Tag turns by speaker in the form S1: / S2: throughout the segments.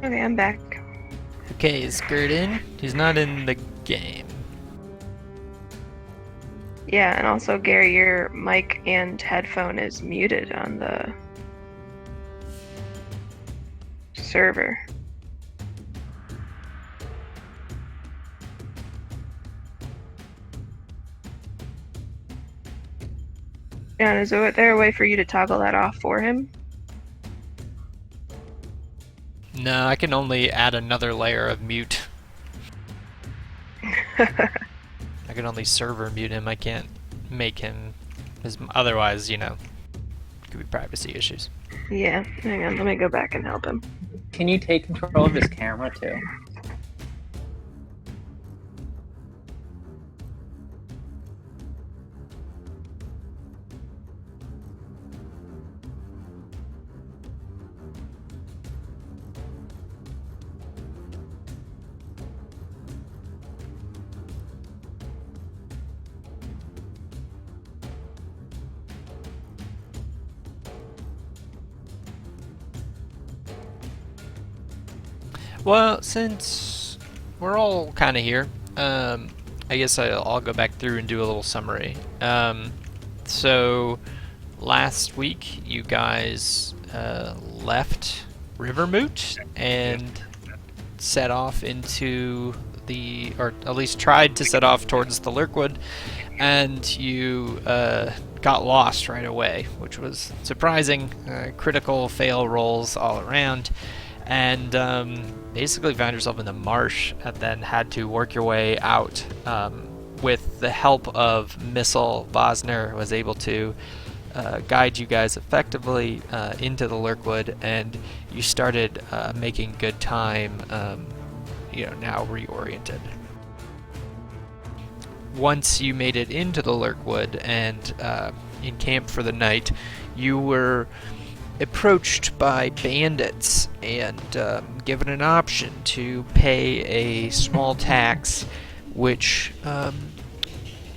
S1: Okay, I'm back.
S2: Okay, is Gert in? He's not in the game.
S1: Yeah, and also, Gary, your mic and headphone is muted on the server. John, is there a way for you to toggle that off for him?
S2: No, I can only add another layer of mute. I can only server mute him. I can't make him. Otherwise, could be privacy issues.
S1: Yeah, hang on, let me go back and help him.
S3: Can you take control of his camera too?
S2: Well, since we're all kind of here, I guess I'll go back through and do a little summary. So, last week you guys left Rivermoot and set off into or at least tried to set off towards the Lurkwood, and you got lost right away, which was surprising. Critical fail rolls all around, and basically found yourself in the marsh, and then had to work your way out. With the help of Missile, Vosner was able to guide you guys effectively into the Lurkwood, and you started making good time, now reoriented. Once you made it into the Lurkwood and encamped for the night, you were approached by bandits and given an option to pay a small tax, which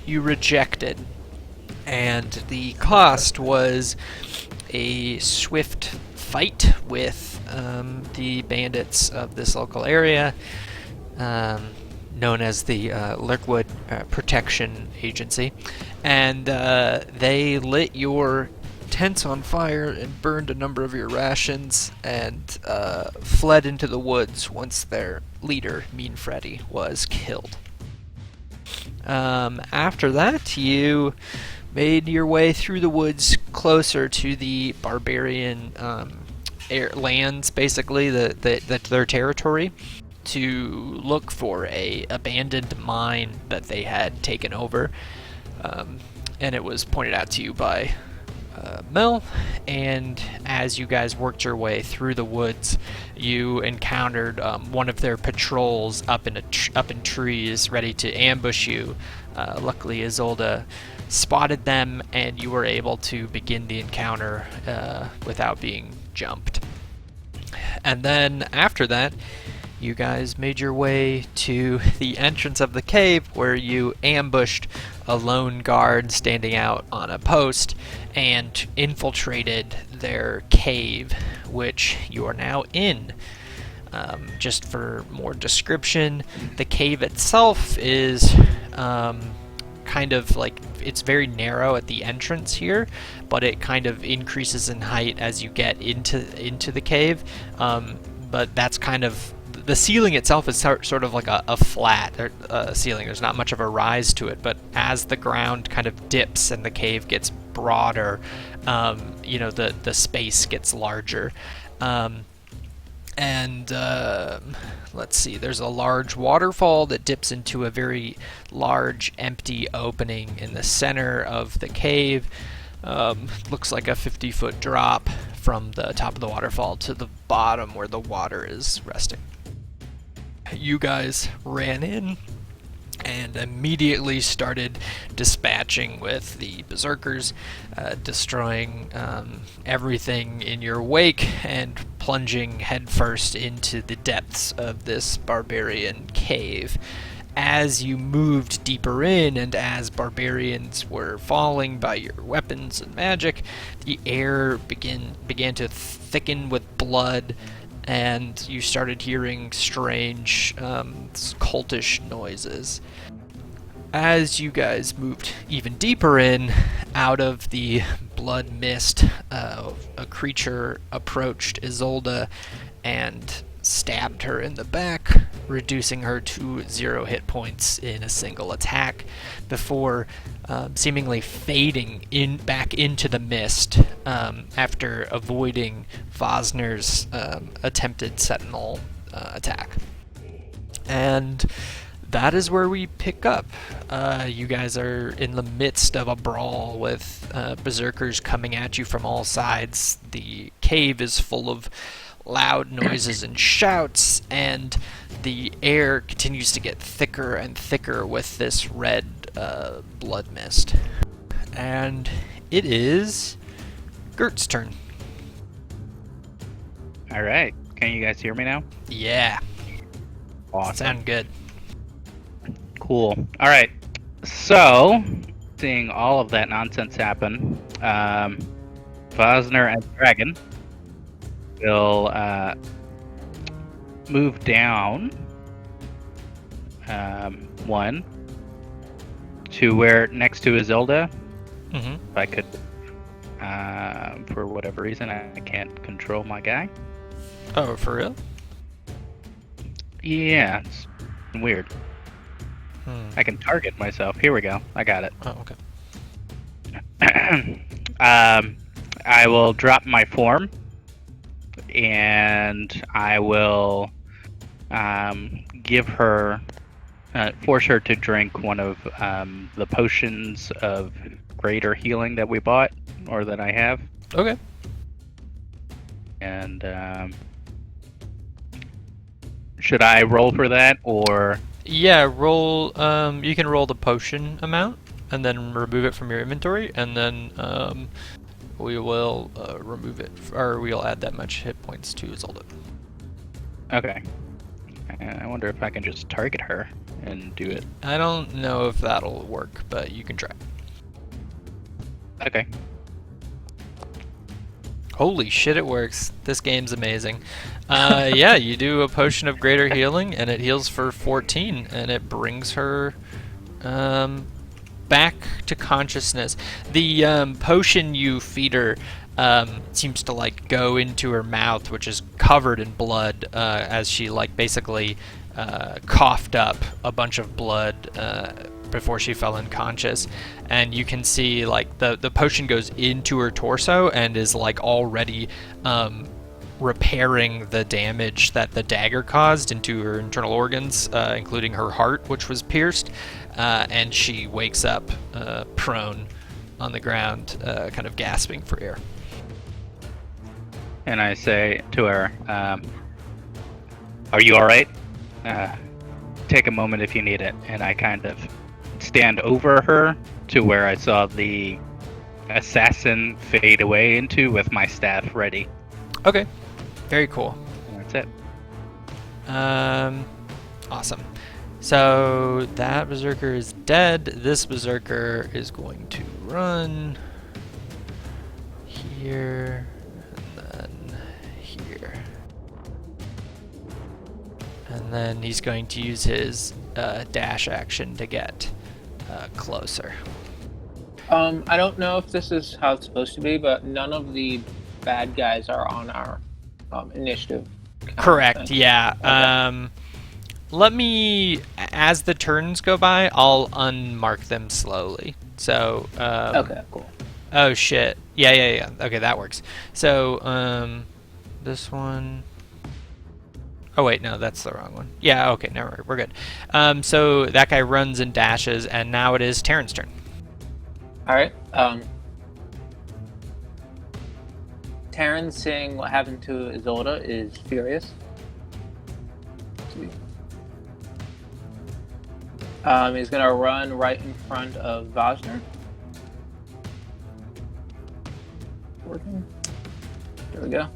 S2: you rejected. And the cost was a swift fight with the bandits of this local area, known as the Lurkwood Protection Agency. And they lit your tents on fire and burned a number of your rations, and fled into the woods once their leader, Mean Freddy, was killed. After that, you made your way through the woods closer to the barbarian lands, basically their territory, to look for a abandoned mine that they had taken over, and it was pointed out to you by Mel. And as you guys worked your way through the woods, you encountered one of their patrols up in trees, ready to ambush you. Luckily, Isolde spotted them, and you were able to begin the encounter without being jumped. And then after that, you guys made your way to the entrance of the cave, where you ambushed a lone guard standing out on a post and infiltrated their cave, which you are now in. Just for more description, the cave itself is kind of like, it's very narrow at the entrance here, but it kind of increases in height as you get into the cave. But that's kind of, the ceiling itself is sort of like a flat ceiling. There's not much of a rise to it, but as the ground kind of dips and the cave gets broader, the space gets larger. Let's see, there's a large waterfall that dips into a very large empty opening in the center of the cave. Looks like a 50-foot drop from the top of the waterfall to the bottom where the water is resting. You guys ran in and immediately started dispatching with the berserkers, destroying everything in your wake and plunging headfirst into the depths of this barbarian cave. As you moved deeper in, and as barbarians were falling by your weapons and magic, the air began to thicken with blood, and you started hearing strange, cultish noises. As you guys moved even deeper in, out of the blood mist, a creature approached Isolde and stabbed her in the back, reducing her to 0 hit points in a single attack, before seemingly fading back into the mist after avoiding Vosner's attempted sentinel attack. And that is where we pick up. You guys are in the midst of a brawl with berserkers coming at you from all sides. The cave is full of loud noises and shouts, and the air continues to get thicker and thicker with this red blood mist. And it is Gert's turn.
S4: All right. Can you guys hear me now?
S2: Yeah.
S4: Awesome.
S2: Sound good.
S4: Cool. All right. So, seeing all of that nonsense happen, Vosner and Dragon will move down one to where next to Isolde.
S2: Mm-hmm.
S4: If I could, for whatever reason, I can't control my guy.
S2: Oh, for real?
S4: Yeah, it's weird. I can target myself. Here we go. I got it.
S2: Oh, okay.
S4: I will drop my form, and I will give her, force her to drink one of the potions of greater healing that we bought, or that I have.
S2: Okay.
S4: And should I roll for that, or?
S2: Yeah, roll. You can roll the potion amount, and then remove it from your inventory, and then we will remove it, or we'll add that much hit points to Isolde.
S4: Okay. I wonder if I can just target her and do it.
S2: I don't know if that'll work, but you can try.
S4: Okay.
S2: Holy shit, it works. This game's amazing. Yeah, you do a potion of greater healing, and it heals for 14, and it brings her back to consciousness. The potion you feed her seems to like go into her mouth, which is covered in blood, as she like basically coughed up a bunch of blood before she fell unconscious. And you can see like the potion goes into her torso and is like already repairing the damage that the dagger caused into her internal organs, including her heart, which was pierced. And she wakes up prone on the ground, kind of gasping for air.
S4: And I say to her, are you alright? Take a moment if you need it. And I kind of stand over her to where I saw the assassin fade away into, with my staff ready.
S2: Okay, very cool.
S4: And that's it.
S2: Awesome. So that berserker is dead. This berserker is going to run here and then here. And then he's going to use his dash action to get closer.
S3: I don't know if this is how it's supposed to be, but none of the bad guys are on our initiative.
S2: Correct, yeah.
S3: Okay.
S2: Let me, as the turns go by, I'll unmark them slowly. So,
S3: Okay, cool.
S2: oh shit. Yeah. Okay, that works. So, this one. Oh wait, no, that's the wrong one. Yeah, okay, no, we're good. So that guy runs and dashes, and now it is Terran's turn.
S3: All right. Terran, seeing what happened to Isolde, is furious. He's gonna run right in front of Vosner. Working. There we go.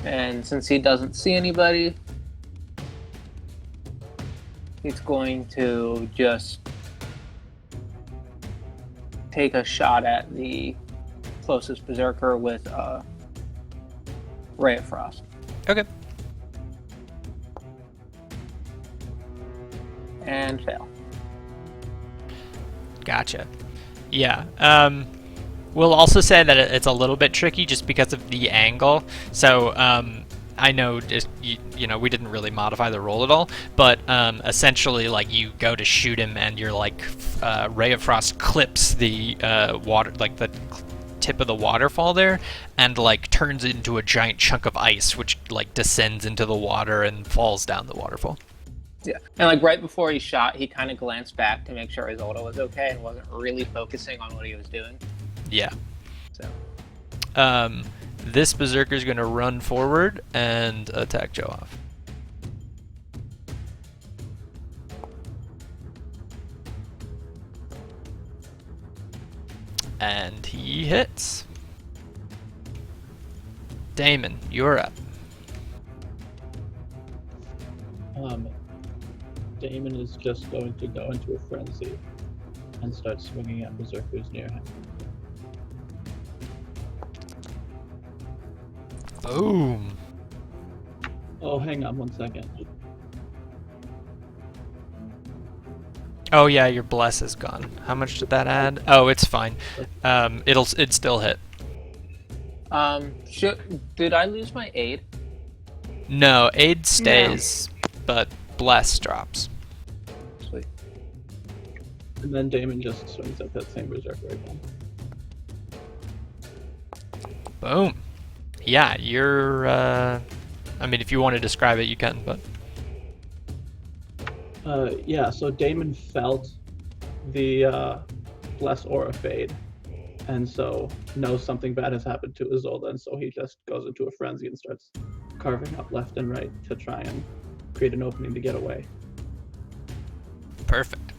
S3: And since he doesn't see anybody, he's going to just take a shot at the closest berserker with Ray of Frost.
S2: Okay.
S3: And fail.
S2: Gotcha. Yeah. We'll also say that it's a little bit tricky just because of the angle. So I know just you know we didn't really modify the roll at all, but essentially like you go to shoot him and your like Ray of Frost clips the water, like the tip of the waterfall there, and like turns it into a giant chunk of ice, which like descends into the water and falls down the waterfall.
S3: Yeah, and like right before he shot, he kind of glanced back to make sure Isolde was okay and wasn't really focusing on what he was doing.
S2: Yeah.
S3: So.
S2: This berserker is going to run forward and attack Joe off. And he hits. Damon, you're up.
S5: Damon is just going to go into a frenzy and start swinging at berserkers near him.
S2: Boom.
S5: Oh, hang on 1 second.
S2: Oh yeah, your bless is gone. How much did that add? Oh, it's fine. It'd still hit.
S3: Did I lose my aid?
S2: No, aid stays, but bless drops.
S3: Sweet.
S5: And then Damon just swings at that same berserker again.
S2: Boom. Yeah, you're. I mean, if you want to describe it, you can, but.
S5: Yeah, so Damon felt the bless aura fade, and so knows something bad has happened to Isolde, and so he just goes into a frenzy and starts carving up left and right to try and create an opening to get away.
S2: Perfect.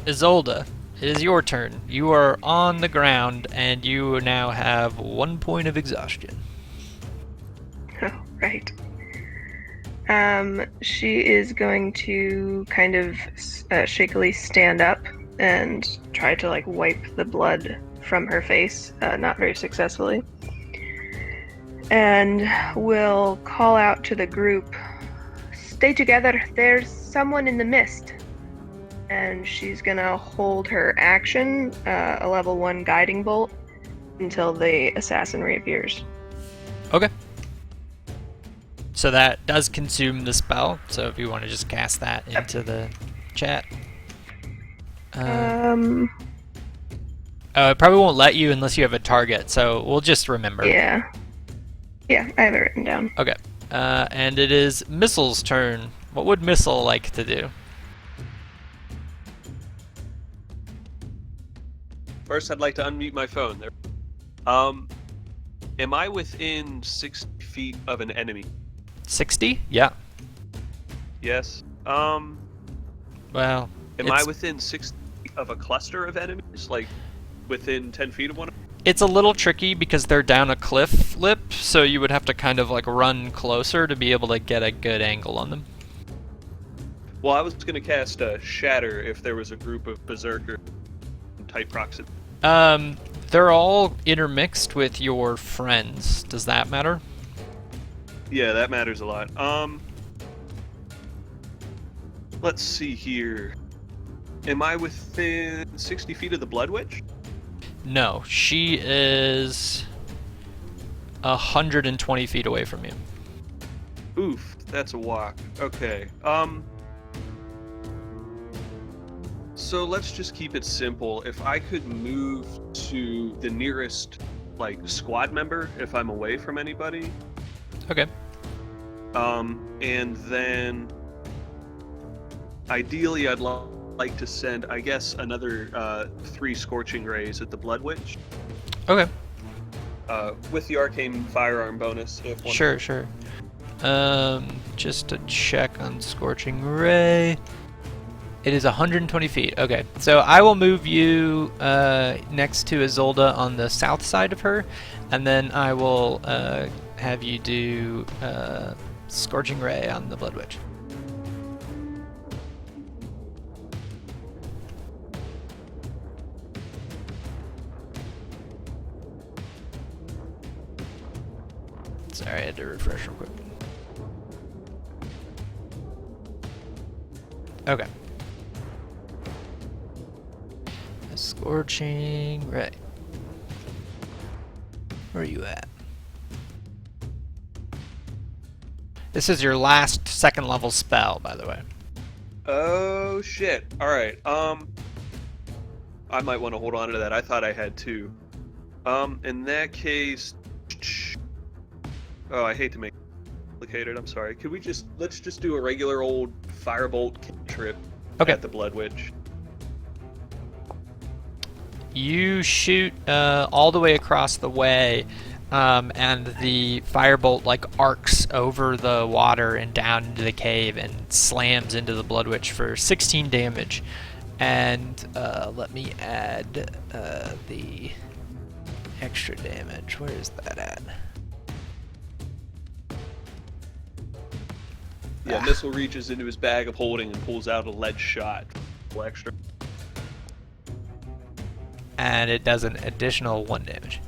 S2: Isolde, it is your turn. You are on the ground, and you now have 1 point of exhaustion.
S1: Oh, right. She is going to kind of shakily stand up and try to like wipe the blood from her face, not very successfully. And will call out to the group, "Stay together, there's someone in the mist." And she's gonna hold her action, a level 1 guiding bolt, until the assassin reappears.
S2: Okay. So that does consume the spell, so if you want to just cast that into the chat. Oh, it probably won't let you unless you have a target, so we'll just remember.
S1: Yeah. Yeah, I have it written down.
S2: Okay. And it is Missile's turn. What would Missile like to do?
S6: First, I'd like to unmute my phone. There. Am I within 60 feet of an enemy?
S2: 60? Yeah.
S6: Yes.
S2: Well,
S6: Am I within 60 feet of a cluster of enemies? Like, within 10 feet of one?
S2: it's a little tricky because they're down a cliff lip, so you would have to kind of like run closer to be able to get a good angle on them.
S6: Well, I was going to cast Shatter if there was a group of Berserker in tight proximity.
S2: They're all intermixed with your friends. Does that matter?
S6: Yeah, that matters a lot. Let's see here. Am I within 60 feet of the Blood Witch?
S2: No, she is 120 feet away from you.
S6: Oof, that's a walk. Okay. So let's just keep it simple. If I could move to the nearest, like, squad member if I'm away from anybody.
S2: Okay.
S6: And then ideally I'd like to send, I guess, another 3 Scorching Rays at the Blood Witch.
S2: Okay.
S6: With the Arcane Firearm bonus. If one
S2: Sure. Just to check on Scorching Ray. It is 120 feet. Okay, so I will move you next to Isolde on the south side of her, and then I will have you do Scorching Ray on the Blood Witch. Sorry, I had to refresh real quick. Okay. A scorching ray. Where are you at? This is your last second level spell, by the way.
S6: Oh shit! All right. I might want to hold on to that. I thought I had two. In that case, oh, I hate to make it complicated. I'm sorry. Could we let's just do a regular old firebolt trip at the Blood Witch?
S2: You shoot all the way across the way, and the firebolt like arcs over the water and down into the cave and slams into the Blood Witch for 16 damage. And let me add the extra damage. Where is that at?
S6: Yeah, Missile reaches into his bag of holding and pulls out a lead shot. Extra.
S2: And it does an additional 1 damage.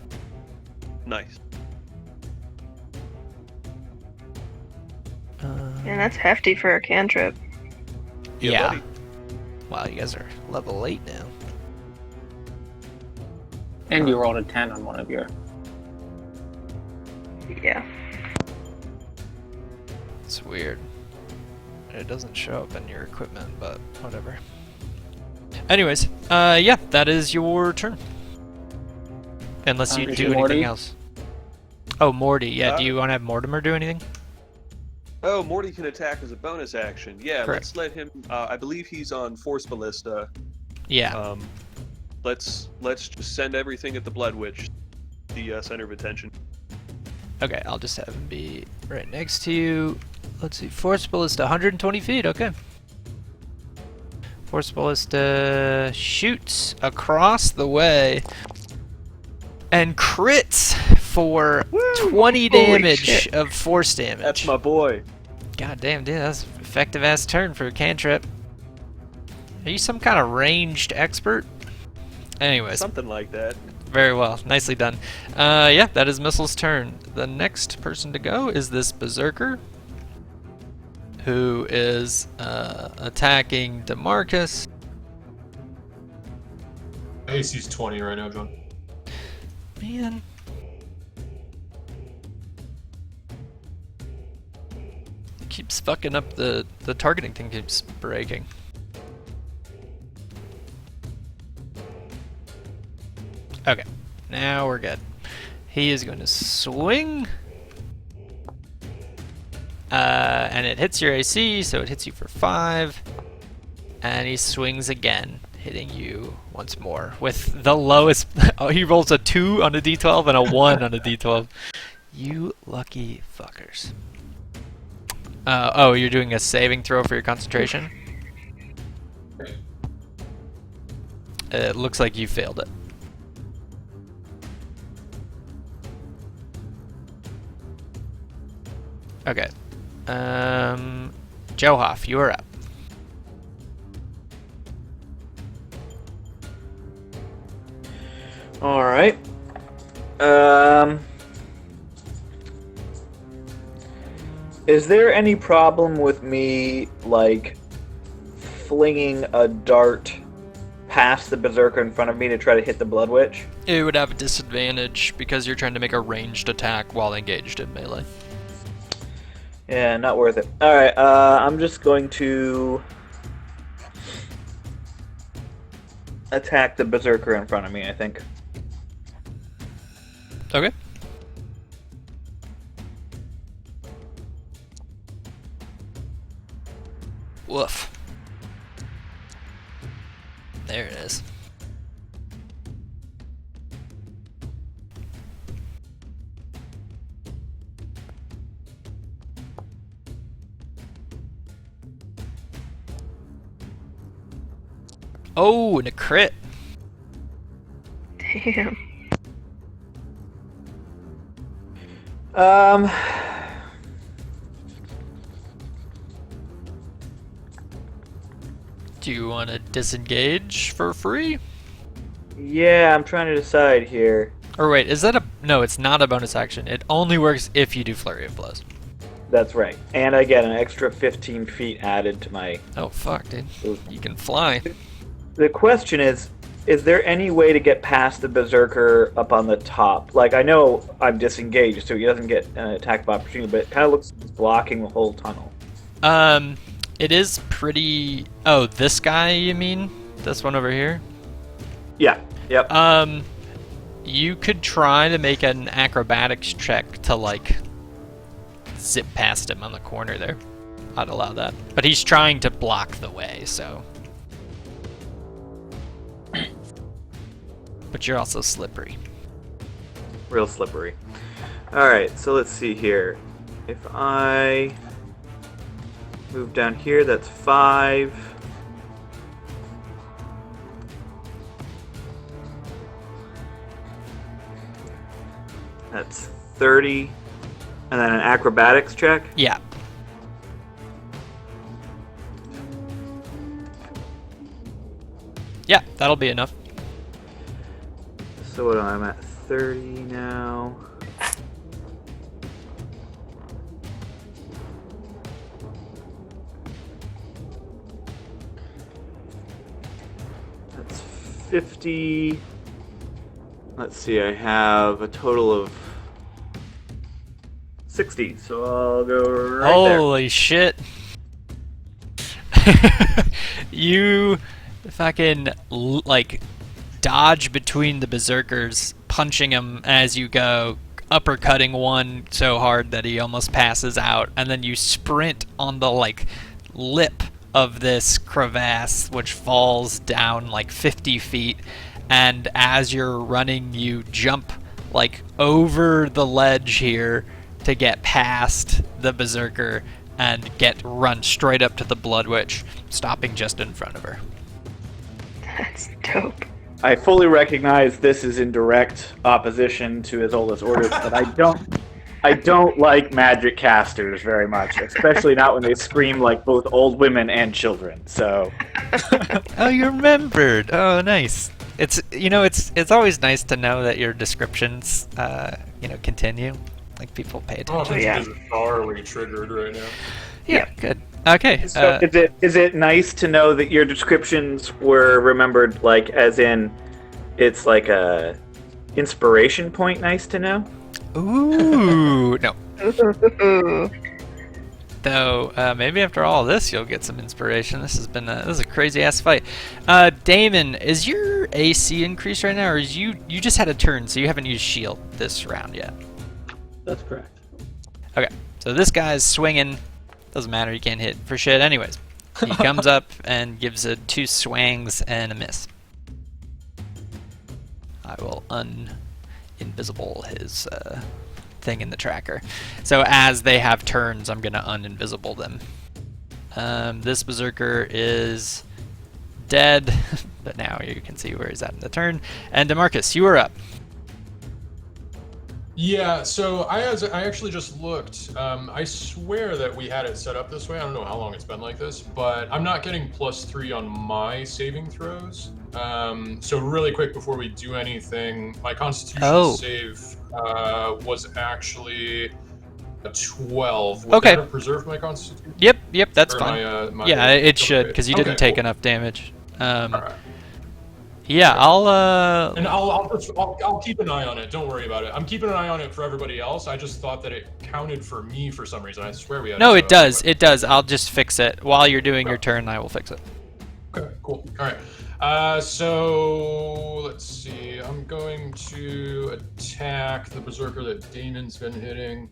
S6: Nice.
S1: And that's hefty for a cantrip.
S2: Yeah.
S6: Buddy.
S2: Wow, you guys are level 8 now.
S3: And you rolled a 10 on one of your.
S1: Yeah.
S2: It's weird. It doesn't show up in your equipment, but whatever. Anyways, yeah, that is your turn. Unless you
S3: Is
S2: do
S3: it Morty?
S2: anything else. Oh, Morty, yeah, do
S6: Uh,
S2: you want to have Mortimer do anything?
S6: Oh, Morty can attack as a bonus action. Yeah,
S2: Correct.
S6: let's let him. I believe he's on Force Ballista.
S2: Yeah.
S6: Let's just send everything at the Blood Witch, the center of attention.
S2: Okay, I'll just have him be right next to you. Let's see, Force Ballista, 120 feet, okay. Force Ballista shoots across the way and crits for 20
S1: Holy
S2: damage
S1: shit.
S2: of force damage.
S6: That's my boy.
S2: God damn, dude, that's an effective ass turn for a cantrip. Are you some kind of ranged expert? Anyways,
S6: Something like that.
S2: very well. Nicely done. Yeah, that is Missile's turn. The next person to go is this Berserker, who is attacking DeMarcus.
S7: AC's 20 right now, John.
S2: Man. Keeps fucking up, the targeting thing keeps breaking. Okay, now we're good. He is going to swing. And it hits your AC, so it hits you for 5. And he swings again, hitting you once more with the lowest. Oh, he rolls a 2 on a d12 and a 1 on a d12. You lucky fuckers. Oh, you're doing a saving throw for your concentration? It looks like you failed it. Okay. Johoff, you are up.
S8: All right. Is there any problem with me, like, flinging a dart past the Berserker in front of me to try to hit the Blood Witch?
S2: It would have a disadvantage because you're trying to make a ranged attack while engaged in melee.
S8: Yeah, not worth it. Alright, I'm just going to attack the Berserker in front of me, I think.
S2: Okay. Woof. There it is. Oh, and a crit.
S1: Damn.
S2: Do you want to disengage for free?
S8: Yeah, I'm trying to decide here.
S2: Or wait, is that a No, it's not a bonus action. It only works if you do Flurry of Blows.
S8: That's right. And I get an extra 15 feet added to my...
S2: Oh, fuck, dude. You can fly.
S8: The question is there any way to get past the Berserker up on the top? Like, I know I'm disengaged, so he doesn't get an attack of opportunity, but it kind of looks like he's blocking the whole tunnel.
S2: It is pretty... Oh, this guy, you mean? This one over here?
S8: Yeah, yep.
S2: You could try to make an acrobatics check to, like, zip past him on the corner there. I'd allow that. But he's trying to block the way, so... But you're also slippery.
S8: Real slippery. Alright, so let's see here. If I move down here, that's 5. That's 30. And then an acrobatics check.
S2: Yeah. Yeah, that'll be enough.
S8: So what am I at? 30 now. That's 50. Let's see, I have a total of 60, so I'll go right there.
S2: Holy shit. You fucking, like, dodge between the berserkers, punching him as you go, uppercutting one so hard that he almost passes out, and then you sprint on the, like, lip of this crevasse, which falls down like 50 feet, and as you're running, you jump, like, over the ledge here to get past the berserker and run straight up to the Blood Witch, stopping just in front of her.
S1: That's dope.
S8: I fully recognize this is in direct opposition to Izola's orders, but I don't like magic casters very much, especially not when they scream like both old women and children. So,
S2: Oh, you remembered. Oh, nice. It's always nice to know that your descriptions continue. Like, people pay
S7: Oh,
S2: attention.
S7: this
S1: yeah.
S7: is thoroughly triggered right now.
S2: Yeah, good. Okay.
S8: so is it nice to know that your descriptions were remembered, like as in, it's like a inspiration point? Nice to know.
S2: Ooh, no.
S1: Ooh.
S2: Though maybe after all this, you'll get some inspiration. This is a crazy ass fight. Damon, is your AC increased right now, or is you just had a turn, so you haven't used shield this round yet?
S5: That's correct.
S2: Okay, so this guy's swinging. Doesn't matter, you can't hit for shit. Anyways, he comes up and gives 2 swangs and a miss. I will un-invisible his thing in the tracker. So as they have turns, I'm gonna un-invisible them. This berserker is dead, but now you can see where he's at in the turn. And DeMarcus, you are up.
S7: Yeah, so I actually just looked. I swear that we had it set up this way. I don't know how long it's been like this, but I'm not getting +3 on my saving throws. So really quick before we do anything, my Constitution save was actually a 12. Would that have preserved my Constitution?
S2: Yep, that's
S7: Or
S2: fine.
S7: my
S2: Yeah, it should, because you didn't take
S7: cool.
S2: enough damage.
S7: Alright.
S2: Yeah,
S7: And I'll keep an eye on it. Don't worry about it. I'm keeping an eye on it for everybody else. I just thought that it counted for me for some reason. I swear we had.
S2: No, it does. It does. I'll just fix it while you're doing your turn. I will fix it.
S7: Okay, cool. All right. So let's see. I'm going to attack the berserker that Damon's been hitting.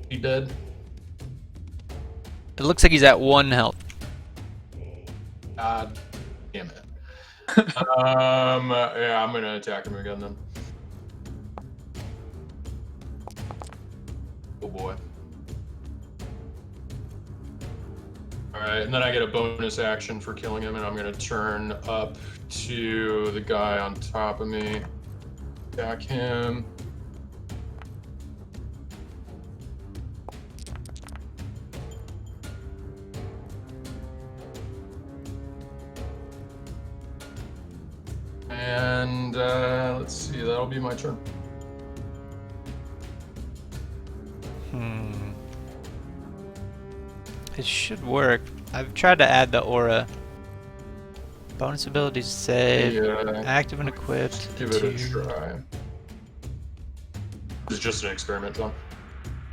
S7: He dead?
S2: It looks like he's at 1 health.
S7: God damn it. Yeah, I'm gonna attack him again then. Oh boy. Alright, and then I get a bonus action for killing him, and I'm gonna turn up to the guy on top of me. Attack him. And let's see, that'll be my turn.
S2: It should work. I've tried to add the aura. Bonus abilities save.
S7: Yeah.
S2: Active and equipped.
S7: Give it a try. It's just an experiment, John.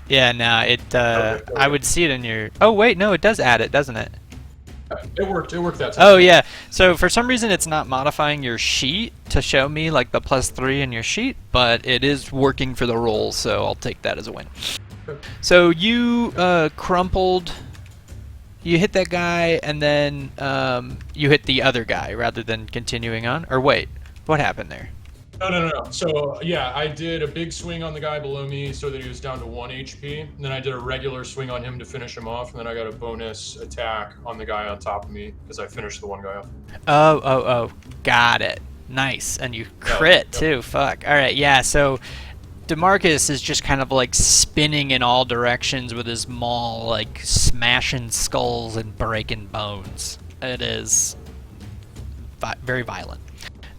S2: Yeah, no,
S7: Okay.
S2: I would see it in your... Oh, wait, no, it does add it, doesn't it?
S7: It worked that time.
S2: Oh, yeah. So for some reason, it's not modifying your sheet to show me, like, the +3 in your sheet, but it is working for the roll, so I'll take that as a win.
S7: Okay.
S2: So you crumpled... You hit that guy, and then you hit the other guy rather than continuing on? Or wait, what happened there?
S7: No. So, yeah, I did a big swing on the guy below me so that he was down to 1 HP. And then I did a regular swing on him to finish him off. And then I got a bonus attack on the guy on top of me because I finished the one guy off.
S2: Oh. Got it. Nice. And you crit,
S7: Yep.
S2: too. Fuck. All right, yeah, so... DeMarcus is just kind of like spinning in all directions with his maul, like smashing skulls and breaking bones. It is very violent.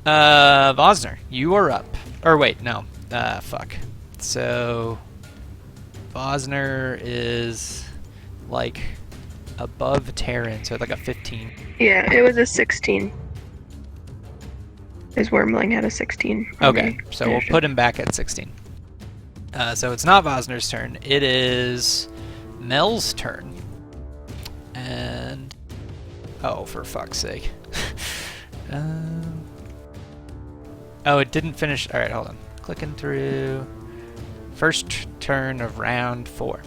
S2: Vosner, you are up. Or wait, no. Fuck. So, Vosner is like above Terran, so like a 15.
S1: Yeah, it was a 16. His Wormling had a 16.
S2: Okay, so we'll put him back at 16. So it's not Vosner's turn, it is Mel's turn. And... Oh, for fuck's sake. Oh, it didn't finish... Alright, hold on. Clicking through... First turn of round 4.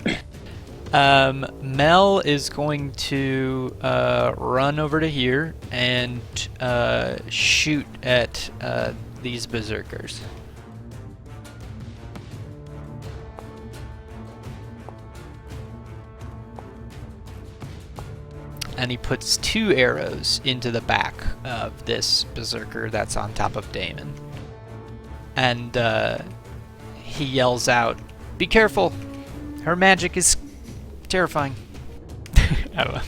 S2: Mel is going to run over to here and shoot at these berserkers. And he puts 2 arrows into the back of this berserker that's on top of Damon. And he yells out, "Be careful! Her magic is terrifying." I don't know.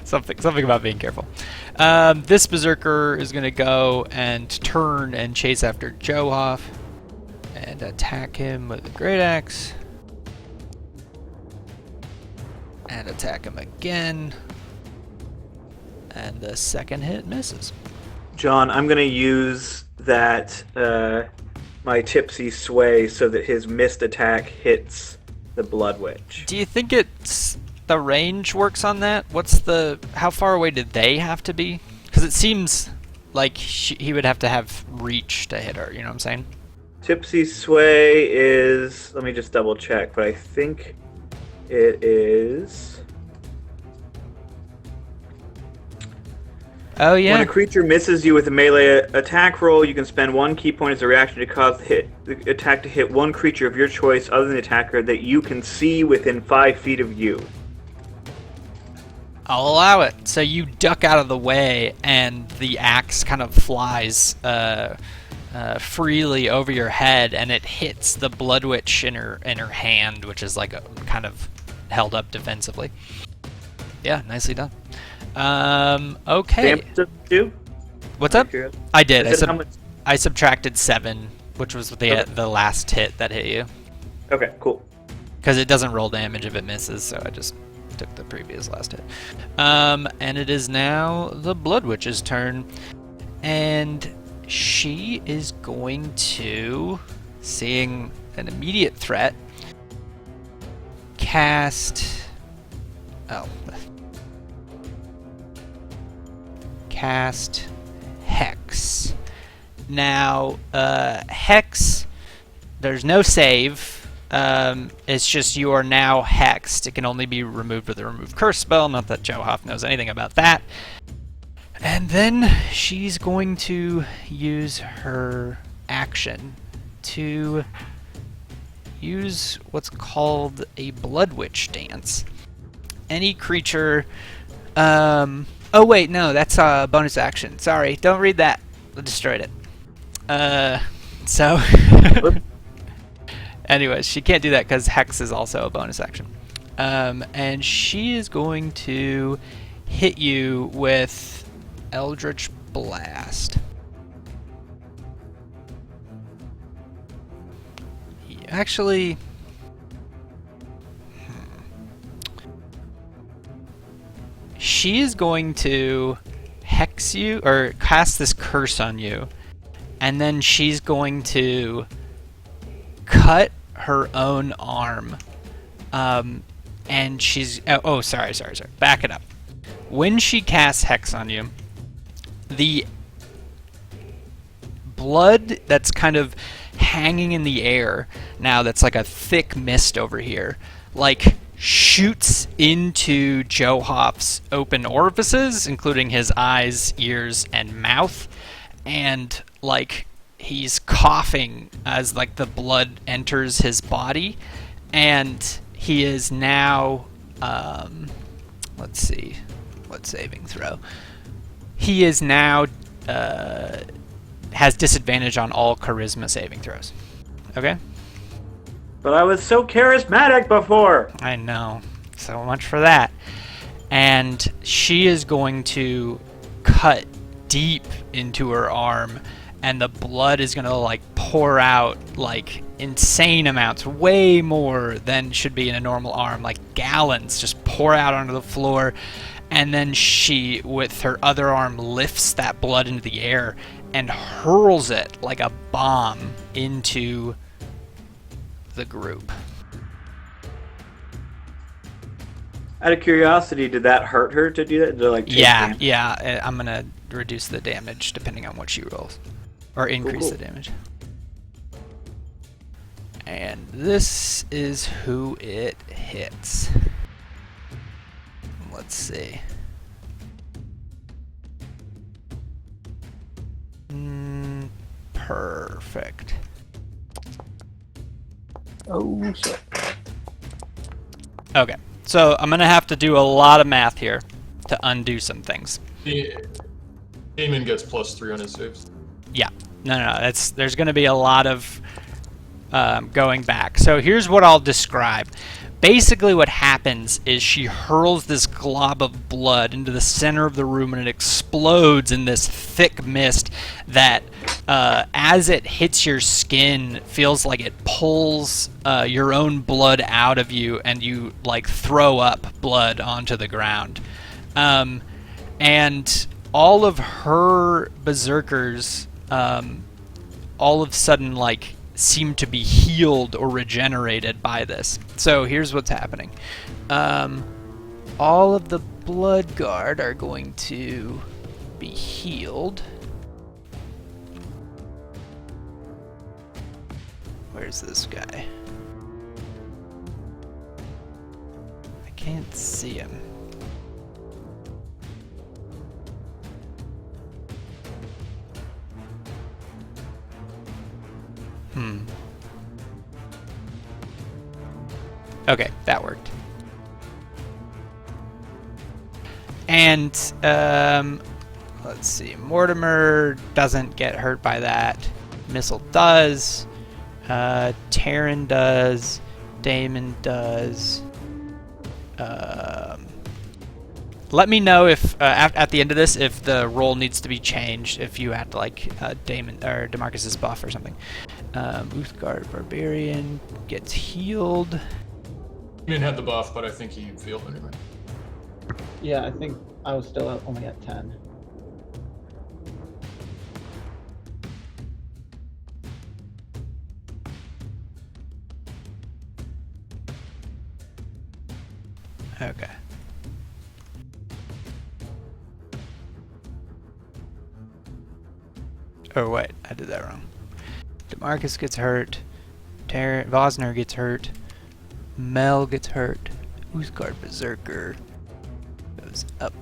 S2: Something about being careful. This berserker is going to go and turn and chase after Johoff and attack him with a great axe. And attack him again. And the second hit misses.
S8: John, I'm going to use that my tipsy sway so that his missed attack hits the Blood Witch.
S2: Do you think it's the range works on that? How far away did they have to be? Because it seems like he would have to have reach to hit her, you know what I'm saying?
S8: Tipsy sway is, let me just double check, but I think it is...
S2: Oh, yeah.
S8: When a creature misses you with a melee attack roll, you can spend 1 key point as a reaction to cause the attack to hit one creature of your choice other than the attacker that you can see within 5 feet of you.
S2: I'll allow it. So you duck out of the way, and the axe kind of flies freely over your head, and it hits the Blood Witch in her hand, which is like kind of held up defensively. Yeah, nicely done. Okay.
S8: Damage does it do?
S2: What's up? I did. I
S8: Much...
S2: subtracted 7, which was the last hit that hit you.
S8: Okay, cool.
S2: Because it doesn't roll damage if it misses, so I just took the previous last hit. And it is now the Blood Witch's turn. And she is going to, seeing an immediate threat, cast... Oh. Cast Hex. Now, Hex, there's no save. It's just you are now hexed. It can only be removed with a remove curse spell. Not that Johoff knows anything about that. And then she's going to use her action to use what's called a Blood Witch dance. Any creature... Oh wait, no, that's a bonus action. Sorry, don't read that. I destroyed it. So... Anyways, she can't do that because Hex is also a bonus action. And she is going to hit you with Eldritch Blast. Actually, she is going to hex you or cast this curse on you, and then she's going to cut her own arm. And she's sorry. Back it up. When she casts hex on you, the blood that's kind of hanging in the air now, that's like a thick mist over here, like shoots into Joe Hoff's open orifices, including his eyes, ears, and mouth, and like he's coughing as like the blood enters his body, and he is now let's see, what saving throw? He is now has disadvantage on all charisma saving throws. Okay?
S8: But I was so charismatic before.
S2: I know. So much for that. And she is going to cut deep into her arm, and the blood is going to like pour out like insane amounts, way more than should be in a normal arm, like gallons just pour out onto the floor. And then she, with her other arm, lifts that blood into the air and hurls it like a bomb into the group.
S8: Out of curiosity, did that hurt her to do that? Did it, like, take damage?
S2: Yeah. I'm gonna reduce the damage depending on what she rolls, or increase
S8: Cool.
S2: the damage. And this is who it hits. Let's see. Perfect.
S3: Oh shit.
S2: Okay, so I'm gonna have to do a lot of math here to undo some things.
S7: Damon gets +3 on his saves.
S2: Yeah, no. There's gonna be a lot of going back. So here's what I'll describe. Basically what happens is she hurls this glob of blood into the center of the room, and it explodes in this thick mist that as it hits your skin feels like it pulls your own blood out of you, and you like throw up blood onto the ground. And all of her berserkers all of a sudden like seem to be healed or regenerated by this. So here's what's happening. All of the blood guard are going to be healed. Where's this guy? I can't see him. Okay, that worked. And let's see. Mortimer doesn't get hurt by that. Missile does. Terran does. Damon does. Let me know if at the end of this if the roll needs to be changed. If you add like Damon or Demarcus's buff or something. Uthgard Barbarian gets healed.
S7: Damon had the buff, but I think he failed anyway.
S5: Yeah, I think I was still only at 10.
S2: Okay. Oh wait, I did that wrong. Demarcus gets hurt. Vosner gets hurt. Mel gets hurt. Uthgard Berserker goes up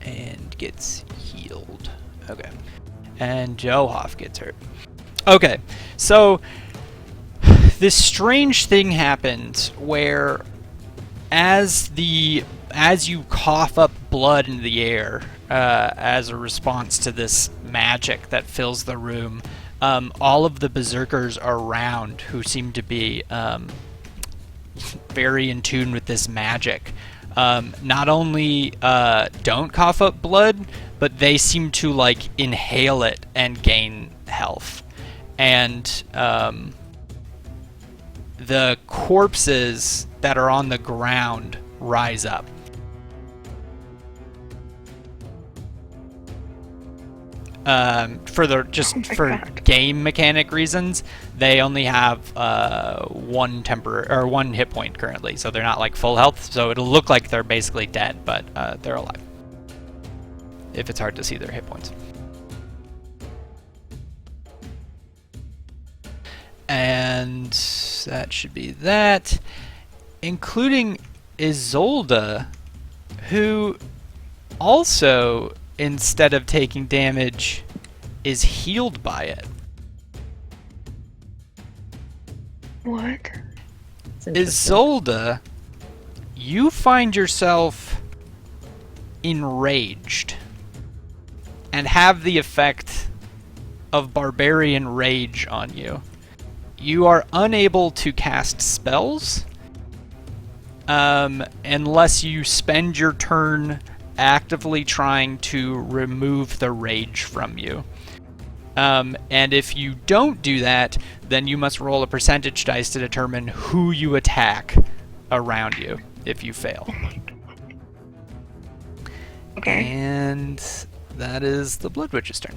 S2: and gets healed. Okay. And Johoff gets hurt. Okay, so this strange thing happened where as you cough up blood into the air as a response to this magic that fills the room, all of the berserkers around who seem to be very in tune with this magic not only don't cough up blood, but they seem to like inhale it and gain health. And the corpses that are on the ground rise up. For
S1: God.
S2: game mechanic reasons, they only have one hit point currently, so they're not like full health. So it'll look like they're basically dead, but they're alive. If it's hard to see their hit points. And that should be that, including Isolde, who also, instead of taking damage, is healed by it.
S1: What?
S2: Isolde, you find yourself enraged and have the effect of Barbarian Rage on you. You are unable to cast spells unless you spend your turn actively trying to remove the rage from you. And if you don't do that, then you must roll a percentage dice to determine who you attack around you if you fail.
S1: Okay.
S2: And that is the Blood Witch's turn.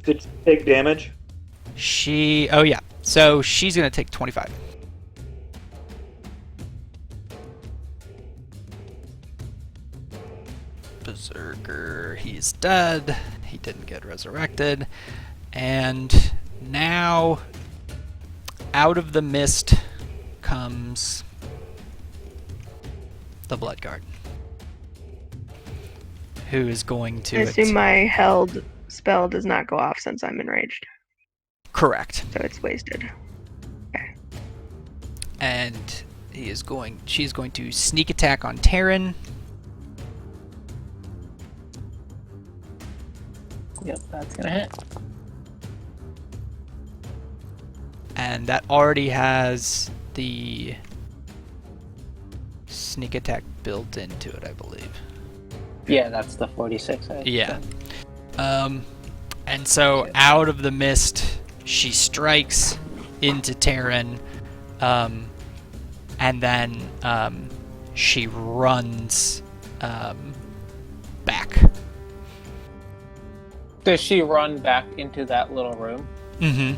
S8: Did she take damage?
S2: Oh yeah, so she's going to take 25. Berserker, he's dead. He didn't get resurrected. And now, out of the mist comes the Bloodguard, who is going to...
S1: I assume my held spell does not go off since I'm enraged,
S2: Correct.
S1: so it's wasted.
S2: And she's going to sneak attack on Terran.
S3: Yep, that's gonna hit.
S2: And that already has the sneak attack built into it, I believe.
S3: Yeah, that's the 46.
S2: Yeah. And so out of the mist, she strikes into Terran, and then she runs back.
S3: Does she run back into that little room?
S2: Mm-hmm.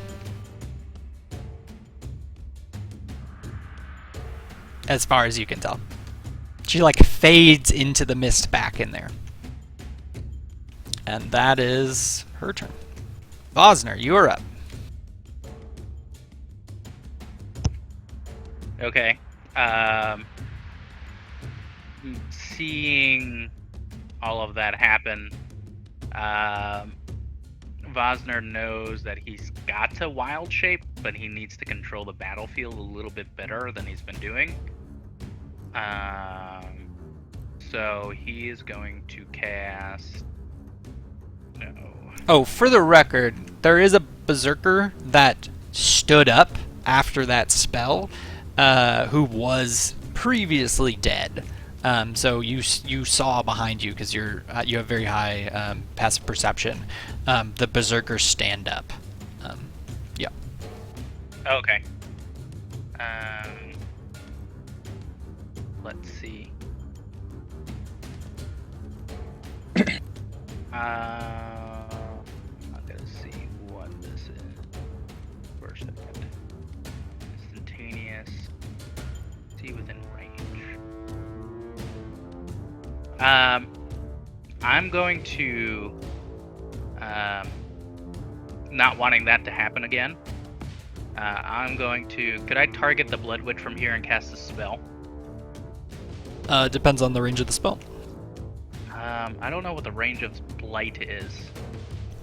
S2: As far as you can tell. She like fades into the mist back in there. And that is her turn. Vosner, you are up.
S4: Okay. Seeing all of that happen, Vosner knows that he's got to wild shape, but he needs to control the battlefield a little bit better than he's been doing. So he is going to cast... No.
S2: Oh, for the record, there is a berserker that stood up after that spell, who was previously dead. So you saw behind you because you have very high passive perception. The berserkers stand up. Yeah.
S4: Okay. Let's see. I'm gonna see what this is for a second. Instantaneous. See within range. I'm going to, not wanting that to happen again. I'm going to. Could I target the Blood Witch from here and cast a spell?
S2: Depends on the range of the spell.
S4: I don't know what the range of Blight is.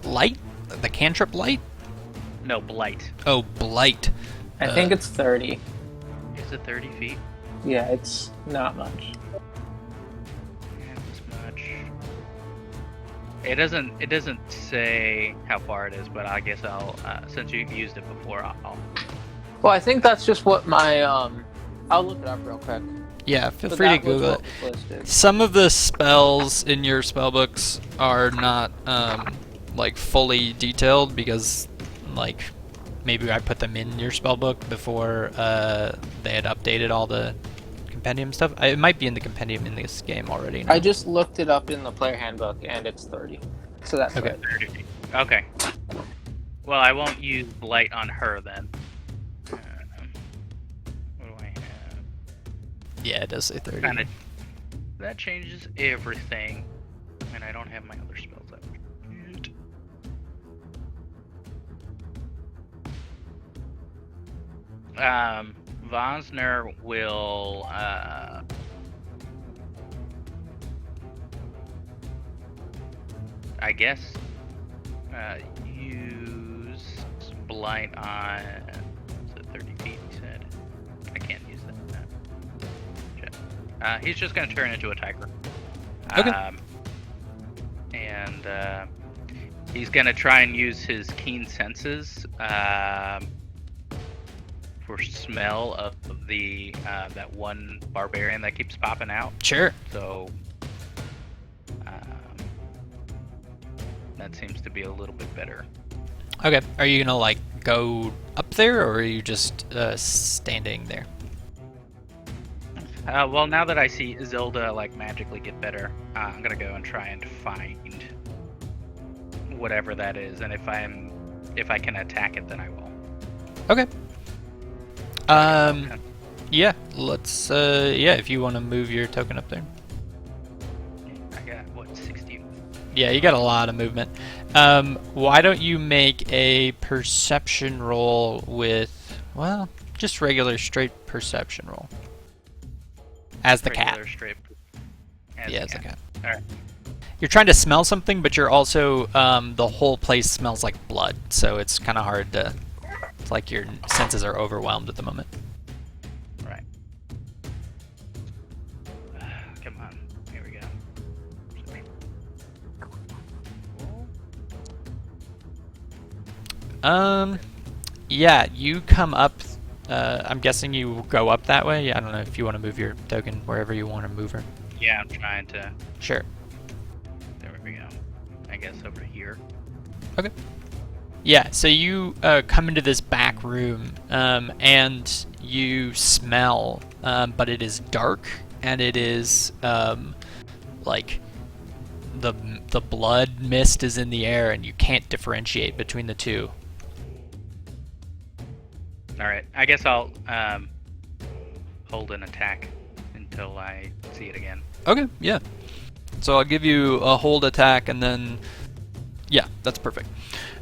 S2: Light? The cantrip light?
S4: No, Blight.
S2: Oh, blight.
S3: I think it's 30.
S4: Is it 30 feet?
S3: Yeah, it's not much.
S4: Yeah, this much. It doesn't say how far it is, but I guess I'll since you've used it before, I'll.
S3: Well, I think that's just what my I'll look it up real quick.
S2: Yeah, feel
S3: But
S2: free to
S3: that was
S2: Google
S3: what
S2: it.
S3: was listed.
S2: Some of the spells in your spellbooks are not like fully detailed because like maybe I put them in your spellbook before they had updated all the compendium stuff. It might be in the compendium in this game already.
S3: I just looked it up in the player handbook, and it's 30. So that's
S2: Okay.
S3: right.
S4: Okay. Well, I won't use light on her then. What do I have?
S2: Yeah, it does say 30.
S4: Kinda, that changes everything. And I don't have my other spells up. Vosner will I guess use blight on, is it 30 feet he said? I can't use that. He's just gonna turn into a tiger.
S2: Okay.
S4: And he's gonna try and use his keen senses for smell of the that one barbarian that keeps popping out.
S2: Sure.
S4: So that seems to be a little bit better.
S2: Okay. Are you gonna like go up there, or are you just standing there?
S4: Well, now that I see Zelda like magically get better, I'm gonna go and try and find whatever that is, and if I can attack it, then I will.
S2: Okay. Yeah. Let's. Yeah. If you want to move your token up there.
S4: I got what, 60?
S2: Yeah, you got a lot of movement. Why don't you make a perception roll with, well, just regular straight perception roll. As the cat.
S4: Regular straight.
S2: As the cat.
S4: All right.
S2: You're trying to smell something, but you're also, the whole place smells like blood, so it's kind of hard to, it's like your senses are overwhelmed at the moment.
S4: Right. Come on. Here we go.
S2: Yeah, you come up, I'm guessing you go up that way. Yeah, I don't know if you want to move your token wherever you want to move her.
S4: Yeah, I'm trying to.
S2: Sure.
S4: There we go. I guess over here.
S2: Okay. Yeah, so you come into this back room, and you smell, but it is dark, and it is like the blood mist is in the air, and you can't differentiate between the two.
S4: All right. I guess I'll hold an attack until I see it again.
S2: Okay, yeah. So I'll give you a hold attack, and then yeah, that's perfect.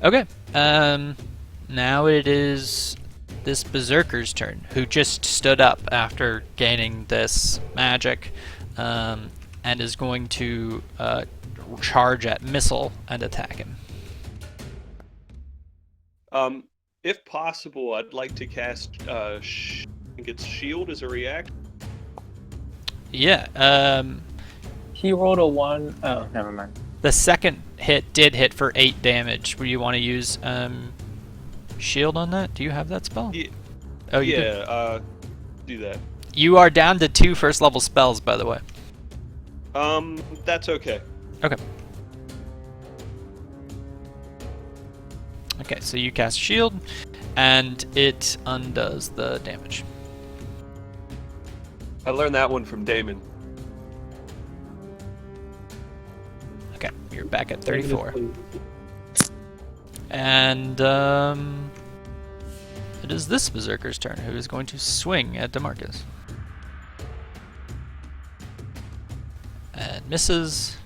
S2: Okay. Now it is this berserker's turn, who just stood up after gaining this magic, and is going to charge at Missile and attack him.
S6: If possible, I'd like to cast I think it's Shield as a react.
S2: Yeah.
S3: He rolled a 1. Oh, never mind.
S2: The second hit did hit for 8 damage. Would you want to use shield on that? Do you have that spell?
S6: Yeah.
S2: Oh, you do.
S6: Yeah. Do that.
S2: You are down to 2 first level spells, by the way.
S6: That's okay.
S2: Okay. Okay, so you cast shield, and it undoes the damage.
S6: I learned that one from Damon.
S2: Okay, you're back at 34. And it is this berserker's turn, who is going to swing at DeMarcus. And misses.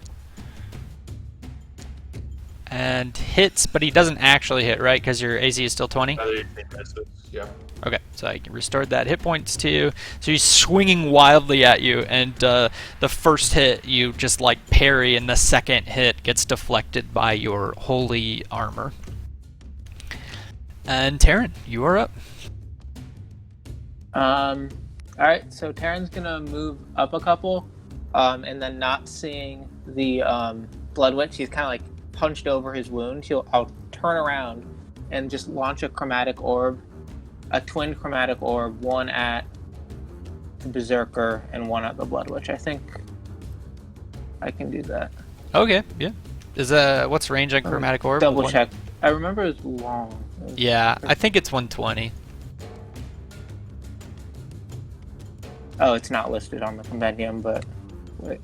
S2: And hits, but he doesn't actually hit, right? Because your AC is still 20?
S7: Yeah.
S2: Okay, so I can restore that hit points to you. So he's swinging wildly at you, and the first hit you just like parry, and the second hit gets deflected by your holy armor. And Taryn, you are up.
S3: Alright, so Taryn's gonna move up a couple, and then not seeing the Blood Witch, he's kind of like punched over his wound. I'll turn around and just launch a chromatic orb, a twin chromatic orb, one at the Berserker and one at the Blood Witch. I think I can do that.
S2: Okay, yeah. Is what's range on chromatic orb?
S3: Double
S2: One-
S3: check. I remember it was long. It was-
S2: Yeah, I think it's 120.
S3: Oh, it's not listed on the compendium, but wait.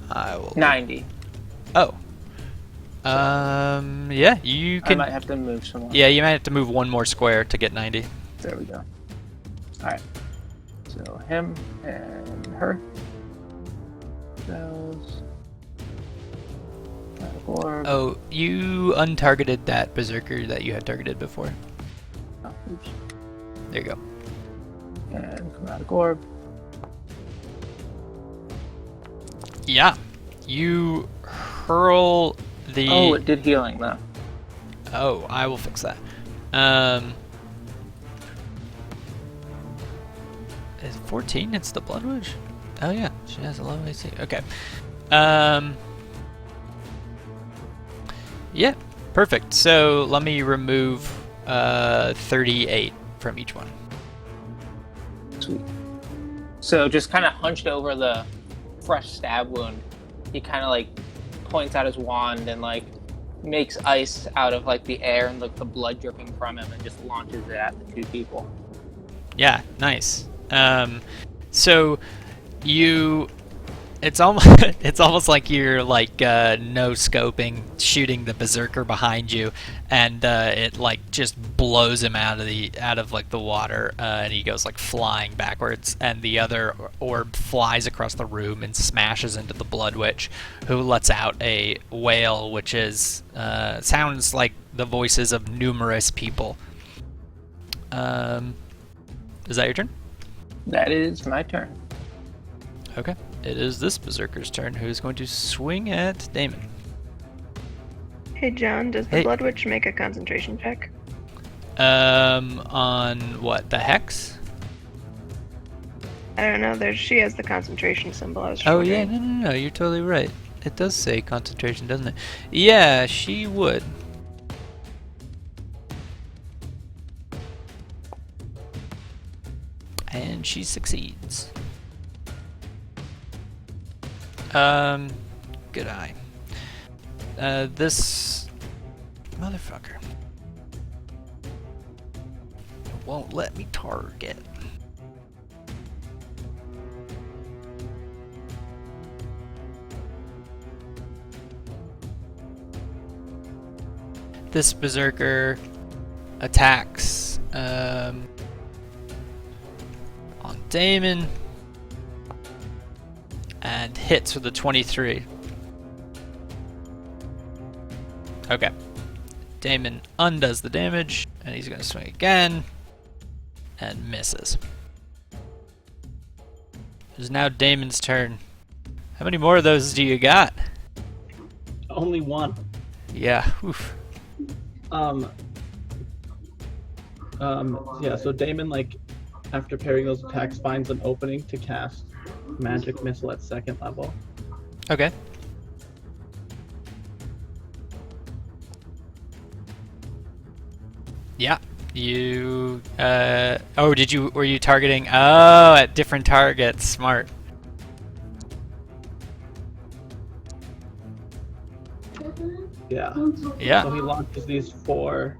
S2: I will.
S3: 90.
S2: Oh. Yeah, you
S3: I
S2: can.
S3: might have to move somewhere.
S2: Yeah, you might have to move one more square to get 90.
S3: There we go. Alright. So him and her. Those. Orb.
S2: Oh, you untargeted that berserker that you had targeted before.
S3: Oh, oops.
S2: There you go.
S3: And chromatic orb.
S2: Yeah, you hurl the.
S3: Oh, it did healing though.
S2: Oh, I will fix that. Is 14? It's the Blood Witch? Oh yeah, she has a low AC. Okay. Yeah, perfect. So let me remove 38 from each one.
S3: Sweet. So just kind of hunched over the fresh stab wound, he kind of like points out his wand and like makes ice out of like the air and like the blood dripping from him and just launches it at the two people.
S2: Yeah, nice. So you, it's almost it's almost like you're like no scoping, shooting the berserker behind you, and it like just blows him out of like the water, and he goes like flying backwards, and the other orb flies across the room and smashes into the Blood Witch, who lets out a wail, which is sounds like the voices of numerous people. Is that your turn?
S3: That is my turn.
S2: Okay. It is this berserker's turn, who is going to swing at Damon.
S1: Hey John, does the
S2: Hey.
S1: Blood Witch make a concentration check?
S2: On what? The hex?
S1: I don't know. She has the concentration symbol. I was just
S2: Oh yeah,
S1: wondering.
S2: no, you're totally right. It does say concentration, doesn't it? Yeah, she would. And she succeeds. Good eye. This motherfucker won't let me target. This berserker attacks on Damon and hits with a 23. Okay. Damon undoes the damage, and he's going to swing again and misses. It's now Damon's turn. How many more of those do you got?
S5: Only one.
S2: Yeah. Oof.
S5: Yeah, so Damon, like, after parrying those attacks, finds an opening to cast Magic Missile at 2nd level.
S2: Okay. Yeah. You were you targeting at different targets? Smart.
S5: Yeah.
S2: Yeah.
S5: So he launches these 4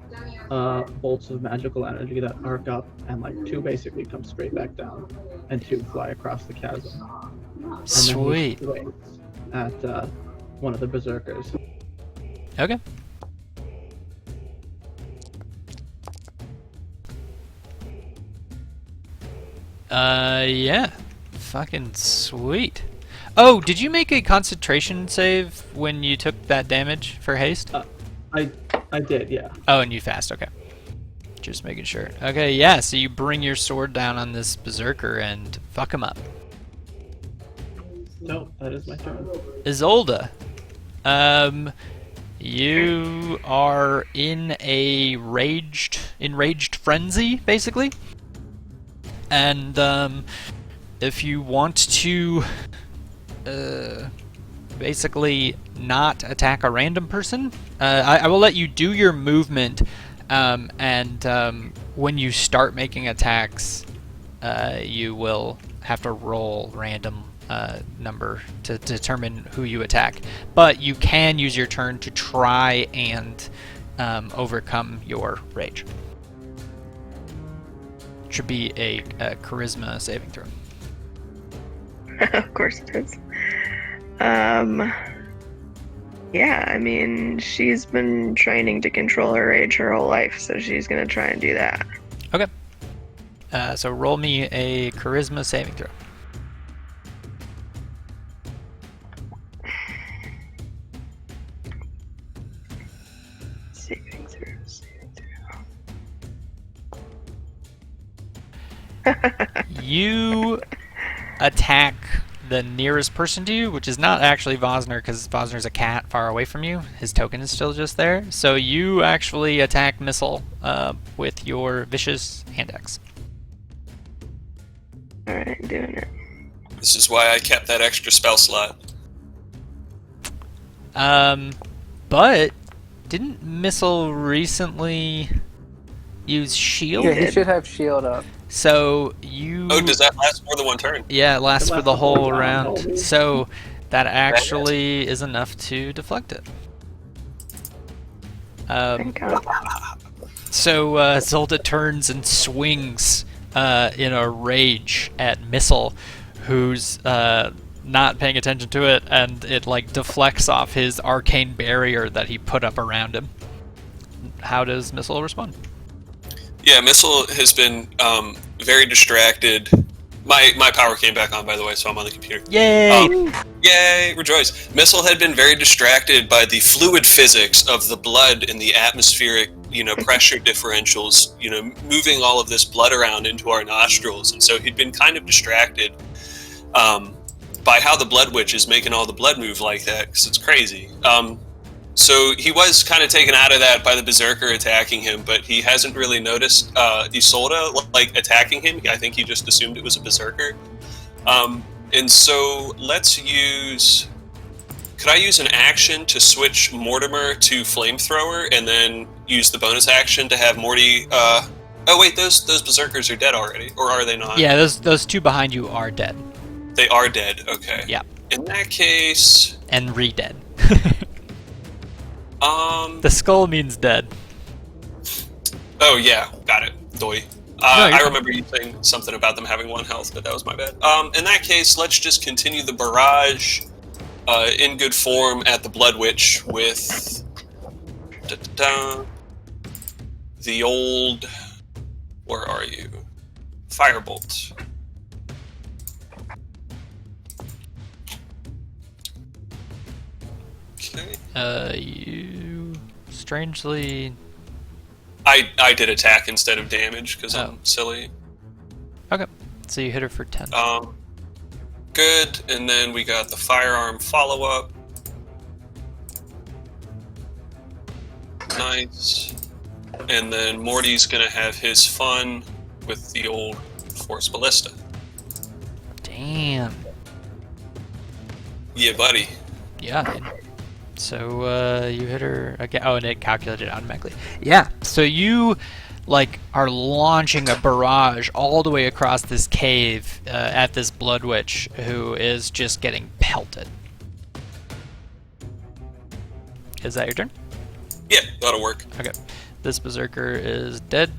S5: bolts of magical energy that arc up, and like 2 basically come straight back down, and 2 fly across the chasm. And
S2: Sweet.
S5: then he swings at one of the berserkers.
S2: Okay. Yeah. Fucking sweet. Oh, did you make a concentration save when you took that damage for haste?
S5: I did, yeah.
S2: Oh, and you fast. Okay. Just making sure. Okay, yeah. So you bring your sword down on this berserker and fuck him up.
S5: No, that is my turn.
S2: Isolde, you are in a enraged frenzy, basically. And if you want to basically not attack a random person, I will let you do your movement, and when you start making attacks, you will have to roll random number to determine who you attack. But you can use your turn to try and overcome your rage. It should be a charisma saving throw.
S1: Of course it is. Yeah, I mean, she's been training to control her rage her whole life, so she's gonna try and do that.
S2: Okay. So roll me a charisma saving throw.
S1: Saving throw.
S2: You attack the nearest person to you, which is not actually Vosner, because Vosner's a cat far away from you. His token is still just there. So you actually attack Missile with your vicious hand axe.
S1: Alright, doing it.
S6: This is why I kept that extra spell slot.
S2: But didn't Missile recently use shield?
S3: Yeah, he should have shield up.
S2: So you...
S6: Oh, does that last more than one turn?
S2: Yeah, it lasts for the whole round.
S5: holy.
S2: So that actually is enough to deflect it.
S1: Thank God.
S2: So Zolda turns and swings in a rage at Missile, who's not paying attention to it, and it like deflects off his arcane barrier that he put up around him. How does Missile respond?
S6: Yeah, Missile has been very distracted. My power came back on, by the way, so I'm on the computer.
S2: Yay!
S6: Yay, rejoice. Missile had been very distracted by the fluid physics of the blood and the atmospheric, pressure differentials, moving all of this blood around into our nostrils. And so he'd been kind of distracted by how the Blood Witch is making all the blood move like that, because it's crazy. So he was kind of taken out of that by the Berserker attacking him, but he hasn't really noticed Isolde attacking him. I think he just assumed it was a Berserker. And so let's use... Could I use an action to switch Mortimer to Flamethrower and then use the bonus action to have Morty... Oh wait, those Berserkers are dead already, or are they not?
S2: Yeah, those two behind you are dead.
S6: They are dead, okay.
S2: Yeah.
S6: In that case...
S2: And re-dead. The skull means dead.
S6: Oh yeah, got it. Doi. I remember you saying something about them having 1 health, but that was my bad. In that case, let's just continue the barrage in good form at the Blood Witch with the old... Where are you? Firebolt. Okay.
S2: You strangely...
S6: I did attack instead of damage because I'm silly.
S2: Okay, so you hit her for 10.
S6: Good, and then we got the firearm follow-up. Nice. And then Morty's gonna have his fun with the old Force Ballista.
S2: Damn.
S6: Yeah, buddy.
S2: Yeah, dude. So you hit her again. Oh, and it calculated automatically. Yeah. So you are launching a barrage all the way across this cave at this Blood Witch, who is just getting pelted. Is that your turn?
S6: Yeah, that'll work.
S2: Okay. This Berserker is dead.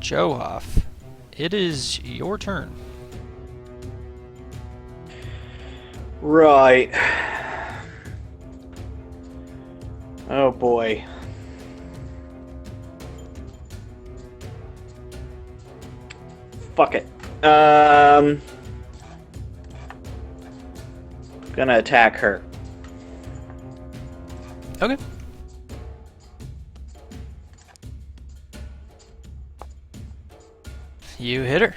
S2: Johoff, it is your turn.
S8: Right. Oh boy. Fuck it. Gonna attack her.
S2: Okay. You hit her.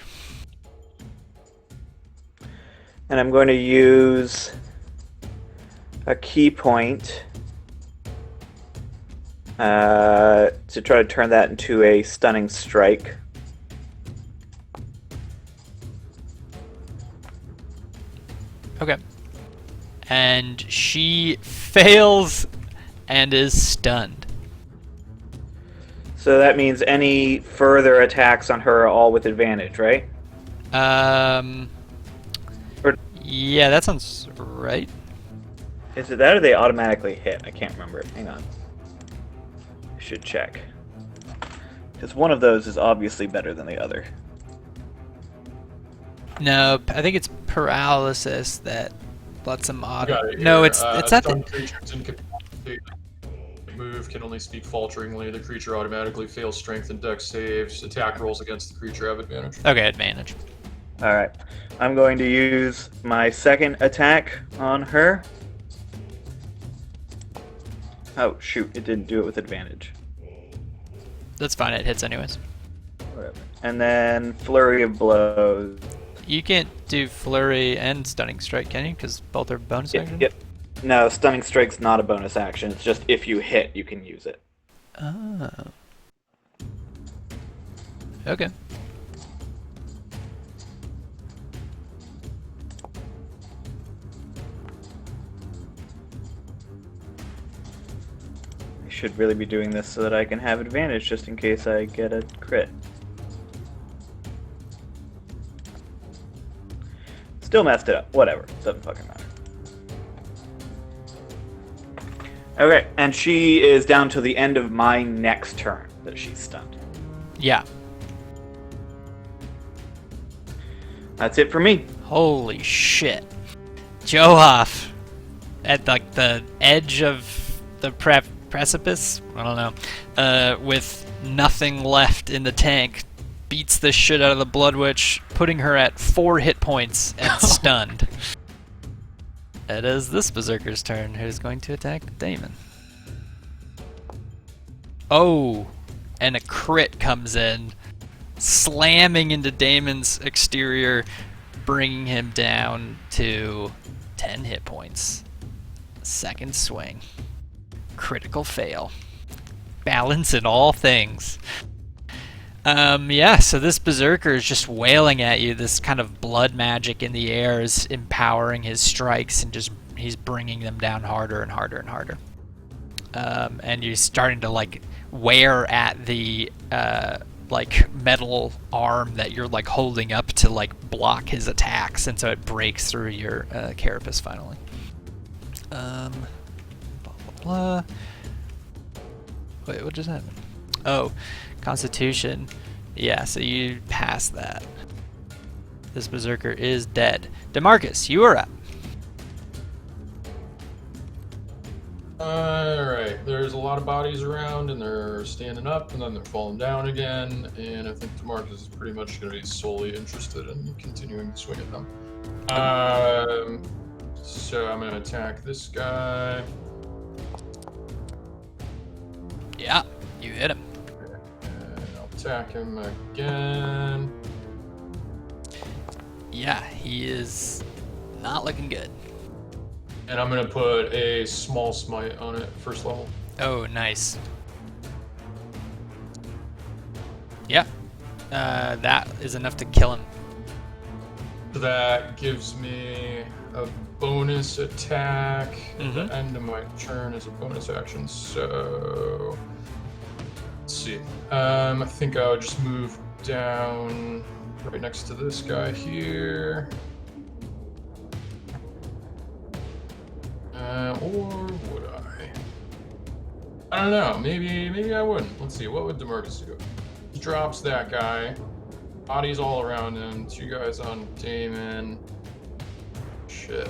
S8: And I'm going to use a key point to try to turn that into a stunning strike.
S2: Okay. And she fails and is stunned.
S8: So that means any further attacks on her are all with advantage, right? Or-
S2: Yeah, that sounds right.
S8: Is it that or they automatically hit? I can't remember. Hang on. I should check. Because one of those is obviously better than the other.
S2: No, I think it's paralysis that lets him
S7: Got it
S2: No,
S7: here.
S2: it's at
S7: Stunned
S2: the...
S7: creatures incapacitated. Move can only speak falteringly. The creature automatically fails strength and dex saves. Attack rolls against the creature have advantage.
S2: Okay, advantage.
S8: Alright. I'm going to use my second attack on her. Oh, shoot. It didn't do it with advantage.
S2: That's fine, it hits anyways.
S8: Whatever. And then Flurry of Blows.
S2: You can't do flurry and stunning strike, can you? Because both are bonus action?
S8: Yep. No, Stunning Strike's not a bonus action. It's just if you hit, you can use it.
S2: Oh. Okay.
S8: I should really be doing this so that I can have advantage just in case I get a crit. Still messed it up. Whatever. Doesn't fucking matter. Okay, and she is down to the end of my next turn that she's stunned.
S2: Yeah.
S8: That's it for me.
S2: Holy shit. Johoff, at like the edge of the precipice, I don't know, with nothing left in the tank, beats the shit out of the Blood Witch, putting her at 4 hit points and stunned. It is this Berserker's turn, who's going to attack Damon. Oh, and a crit comes in, slamming into Damon's exterior, bringing him down to 10 hit points. Second swing. Critical fail. Balance in all things. Yeah, so this Berserker is just wailing at you. This kind of blood magic in the air is empowering his strikes, and just he's bringing them down harder and harder and harder. And you're starting to like wear at the like metal arm that you're like holding up to like block his attacks, and so it breaks through your carapace finally. Blah blah blah. Wait, what just happened? Oh, Constitution. Yeah, so you pass that. This Berserker is dead. DeMarcus, you are up.
S7: Alright, there's a lot of bodies around, and they're standing up, and then they're falling down again, and I think DeMarcus is pretty much going to be solely interested in continuing to swing at them. So I'm going to attack this guy.
S2: Yeah, you hit him.
S7: And I'll attack him again.
S2: Yeah, he is not looking good.
S7: And I'm going to put a small smite on it, first level.
S2: Oh, nice. Yeah, that is enough to kill him.
S7: That gives me a bonus attack at the end of my turn as a bonus action. So let's see. I think I would just move down right next to this guy here. Or would I? I don't know. Maybe I wouldn't. Let's see. What would DeMarcus do? He drops that guy. Bodies all around him. 2 guys on Damon. Shit.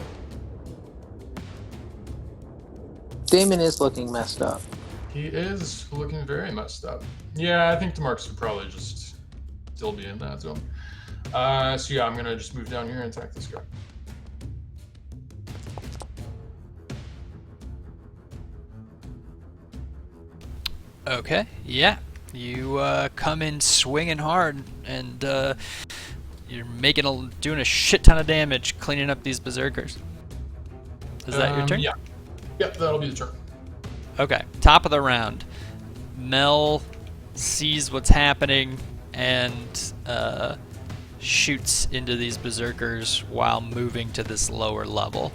S3: Damon is looking messed up.
S7: He is looking very messed up. Yeah, I think DeMarcus would probably just still be in that zone. So yeah, I'm gonna just move down here and attack this guy.
S2: Okay, yeah. You come in swinging hard, and you're doing a shit ton of damage, cleaning up these Berserkers. Is that your turn?
S7: Yeah. Yep, that'll be the turn.
S2: Okay, top of the round. Mel sees what's happening and shoots into these Berserkers while moving to this lower level.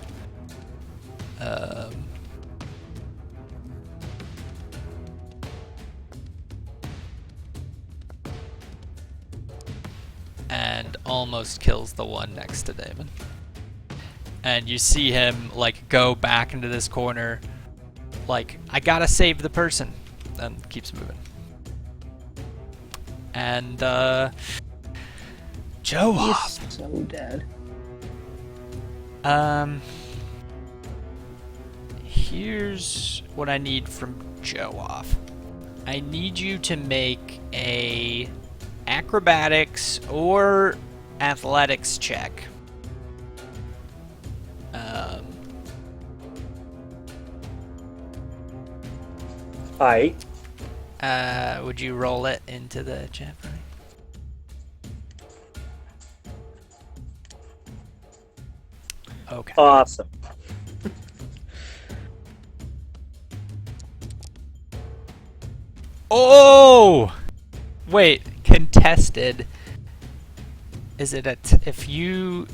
S2: and almost kills the one next to Damon. And you see him like go back into this corner, like, I gotta save the person, and keeps moving. And Joe.
S3: He's so dead.
S2: Here's what I need from Joe off. I need you to make a acrobatics or athletics check.
S8: Aye.
S2: Would you roll it into the chat for me? Okay.
S8: Awesome.
S2: Oh! Wait, contested. Is it if you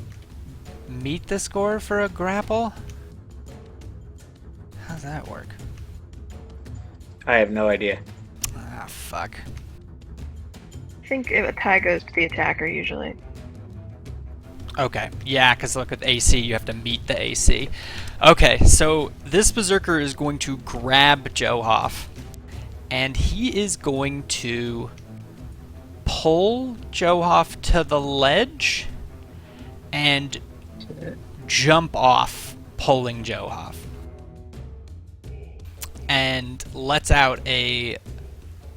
S2: meet the score for a grapple? How's that work?
S8: I have no idea.
S2: Ah, fuck.
S1: I think if a tie goes to the attacker usually.
S2: Okay, yeah, because look, with AC, you have to meet the AC. Okay, so this Berserker is going to grab Johoff, and he is going to pull Johoff to the ledge and jump off, pulling Johoff. And lets out a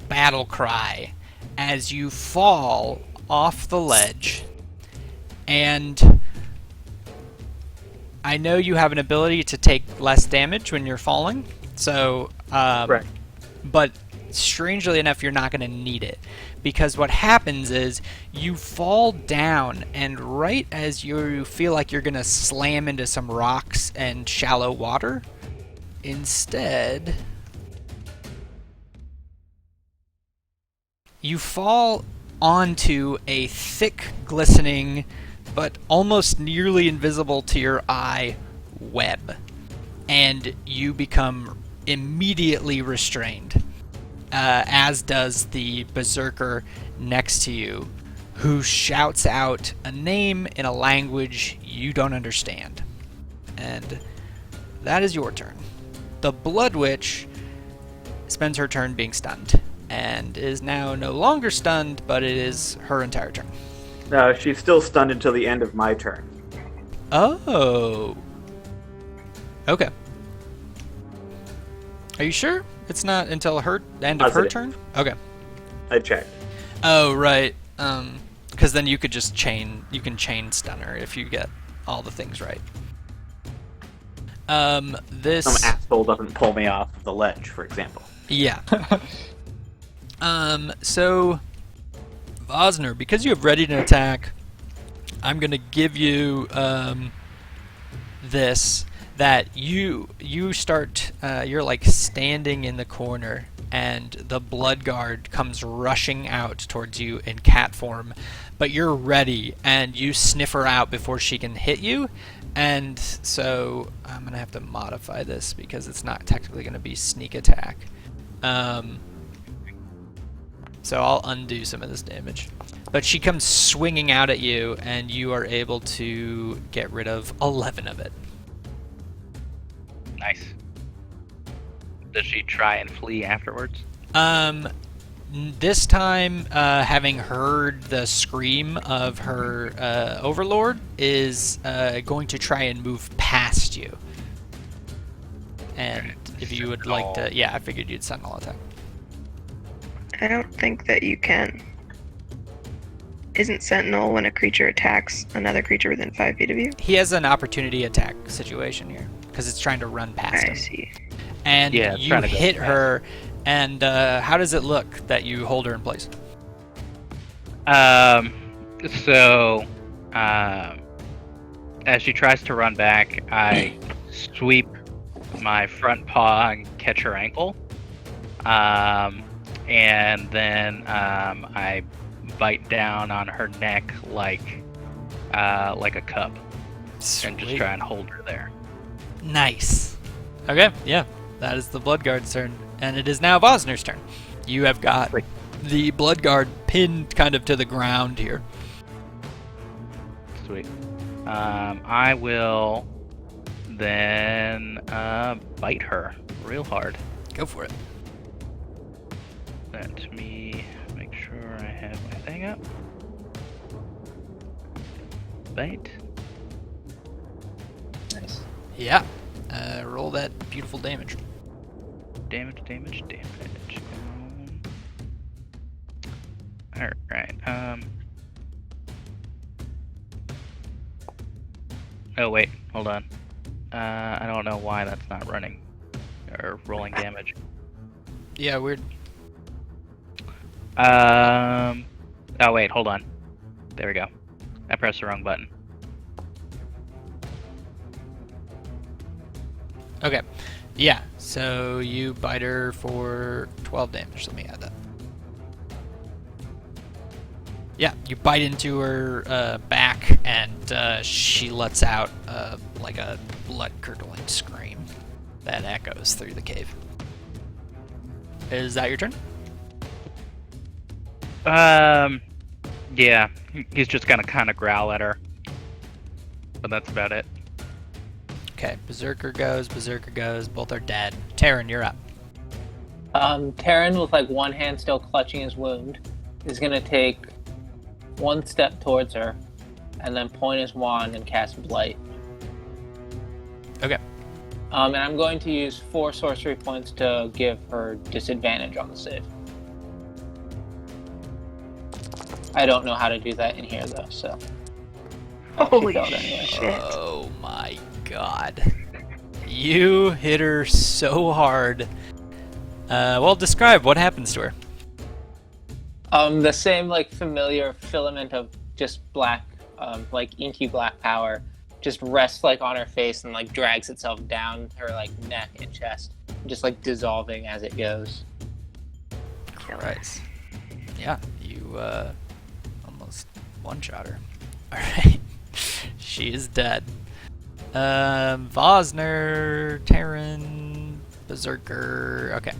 S2: battle cry as you fall off the ledge. And I know you have an ability to take less damage when you're falling, so
S8: Right.
S2: but strangely enough, you're not going to need it, because what happens is you fall down, and right as you feel like you're going to slam into some rocks and shallow water, instead you fall onto a thick, glistening, but almost nearly invisible to your eye web, and you become immediately restrained, as does the Berserker next to you, who shouts out a name in a language you don't understand. And that is your turn. The Blood Witch spends her turn being stunned, and is now no longer stunned, but it is her entire turn.
S8: No, she's still stunned until the end of my turn.
S2: Oh. Okay. Are you sure? It's not until the end of her
S8: Positive.
S2: turn? Okay.
S8: I checked.
S2: Oh, right. Because then you could just chain stun her if you get all the things right. This...
S8: Some asshole doesn't pull me off the ledge, for example.
S2: Yeah. So, Vosner, because you have readied an attack, I'm going to give you this, that you start, you're like standing in the corner, and the Blood Guard comes rushing out towards you in cat form, but you're ready, and you sniff her out before she can hit you, and so I'm going to have to modify this because it's not technically going to be sneak attack. So I'll undo some of this damage. But she comes swinging out at you, and you are able to get rid of 11 of it.
S4: Nice. Does she try and flee afterwards?
S2: This time, having heard the scream of her overlord, is going to try and move past you. And if you would like to... Yeah, I figured you'd sentinel attack.
S1: I don't think that you can. Isn't Sentinel when a creature attacks another creature within 5 feet of you?
S2: He has an opportunity attack situation here, because it's trying to run past
S1: I
S2: him.
S1: see.
S2: And
S4: Yeah, it's
S2: you
S4: trying to go
S2: hit
S4: fast.
S2: her, and how does it look that you hold her in place?
S4: So, as she tries to run back, I sweep my front paw and catch her ankle. And then I bite down on her neck like a cub, and just
S2: Sweet.
S4: try and hold her there.
S2: Nice. Okay, yeah, that is the Blood Guard's turn, and it is now Vosner's turn. You have got
S8: Wait.
S2: the Blood Guard pinned kind of to the ground here.
S4: Sweet. I will then bite her real hard.
S2: Go for it.
S4: Let me make sure I have my thing up. Bite.
S3: Nice.
S2: Yeah. Roll that beautiful damage.
S4: Damage. Alright, oh wait, hold on. I don't know why that's not running. Or rolling damage.
S2: Yeah, weird.
S4: Oh wait, hold on. There we go. I pressed the wrong button.
S2: Okay. Yeah, so you bite her for 12 damage. Let me add that. Yeah, you bite into her back, and she lets out like a blood-curdling scream that echoes through the cave. Is that your turn?
S4: Yeah. He's just gonna kind of growl at her. But that's about it.
S2: Okay, Berserker goes, both are dead. Taryn, you're up.
S3: Terran, with like one hand still clutching his wound, is gonna take one step towards her, and then point his wand and cast Blight.
S2: Okay.
S3: And I'm going to use 4 sorcery points to give her disadvantage on the save. I don't know how to do that in here though, so. I'll
S1: Holy
S3: keep it out anyway.
S1: shit.
S2: Oh my god. You hit her so hard. Well, describe what happens to her.
S3: The same like familiar filament of just black, like inky black power, just rests like on her face and like drags itself down her like neck and chest, just like dissolving as it goes.
S2: Christ. Yeah, you almost one-shot her. Alright. She is dead. Vosner, Terran, Berserker. Okay.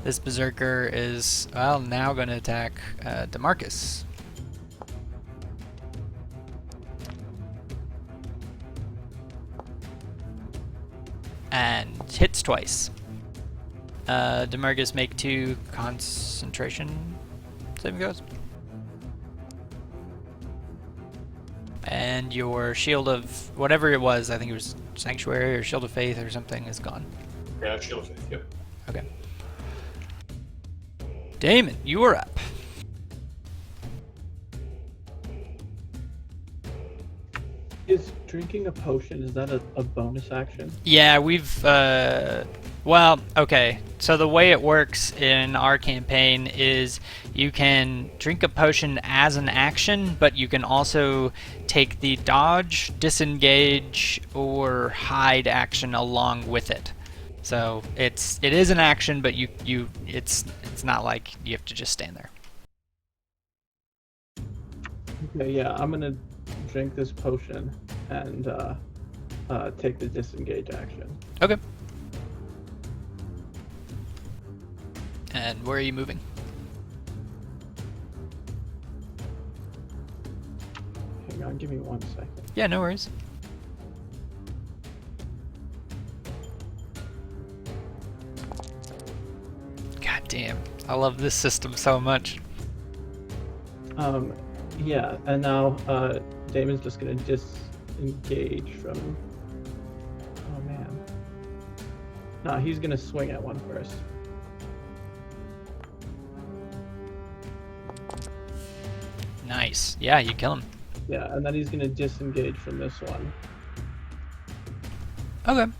S2: This Berserker is, well, now going to attack DeMarcus. And hits twice. DeMarcus, make 2 concentration saving throws. And your Shield of whatever it was, I think it was Sanctuary or Shield of Faith or something, is gone.
S7: Yeah, Shield of Faith, yep.
S2: Okay. Damon, you are up.
S5: Is drinking a potion, is that a bonus action?
S2: Yeah, we've, well, okay. So the way it works in our campaign is you can drink a potion as an action, but you can also take the dodge, disengage, or hide action along with it. So it is an action, but it's not like you have to just stand there.
S5: Okay, yeah, I'm gonna drink this potion and take the disengage action.
S2: Okay. And where are you moving?
S5: Hang on, give me 1 second.
S2: Yeah, no worries. God damn, I love this system so much.
S5: Yeah, and now Damon's just gonna disengage from. Oh man. No, he's gonna swing at one first.
S2: Nice. Yeah, you kill him.
S5: Yeah, and then he's gonna disengage from this one.
S2: Okay.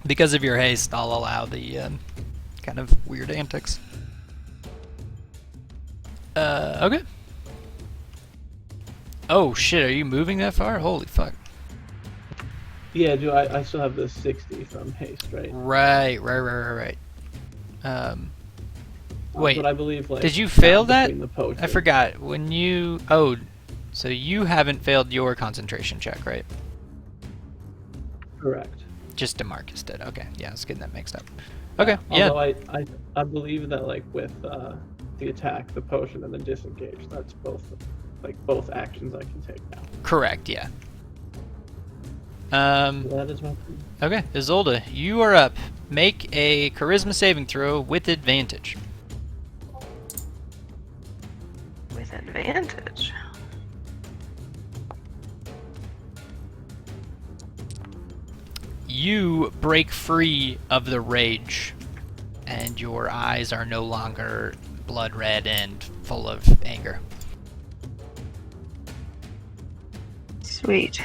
S2: Because of your haste, I'll allow the kind of weird antics. Okay. Oh shit, are you moving that far? Holy fuck.
S5: Yeah, I still have the 60 from haste, right?
S2: Right. Wait,
S5: But I believe like.
S2: did you fail that?
S5: between the potions.
S2: I forgot. When you... Oh, so you haven't failed your concentration check, right?
S5: Correct.
S2: Just DeMarcus did. Okay, yeah, I was getting that mixed up. Okay, yeah.
S5: Although I believe that like with the attack, the potion, and the disengage, that's both like both actions I can take now.
S2: Correct, yeah.
S5: That is my turn.
S2: Okay, Isolde, you are up. Make a charisma saving throw with advantage.
S1: With advantage.
S2: You break free of the rage, and your eyes are no longer blood red and full of anger.
S1: Sweet.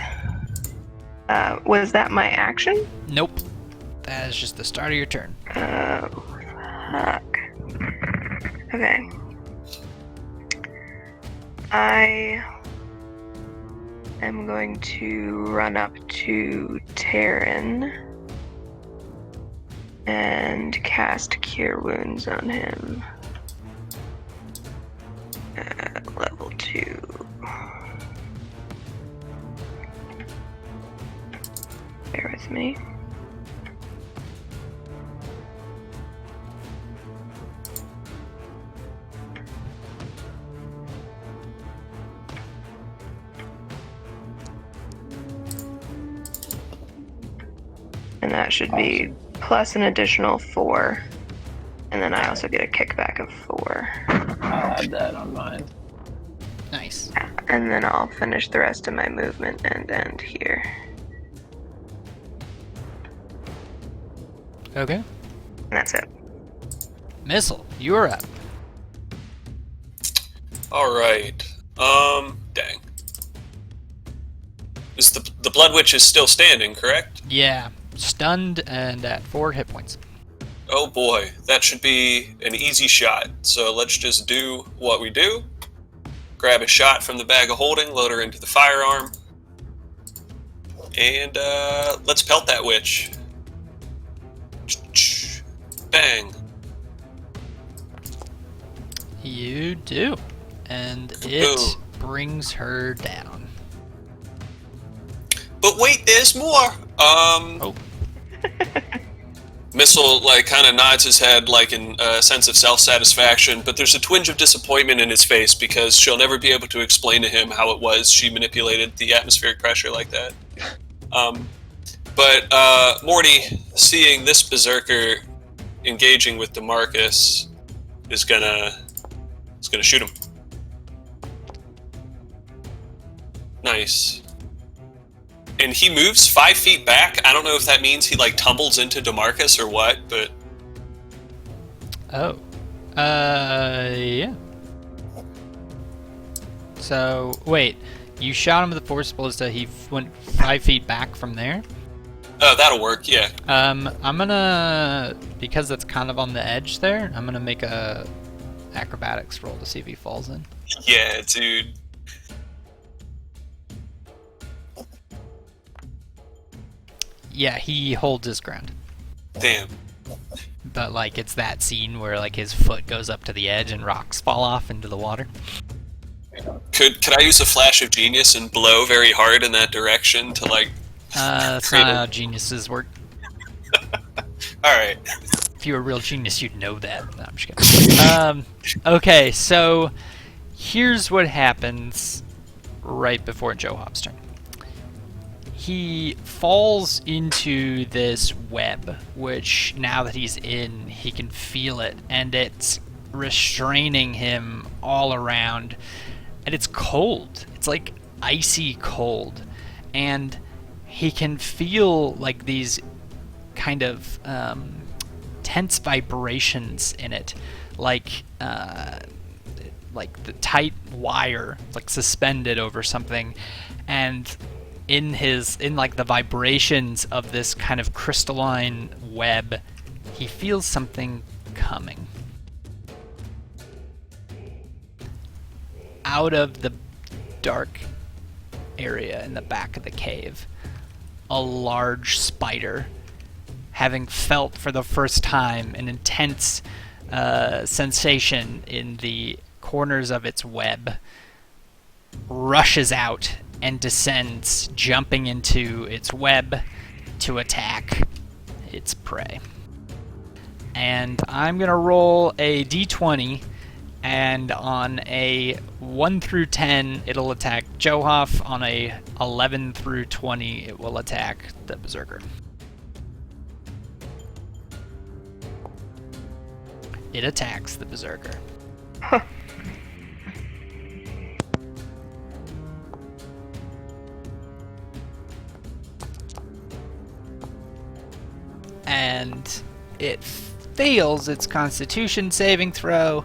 S1: Was that my action?
S2: Nope. That is just the start of your turn.
S1: Oh, fuck. Okay. I am going to run up to Terran and cast Cure Wounds on him. Level 2. Bear with me. And that should be plus an additional 4. And then I also get a kickback of 4.
S3: I'll add that on mine.
S2: Nice.
S1: And then I'll finish the rest of my movement and end here.
S2: Okay.
S1: And that's it.
S2: Missile, you are up.
S6: All right. Dang. Is the Blood Witch is still standing, correct?
S2: Yeah. Stunned and at 4 hit points.
S6: Oh boy, that should be an easy shot. So let's just do what we do. Grab a shot from the bag of holding, load her into the firearm, and let's pelt that witch. Bang.
S2: You do. And it brings her down.
S6: But wait, there's more. Missile kind of nods his head in a sense of self-satisfaction, but there's a twinge of disappointment in his face because she'll never be able to explain to him how it was she manipulated the atmospheric pressure like that. But Morty, seeing this berserker engaging with DeMarcus, is gonna shoot him. Nice. And he moves 5 feet back. I don't know if that means he tumbles into DeMarcus or what, but
S2: Oh. Yeah. So, wait. You shot him with the Force Ballista. He went 5 feet back from there?
S6: oh, that'll work. Yeah.
S2: I'm gonna... Because that's kind of on the edge there, I'm gonna make a acrobatics roll to see if he falls in.
S6: Yeah, dude.
S2: Yeah, he holds his ground.
S6: Damn.
S2: But, it's that scene where, his foot goes up to the edge and rocks fall off into the water.
S6: Could I use a flash of genius and blow very hard in that direction to
S2: That's
S6: create
S2: not
S6: a-
S2: how geniuses work.
S6: All right.
S2: If you were a real genius, you'd know that. No, I'm just kidding. Okay, so here's what happens right before Joe Hop's turn. He falls into this web, which now that he's in, he can feel it, and it's restraining him all around. And it's cold. It's icy cold. And he can feel these kind of tense vibrations in it, like the tight wire suspended over something, and in the vibrations of this kind of crystalline web, he feels something coming out of the dark area in the back of the cave. A large spider, having felt for the first time an intense sensation in the corners of its web, rushes out and descends, jumping into its web to attack its prey. And I'm going to roll a d20 And on a 1 through 10, it'll attack Johoff. On a 11 through 20, it will attack the Berserker. It attacks the Berserker.
S1: Huh.
S2: And it fails its Constitution saving throw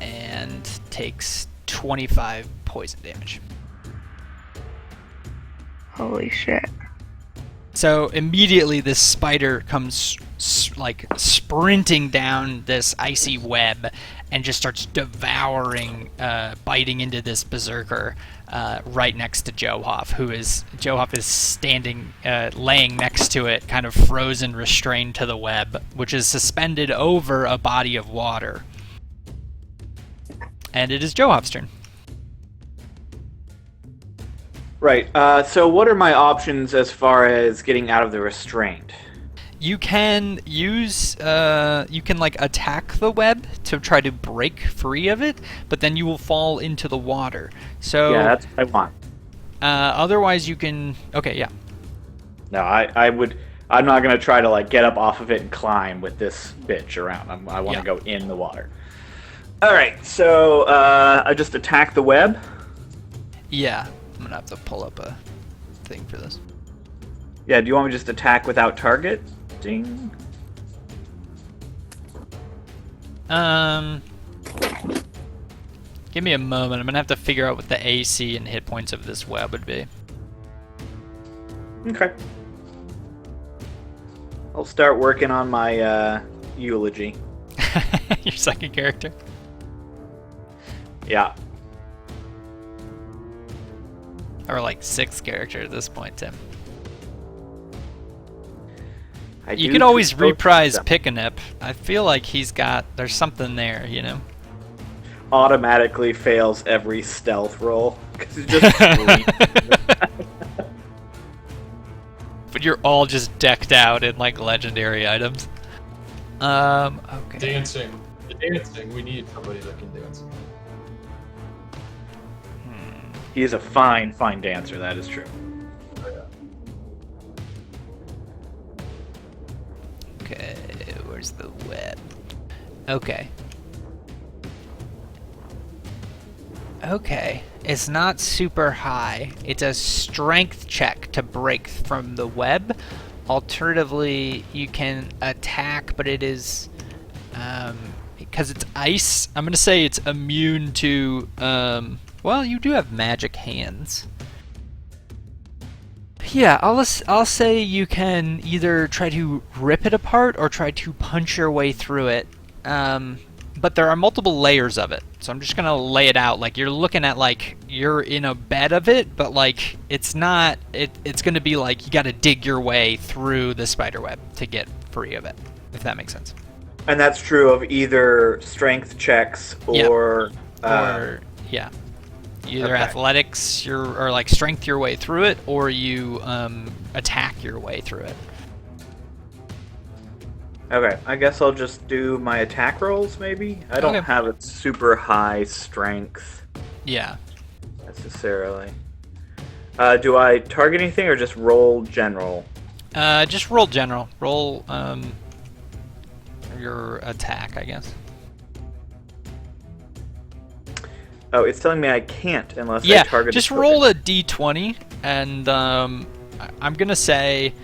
S2: and takes 25 poison damage.
S1: Holy shit.
S2: So immediately this spider comes like sprinting down this icy web and just starts devouring, biting into this berserker right next to Johoff is standing, laying next to it, kind of frozen, restrained to the web, which is suspended over a body of water. And it is Johoff's turn.
S8: Right. So what are my options as far as getting out of the restraint?
S2: You can use, you can like attack the web to try to break free of it, but then you will fall into the water. So
S8: Yeah, that's what I want.
S2: Otherwise you can, okay, yeah.
S8: No, I'm not going to try to like get up off of it and climb with this bitch around. I want to go in the water. All right, so I just attack the web.
S2: Yeah, I'm gonna have to pull up a thing for this.
S8: Yeah, do you want me to just attack without targeting?
S2: Give me a moment. I'm gonna have to figure out what the AC and hit points of this web would be.
S8: Okay. I'll start working on my eulogy.
S2: Your second character?
S8: Yeah.
S2: Or like sixth character at this point, Tim.
S8: I
S2: You
S8: do
S2: could always
S8: propose
S2: reprise
S8: them.
S2: Pickanip. I feel like there's something there, you know?
S8: Automatically fails every stealth roll. 'Cause it's just
S2: But you're all just decked out in like legendary items. Okay.
S7: Dancing. The dancing. We need somebody that can dance.
S8: He is a fine dancer, that is true.
S7: Oh, yeah.
S2: Okay, where's the web? Okay. Okay, it's not super high. It's a strength check to break from the web. Alternatively, you can attack, but it is, because it's ice, I'm going to say it's immune to, well, you do have magic hands. Yeah, I'll say you can either try to rip it apart or try to punch your way through it. But there are multiple layers of it, so I'm just gonna lay it out. Like you're looking at like you're in a bed of it, but like it's not. It's gonna be like you got to dig your way through the spider web to get free of it, if that makes sense.
S8: And that's true of either strength checks or...
S2: Or yeah. Either
S8: okay.
S2: athletics or like strength your way through it, or you attack your way through it.
S8: Okay, I guess I'll just do my attack rolls, maybe? I don't have a super high strength.
S2: Yeah.
S8: Necessarily. Do I target anything or just roll general?
S2: Just roll general. Roll your attack, I guess.
S8: Oh, it's telling me I can't unless
S2: Yeah,
S8: I target
S2: just
S8: a
S2: roll
S8: token.
S2: a d20, and I'm gonna say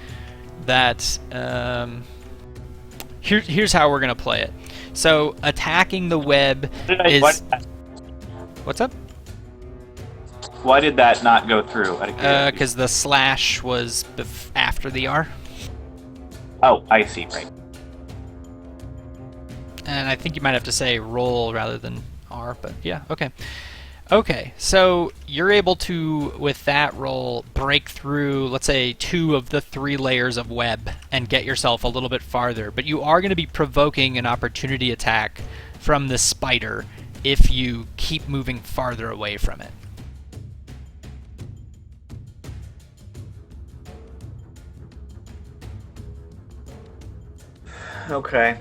S2: that here's how we're gonna play it. So attacking the web is what's up?
S8: Why did that not go through?
S2: Because the slash was after the R,
S8: Oh, I see. Right.
S2: and I think you might have to say roll rather than R. But yeah, okay. Okay, so you're able to, with that roll, break through, let's say, 2 of the 3 layers of web and get yourself a little bit farther. But you are going to be provoking an opportunity attack from the spider if you keep moving farther away from it.
S8: Okay.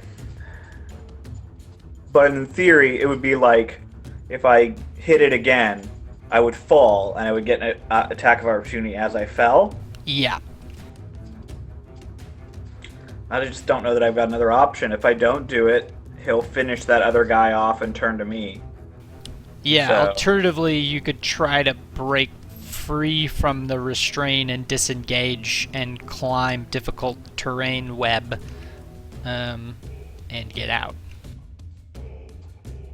S8: but in theory, it would be like if I hit it again, I would fall and I would get an attack of opportunity as I fell.
S2: Yeah.
S8: I just don't know that I've got another option. If I don't do it, he'll finish that other guy off and turn to me.
S2: Yeah,
S8: So-
S2: alternatively, you could try to break free from the restraint and disengage and climb difficult terrain web and get out.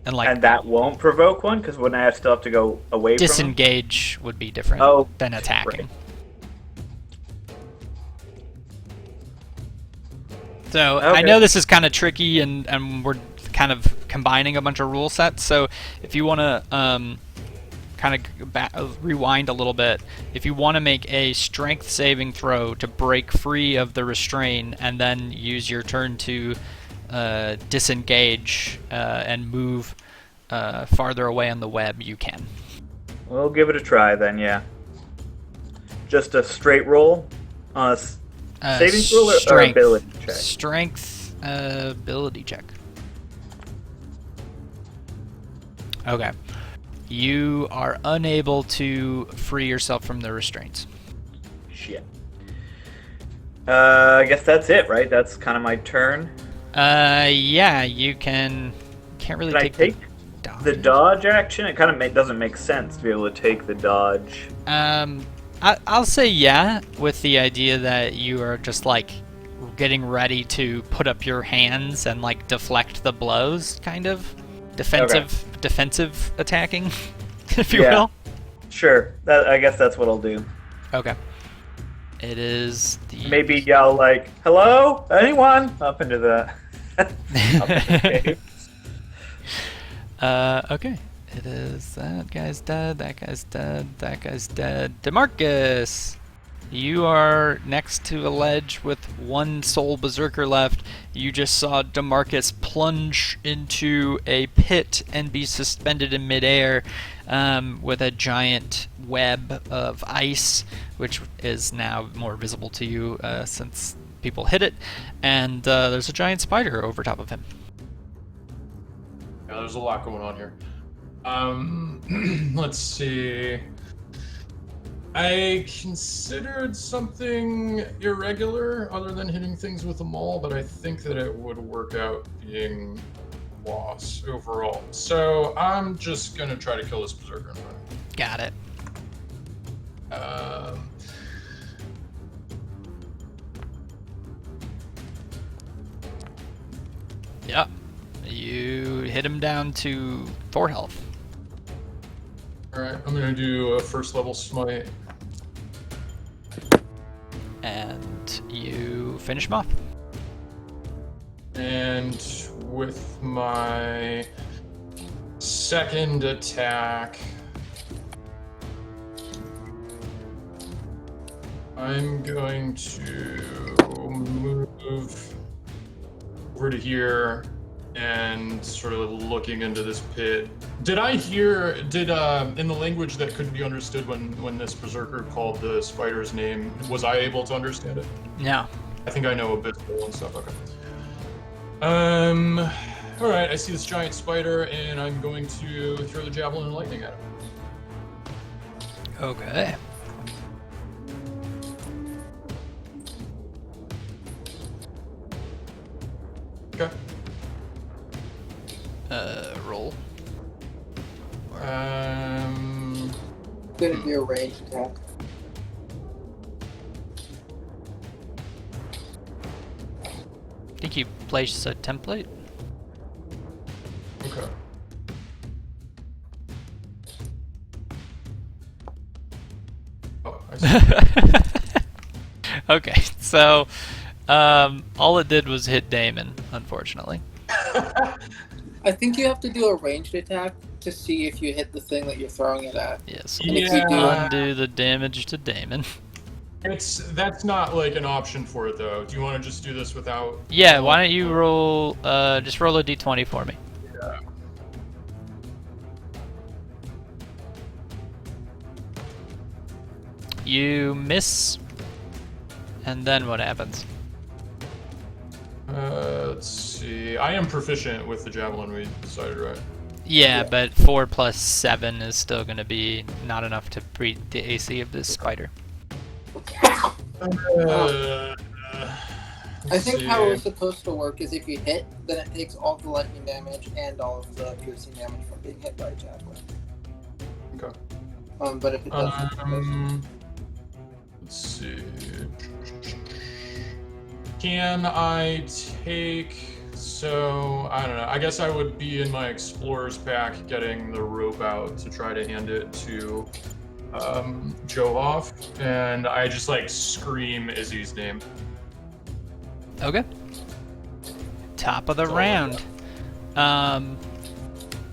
S2: And like
S8: And that won't provoke one, because wouldn't I still have to go away from him?
S2: disengage would be different
S8: Oh,
S2: than attacking.
S8: right.
S2: So I
S8: Okay.
S2: know this is kind of tricky, and we're kind of combining a bunch of rule sets. So if you want to kind of rewind a little bit, if you want to make a strength saving throw to break free of the restraint, and then use your turn to disengage and move farther away on the web, you can.
S8: We'll give it a try then, yeah. Just a straight roll on a saving throw or
S2: Strength.
S8: ability check?
S2: Strength ability check. Okay. You are unable to free yourself from the restraints.
S8: Shit. I guess that's it, right? That's kind of my turn.
S2: Yeah, you can't really
S8: Can I
S2: take
S8: take
S2: dodge.
S8: the dodge action? It kind of doesn't make sense to be able to take the dodge.
S2: I'll say yeah, with the idea that you are just like getting ready to put up your hands and like deflect the blows, kind of defensive attacking, if you
S8: Yeah.
S2: will.
S8: Sure. I guess that's what I'll do.
S2: Okay. It is the
S8: Maybe yell like, "Hello, anyone?" up into the. Up into the cave.
S2: Okay. It is that guy's dead, that guy's dead, that guy's dead. DeMarcus! You are next to a ledge with one soul berserker left. You just saw DeMarcus plunge into a pit and be suspended in midair with a giant web of ice, which is now more visible to you since people hit it. And there's a giant spider over top of him.
S7: Yeah, there's a lot going on here. Let's see. I considered something irregular other than hitting things with a maul, but I think that it would work out being loss overall. So I'm just gonna try to kill this berserker in front of me.
S2: Got it. Yep. You hit him down to 4 health.
S7: Alright, I'm gonna do a first level smite.
S2: And you finish him off.
S7: And with my second attack, I'm going to move over to here and sort of looking into this pit. Did I hear, in the language that couldn't be understood when this berserker called the spider's name, was I able to understand it?
S2: No.
S7: I think I know abyssal and stuff, okay. Alright, I see this giant spider and I'm going to throw the javelin and lightning at him.
S2: Okay.
S7: Okay.
S2: Roll.
S3: Gonna do a ranged attack.
S2: I think you place a template.
S7: Okay. Oh, I see.
S2: Okay, so all it did was hit Damon, unfortunately.
S3: I think you have to do a ranged attack to see if you hit the thing that you're throwing it at.
S2: Yes.
S3: And if you do,
S2: Undo the damage to Damon.
S7: That's not like an option for it though. Do you want to just do this without?
S2: Yeah, why don't you roll, just roll a d20 for me.
S7: Yeah.
S2: You miss, and then what happens?
S7: Let's see. I am proficient with the javelin, we decided, right?
S2: Yeah, but 4 plus 7 is still going to be not enough to beat the AC of this spider.
S3: I think how it's supposed to work is if you hit, then it takes all the lightning damage and all of the piercing damage from being hit by a javelin.
S7: Okay.
S3: But if it doesn't,
S7: let's see. Can I take? So I don't know. I guess I would be in my explorer's pack, getting the rope out to try to hand it to Jovoff, and I just like scream Izzy's name.
S2: Okay. Top of the round.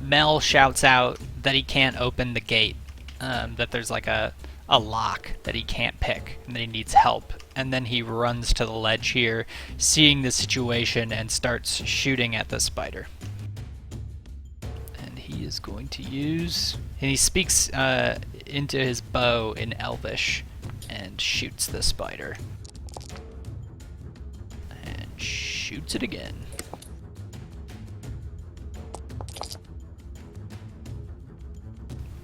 S2: Mel shouts out that he can't open the gate, that there's like a lock that he can't pick, and that he needs help. And then he runs to the ledge here, seeing the situation, and starts shooting at the spider. And he is going to use... And he speaks into his bow in Elvish, and shoots the spider. And shoots it again.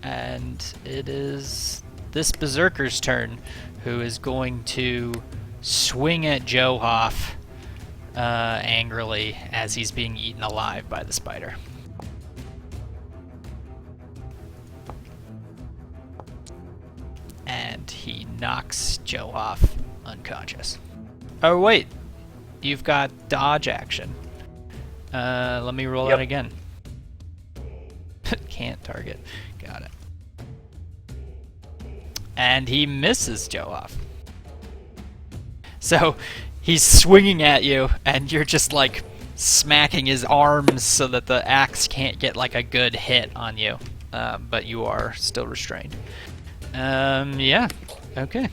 S2: And it is this berserker's turn, who is going to swing at Jovoff angrily as he's being eaten alive by the spider. And he knocks Jovoff unconscious. Oh wait, you've got dodge action. Let me roll that again. Can't target. Got it. And he misses Jovoff. So he's swinging at you, and you're just like smacking his arms so that the axe can't get like a good hit on you. But you are still restrained. Yeah. Okay.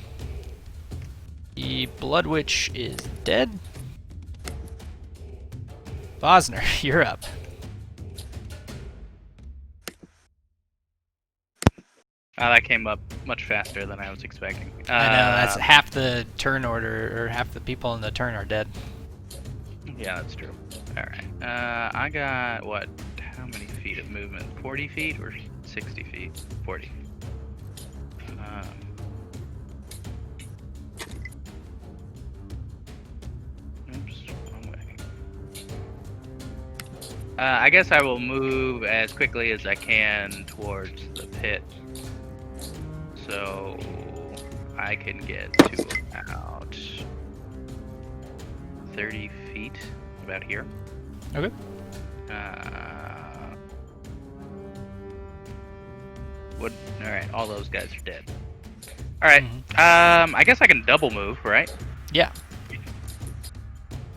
S2: The Blood Witch is dead. Bosner, you're up.
S4: That came up much faster than I was expecting.
S2: I know, that's half the turn order, or half the people in the turn are dead.
S4: Yeah, that's true. Alright. I got, what? How many feet of movement? 40 feet or 60 feet? 40. Oops, wrong way. I guess I will move as quickly as I can towards the pit, so I can get to about 30 feet, about here.
S2: Okay.
S4: Alright, all those guys are dead. Alright, I guess I can double move, right?
S2: Yeah.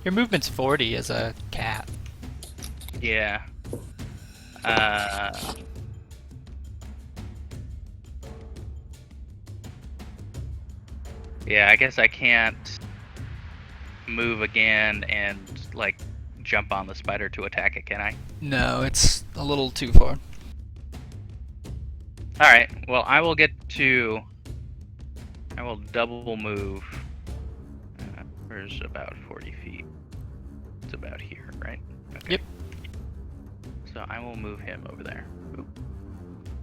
S2: Your movement's 40 as a cat.
S4: Yeah. Yeah, I guess I can't move again and, like, jump on the spider to attack it, can I?
S2: No, it's a little too far.
S4: Alright, well, I will double move. Where's about 40 feet? It's about here, right? Okay.
S2: Yep.
S4: So I will move him over there. Oop.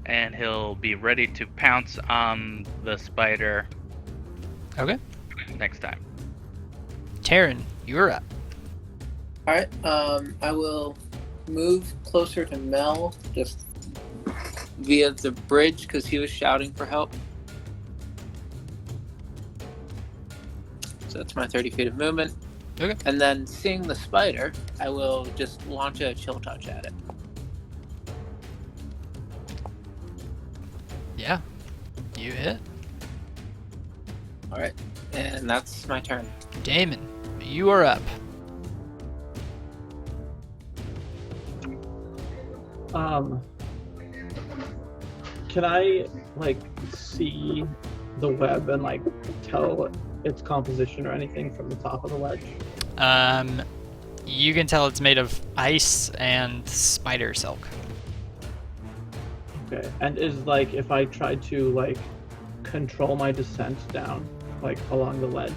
S4: And he'll be ready to pounce on the spider.
S2: Okay.
S4: Next time.
S2: Taryn, you're up.
S3: Alright, I will move closer to Mel, just via the bridge, because he was shouting for help. So that's my 30 feet of movement.
S2: Okay.
S3: And then, seeing the spider, I will just launch a chill touch at it.
S2: Yeah. You hit.
S3: Alright, and that's my turn.
S2: Damon, you are up.
S5: Can I like see the web and like tell its composition or anything from the top of the ledge?
S2: You can tell it's made of ice and spider silk.
S5: Okay. And is like if I tried to like control my descent down like along the ledge,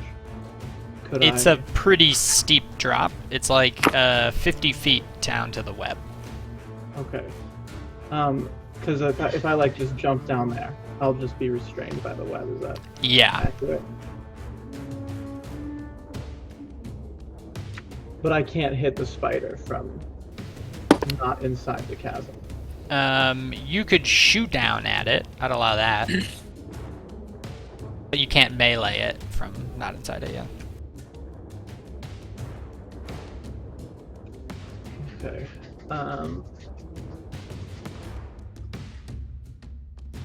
S2: It's a pretty steep drop. It's like 50 feet down to the web.
S5: Okay. Because if I like just jump down there, I'll just be restrained by the web. Is that accurate? But I can't hit the spider from not inside the chasm.
S2: You could shoot down at it. I'd allow that. But you can't melee it from not inside it, yeah.
S5: Okay.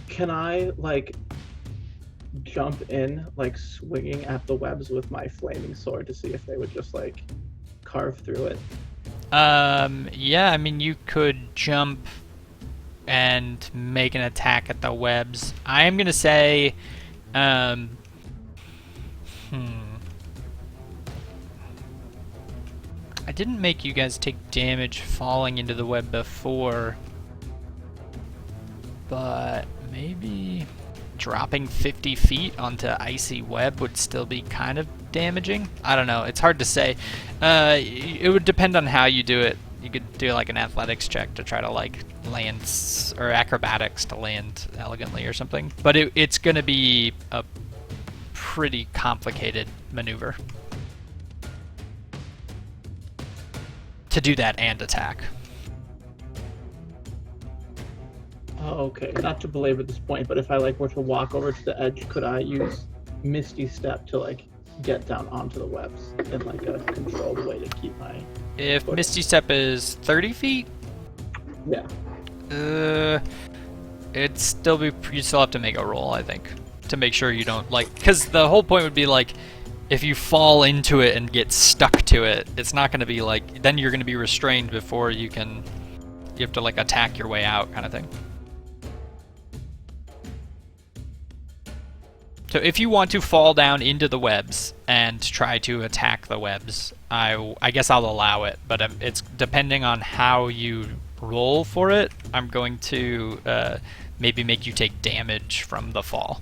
S5: Can I, like, jump in, like, swinging at the webs with my flaming sword to see if they would just, like, carve through it?
S2: Yeah, I mean, you could jump and make an attack at the webs. I am gonna say, I didn't make you guys take damage falling into the web before, but maybe dropping 50 feet onto icy web would still be kind of damaging. I don't know. It's hard to say. It would depend on how you do it. You could do like an athletics check to try to like land, or acrobatics to land elegantly or something. But it's going to be a pretty complicated maneuver to do that and attack.
S5: Oh, okay. Not to belabor this point, but if I like were to walk over to the edge, could I use Misty Step to like get down onto the webs in like a controlled way to keep my...
S2: If Misty Step is 30 feet?
S5: Yeah.
S2: It'd still be... You still have to make a roll, I think, to make sure you don't, like... Because the whole point would be, like, if you fall into it and get stuck to it, it's not going to be, like... Then you're going to be restrained before you can... You have to, like, attack your way out, kind of thing. So if you want to fall down into the webs and try to attack the webs, I guess I'll allow it, but it's depending on how you roll for it. I'm going to maybe make you take damage from the fall.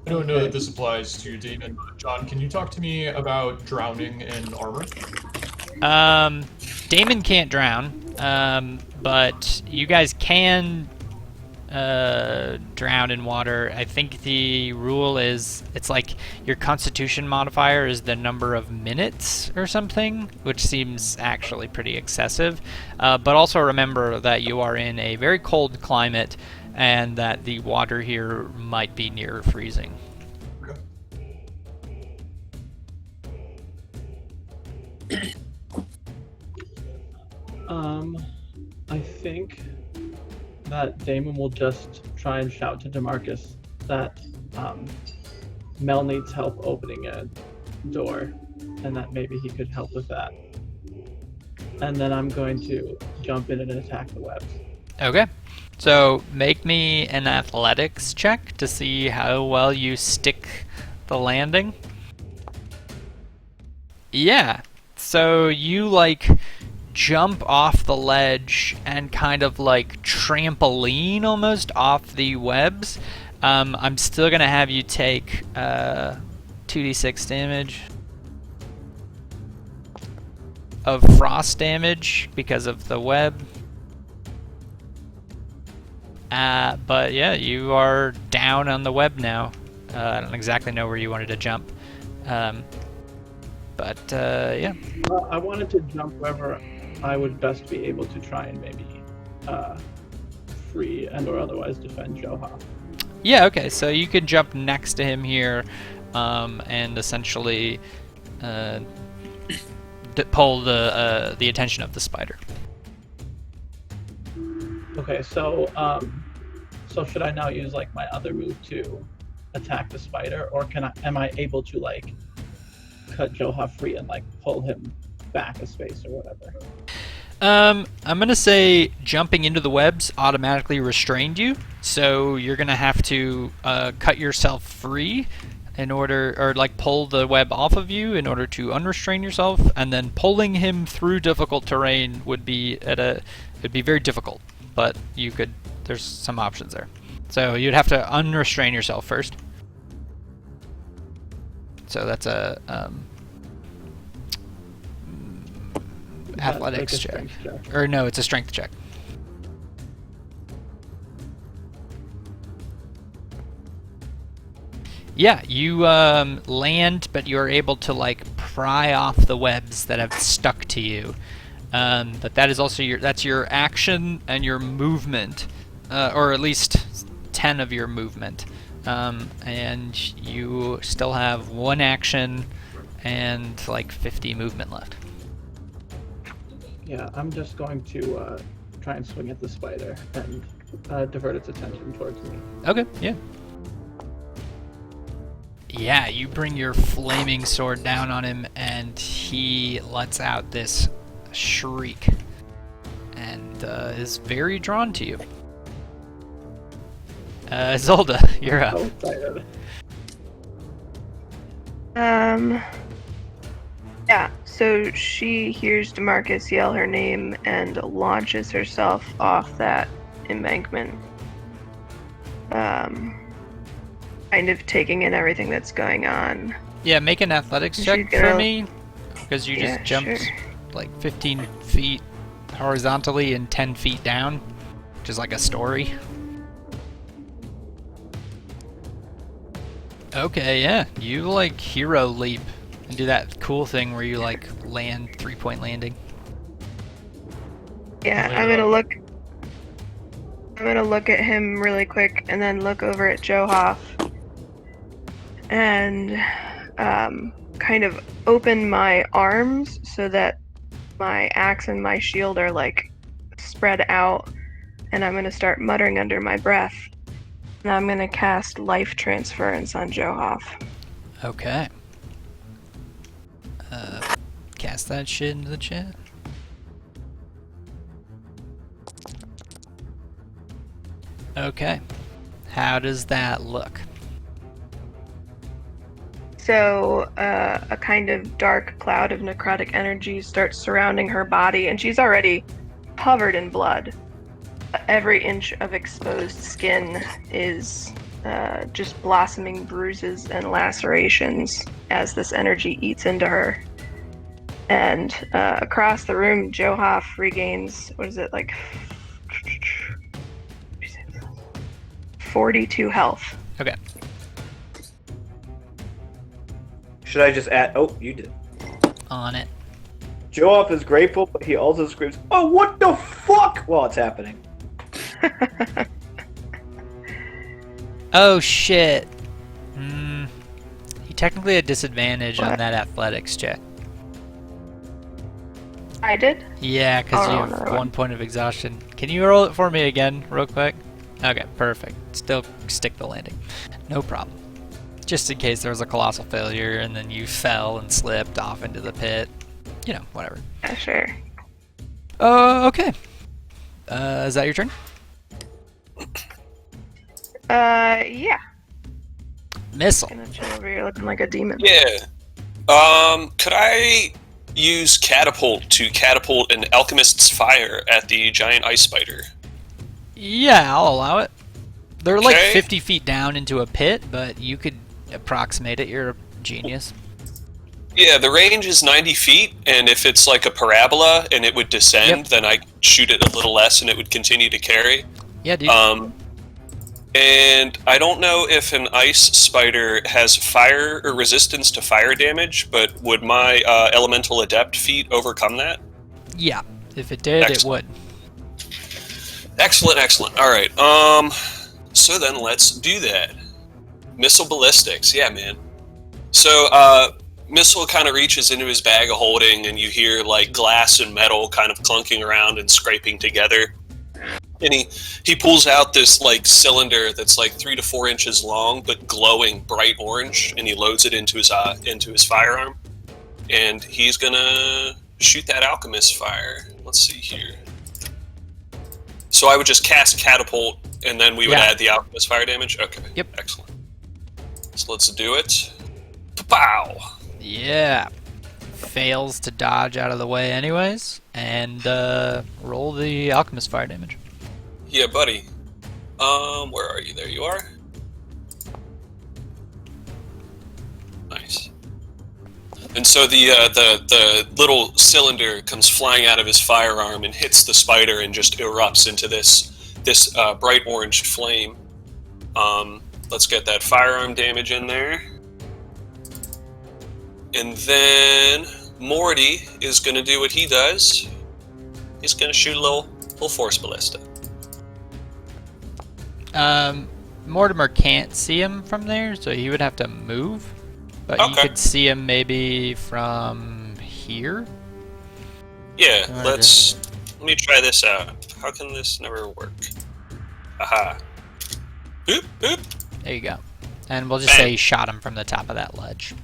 S7: I don't know that this applies to Damon, but John, can you talk to me about drowning in armor?
S2: Damon can't drown, but you guys can drown in water. I think the rule is it's like your constitution modifier is the number of minutes or something, which seems actually pretty excessive. But also remember that you are in a very cold climate and that the water here might be near freezing.
S7: Okay.
S5: I think that Damon will just try and shout to DeMarcus that Mel needs help opening a door, and that maybe he could help with that. And then I'm going to jump in and attack the webs.
S2: Okay. So make me an athletics check to see how well you stick the landing. Yeah. So you like jump off the ledge and kind of like trampoline almost off the webs. I'm still gonna have you take 2d6 damage of frost damage because of the web. But yeah, you are down on the web now. I don't exactly know where you wanted to jump. But yeah.
S5: Well, I wanted to jump wherever I would best be able to try and maybe free and or otherwise defend Joha.
S2: Yeah, okay, so you can jump next to him here and essentially pull the attention of the spider.
S5: Okay, so so should I now use like my other move to attack the spider, or am I able to like cut Joha free and like pull him back a space or whatever?
S2: I'm gonna say jumping into the webs automatically restrained you, so you're gonna have to cut yourself free in order, or like pull the web off of you in order to unrestrain yourself, and then pulling him through difficult terrain would be it'd be very difficult, but you could there's some options there. So you'd have to unrestrain yourself first. So that's a athletics
S5: like a
S2: check.
S5: strength check?
S2: Or no, it's a strength check. Yeah, you land, but you're able to like pry off the webs that have stuck to you. But that is also that's your action and your movement, or at least 10 of your movement. And you still have 1 action and like 50 movement left.
S5: Yeah, I'm just going to try and swing at the spider and divert its attention towards me.
S2: Okay, yeah. Yeah, you bring your flaming sword down on him, and he lets out this shriek, and is very drawn to you. Zolda, you're up.
S5: So excited.
S1: Yeah, so she hears DeMarcus yell her name and launches herself off that embankment. Kind of taking in everything that's going on.
S2: Yeah, make an athletics
S1: She's
S2: check
S1: gonna-
S2: for me, because you
S1: Yeah,
S2: just jumped
S1: sure.
S2: like 15 feet horizontally and 10 feet down, which is like a story. Okay, yeah, you like hero leap and do that cool thing where you like land 3-point landing.
S1: Yeah,
S7: Yeah.
S1: I'm gonna look at him really quick and then look over at Johoff and kind of open my arms so that my axe and my shield are like spread out, and I'm gonna start muttering under my breath. And I'm gonna cast life transference on Johoff.
S2: Okay. Cast that shit into the chat. Okay. How does that look?
S1: So a kind of dark cloud of necrotic energy starts surrounding her body, and she's already covered in blood. Every inch of exposed skin is just blossoming bruises and lacerations as this energy eats into her. And across the room, Johoff regains, what is it, like 42 health.
S2: Okay.
S8: Should I just add? Oh, you did.
S2: On it.
S8: Joe is grateful, but he also screams, "Oh, what the fuck!" while it's happening.
S2: Oh shit. He technically had disadvantage on
S1: What?
S2: that athletics check.
S1: I did?
S2: Yeah, because
S1: Oh,
S2: you have
S1: another
S2: 1 point of exhaustion. Can you roll it for me again, real quick? Okay, perfect. Still stick the landing. No problem. Just in case there was a colossal failure and then you fell and slipped off into the pit. You know, whatever.
S1: Yeah, sure.
S2: Okay. Is that your turn?
S1: Yeah.
S2: Missile.
S1: Gonna chill over here looking like a demon.
S6: Yeah. Could I use catapult to catapult an alchemist's fire at the giant ice spider?
S2: Yeah, I'll allow it. They're like
S6: Okay.
S2: 50 feet down into a pit, but you could approximate it. You're a genius.
S6: Yeah, the range is 90 feet, and if it's like a parabola and it would descend,
S2: Yep.
S6: then I shoot it a little less and it would continue to carry.
S2: Yeah, dude.
S6: And I don't know if an ice spider has fire or resistance to fire damage, but would my elemental adept feat overcome that?
S2: Yeah, if it did,
S6: Excellent.
S2: it would.
S6: Excellent. All right. So then let's do that. Missile ballistics. Yeah, man. So, Missile kind of reaches into his bag of holding, and you hear like glass and metal kind of clunking around and scraping together. And he pulls out this like cylinder that's like 3 to 4 inches long, but glowing bright orange, and he loads it into his firearm. And he's gonna shoot that alchemist fire. Let's see here. So I would just cast catapult, and then we would
S2: Yeah.
S6: add the alchemist fire damage. Okay.
S2: Yep.
S6: Excellent. So let's do it. Pow!
S2: Yeah. Fails to dodge out of the way anyways, and roll the alchemist fire damage.
S6: Yeah, buddy. Where are you? There you are. Nice. And so the little cylinder comes flying out of his firearm and hits the spider and just erupts into this bright orange flame. Let's get that firearm damage in there. And then Morty is going to do what he does. He's going to shoot a little force ballista.
S2: Mortimer can't see him from there, so he would have to move. But you
S6: Okay.
S2: could see him maybe from here.
S6: Yeah,
S2: Alright.
S6: let me try this out. How can this never work? Aha. Boop, boop.
S2: There you go. And we'll just
S6: Bang.
S2: say you shot him from the top of that ledge.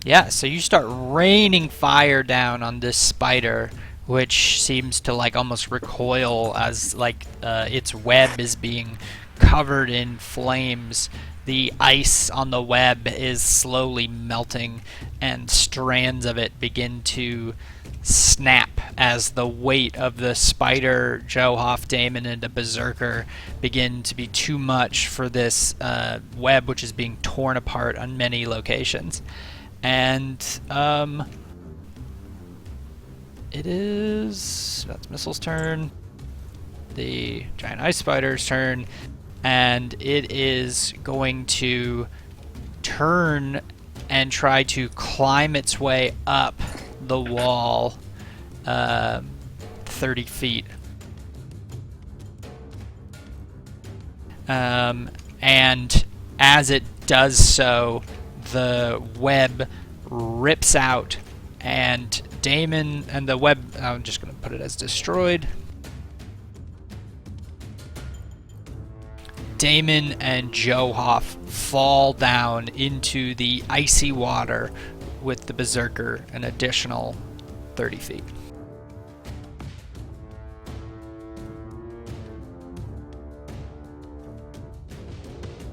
S2: Yeah, so you start raining fire down on this spider, which seems to like almost recoil as like its web is being covered in flames. The ice on the web is slowly melting, and strands of it begin to snap as the weight of the spider, Johoff, Damon, and the Berserker begin to be too much for this web, which is being torn apart on many locations. And that's Missile's turn, the giant ice spider's turn, and it is going to turn and try to climb its way up the wall 30 feet. And as it does so, the web rips out, and Damon and the web, I'm just going to put it as destroyed. Damon and Johoff fall down into the icy water with the Berserker an additional 30 feet.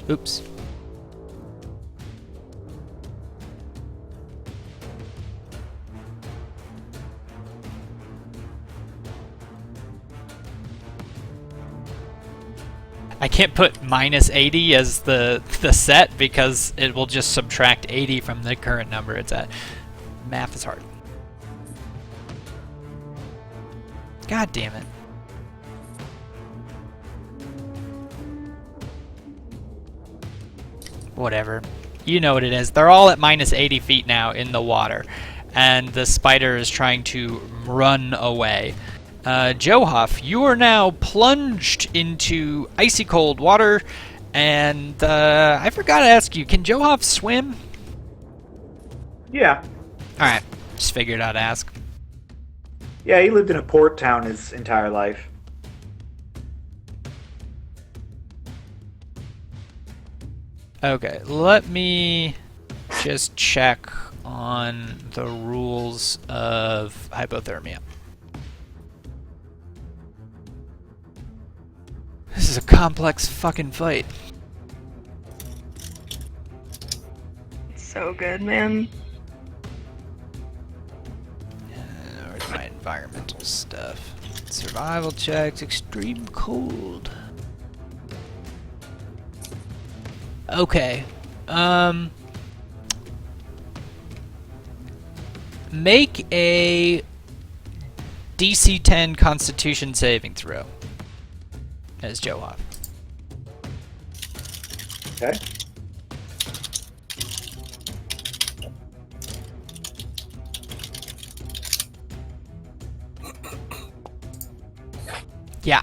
S2: Oops. I can't put minus 80 as the set because it will just subtract 80 from the current number it's at. Math is hard. God damn it. Whatever. You know what it is. They're all at minus 80 feet now in the water, and the spider is trying to run away. Johoff, you are now plunged into icy cold water, and I forgot to ask you, can Johoff swim?
S8: Yeah.
S2: Alright, just figured I'd ask.
S8: Yeah, he lived in a port town his entire life.
S2: Okay, let me just check on the rules of hypothermia. This is a complex fucking fight.
S1: It's so good, man.
S2: Where's my environmental stuff? Survival checks, extreme cold. Okay. Make a DC 10 Constitution saving throw as Johoff.
S8: Okay.
S2: Yeah.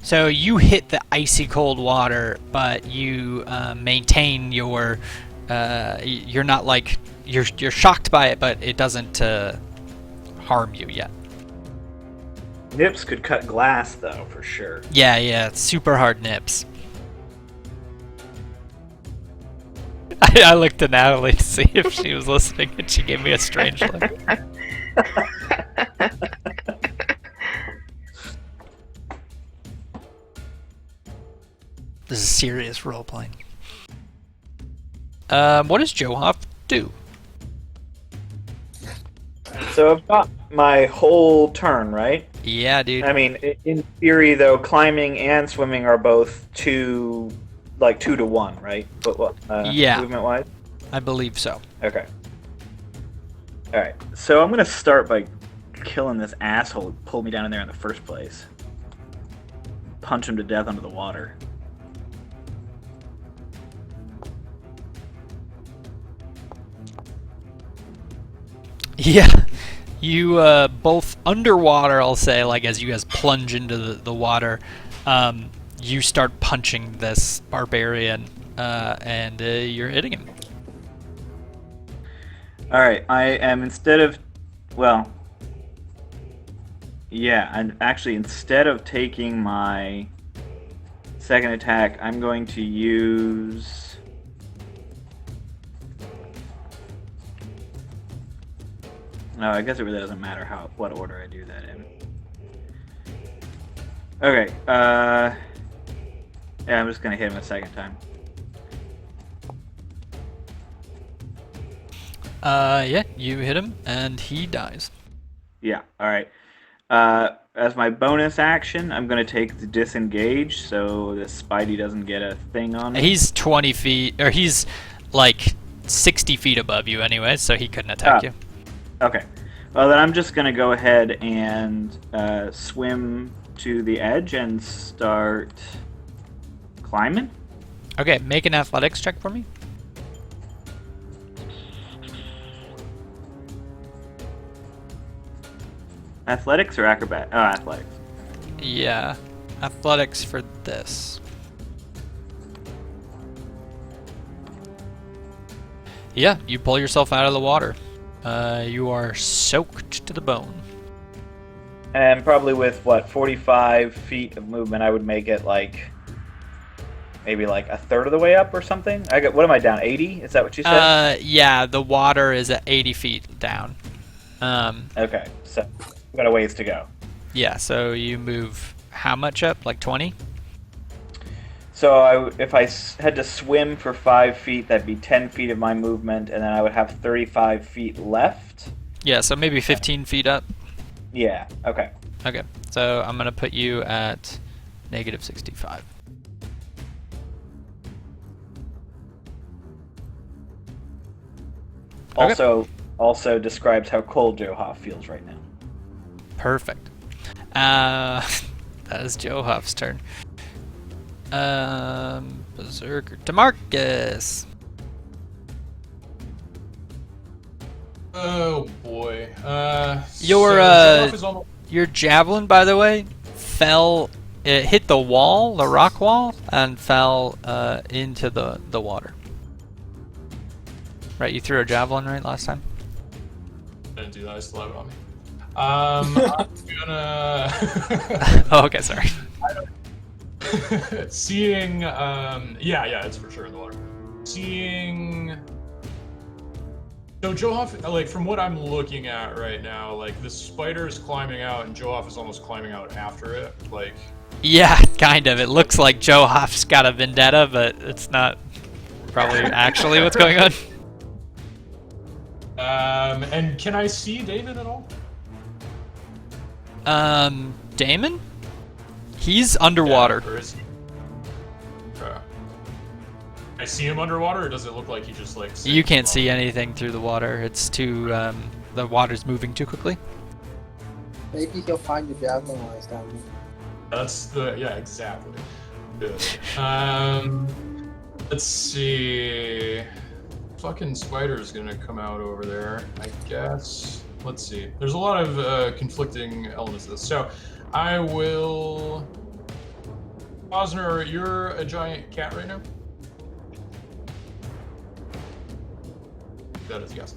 S2: So you hit the icy cold water, but you maintain your. You're not like you're shocked by it, but it doesn't harm you yet.
S8: Nips could cut glass, though, for sure.
S2: Yeah, it's super hard nips. I looked at Natalie to see if she was listening, and she gave me a strange look. This is serious role-playing. What does Johoff do?
S8: So I've got my whole turn, right?
S2: Yeah, dude.
S8: I mean, in theory, though, climbing and swimming are both 2 to 1, right? But
S2: Yeah.
S8: movement wise.
S2: I believe so.
S8: Okay. All right. So I'm gonna start by killing this asshole who pulled me down in there in the first place. Punch him to death under the water.
S2: Yeah. You both underwater, I'll say, like as you guys plunge into the water, you start punching this barbarian, and you're hitting him.
S8: All right. I am instead of taking my second attack, I'm going to use. No, I guess it really doesn't matter what order I do that in. Okay, yeah, I'm just gonna hit him a second time.
S2: Yeah, you hit him, and he dies.
S8: Yeah, alright. As my bonus action, I'm gonna take the disengage, so the Spidey doesn't get a thing on me.
S2: He's 20 feet, or he's like 60 feet above you anyway, so he couldn't attack you.
S8: Okay. Well, then I'm just going to go ahead and swim to the edge and start climbing.
S2: Okay, make an athletics check for me.
S8: Athletics or acrobat? Oh, athletics.
S2: Yeah, athletics for this. Yeah, you pull yourself out of the water. You are soaked to the bone.
S8: And probably with, 45 feet of movement, I would make it maybe like a third of the way up or something? What am I down, 80? Is that what you said?
S2: Yeah, the water is at 80 feet down.
S8: Okay, so we've got a ways to go.
S2: Yeah, so you move how much up? Like 20?
S8: So if I had to swim for 5 feet, that'd be 10 feet of my movement, and then I would have 35 feet left.
S2: Yeah, so maybe 15 feet up.
S8: Yeah, okay.
S2: Okay, so I'm going to put you at negative 65.
S8: Also describes how cold Johoff feels right now.
S2: Perfect. That is Johoff's turn. Berserker. Demarcus!
S7: Oh boy.
S2: Your javelin, by the way, fell. It hit the wall, the rock wall, and fell into the water. Right, you threw a javelin right last time?
S7: I didn't do that, I still have it on me. I'm gonna...
S2: Oh, okay, sorry.
S7: Seeing, yeah, it's for sure in the water. Seeing... So Johoff, from what I'm looking at right now, the spider is climbing out and Johoff is almost climbing out after it,
S2: Yeah, kind of. It looks like Johoff's got a vendetta, but it's not probably actually what's going on.
S7: And can I see Damon at all?
S2: Damon? He's underwater.
S7: Yeah, or is he? I see him underwater, or does it look like he just
S2: You can't see anything through the water. It's too the water's moving too quickly.
S9: Maybe he'll find the javelin while he's down there.
S7: Yeah, exactly. Good. Let's see. Fucking spider's gonna come out over there, I guess. Let's see. There's a lot of conflicting elements to this. So, I will... Osner, you're a giant cat right now? That is yes.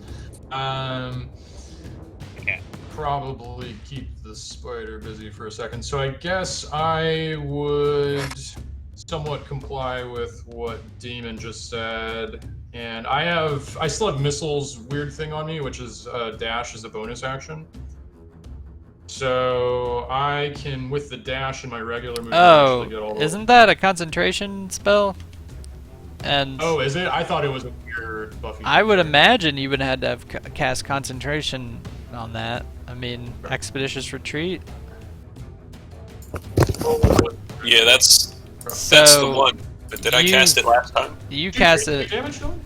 S4: Okay.
S7: Probably keep the spider busy for a second. So I guess I would somewhat comply with what Demon just said. And I still have Missile's weird thing on me, which is dash as a bonus action. So I can, with the dash in my regular move, actually get all the...
S2: Isn't that a concentration spell? And
S7: oh, is it? I thought it was a weird Buffy.
S2: I would imagine you would have to have cast concentration on that. I mean, Expeditious Retreat.
S6: Yeah, that's the
S2: So
S6: one. But did I cast it last time?
S2: you cast it.
S7: Damage to him?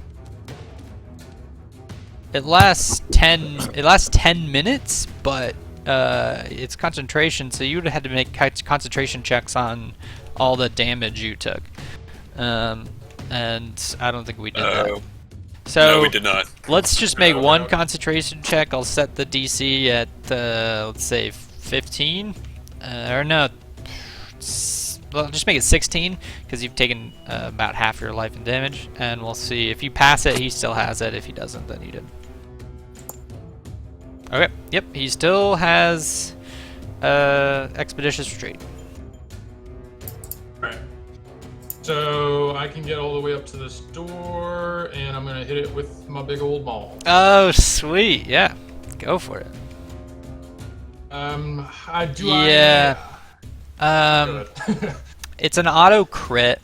S2: It lasts 10 minutes, but it's concentration, so you would have had to make concentration checks on all the damage you took. And I don't think we did that. So
S6: no, we did not.
S2: let's just make one concentration check. I'll set the DC at let's say 15, or no. Well, just make it 16 because you've taken about half your life in damage, and we'll see if you pass it. He still has it. If he doesn't, then you did. Okay. Yep. He still has expeditious retreat.
S7: Alright. So I can get all the way up to this door, and I'm gonna hit it with my big old maul.
S2: Oh, sweet. Yeah. Go for it.
S7: Yeah.
S2: It's an auto crit,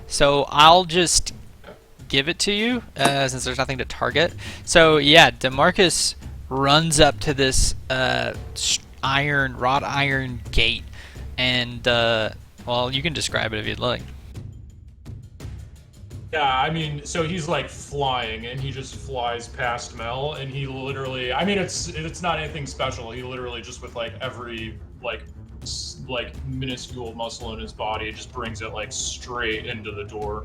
S2: so I'll just give it to you since there's nothing to target. So yeah, DeMarcus runs up to this wrought iron gate, and well, you can describe it if you'd like.
S7: Yeah, I mean, so he's like flying, and he just flies past Mel, and he literally, I mean, it's not anything special. He literally just with like every like minuscule muscle in his body, just brings it like straight into the door.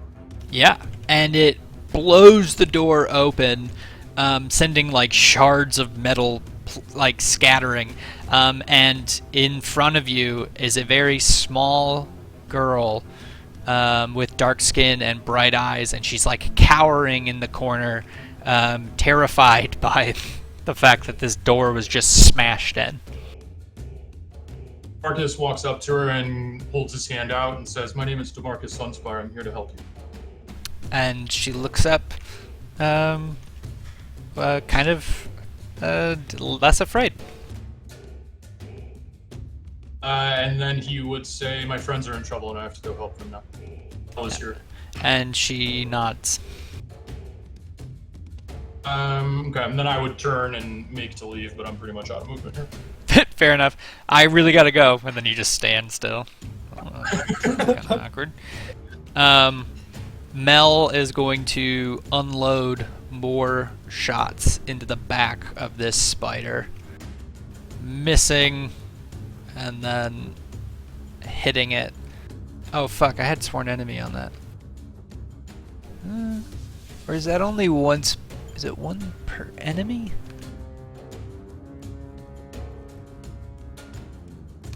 S2: Yeah, and it blows the door open, sending like shards of metal like scattering. And in front of you is a very small girl with dark skin and bright eyes, and she's like cowering in the corner, terrified by the fact that this door was just smashed in.
S7: Marcus walks up to her and holds his hand out and says, "My name is DeMarcus Sunspire. I'm here to help you."
S2: And she looks up, kind of less afraid.
S7: And then he would say, "My friends are in trouble, and I have to go help them now." Here.
S2: And she nods.
S7: Okay, and then I would turn and make to leave, but I'm pretty much out of movement here.
S2: Fair enough. I really gotta go, and then you just stand still. Kind of awkward. Mel is going to unload more shots into the back of this spider, missing, and then hitting it. Oh fuck! I had sworn enemy on that. Or is that only once? Is it one per enemy?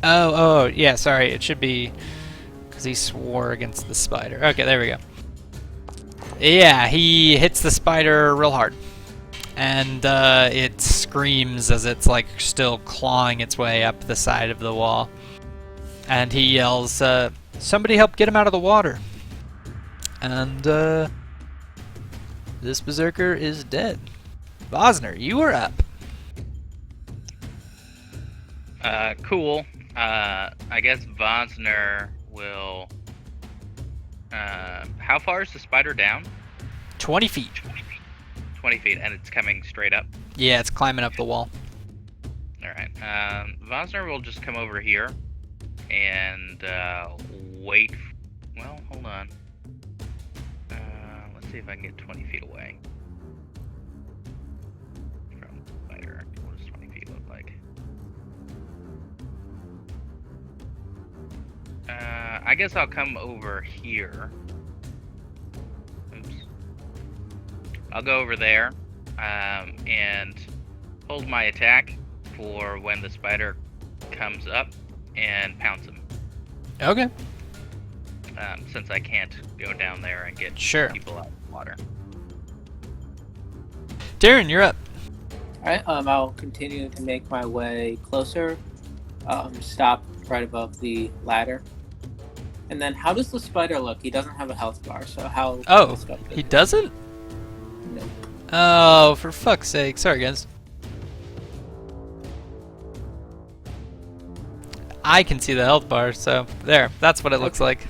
S2: Oh, yeah, sorry. It should be because he swore against the spider. Okay, there we go. Yeah, he hits the spider real hard. And it screams as it's like still clawing its way up the side of the wall. And he yells, "Somebody help get him out of the water." And this berserker is dead. Vosner, you are up.
S4: Cool. I guess Vosner will... how far is the spider down?
S2: 20 feet.
S4: 20 feet, and it's coming straight up?
S2: Yeah, it's climbing up the wall.
S4: Alright. Vosner will just come over here and wait. Well, hold on. Let's see if I can get 20 feet away from the spider. What does 20 feet look like? I guess I'll come over here. Oops. I'll go over there and hold my attack for when the spider comes up and pounce him.
S2: Okay.
S4: Since I can't go down there and get people out of the water.
S2: Darren, you're up.
S3: Alright, I'll continue to make my way closer. Stop right above the ladder. And then how does the spider look? He doesn't have a health bar, so how...
S2: Oh, he doesn't?
S3: Nope.
S2: Oh, for fuck's sake. Sorry, guys. I can see the health bar, so there. That's what it looks like.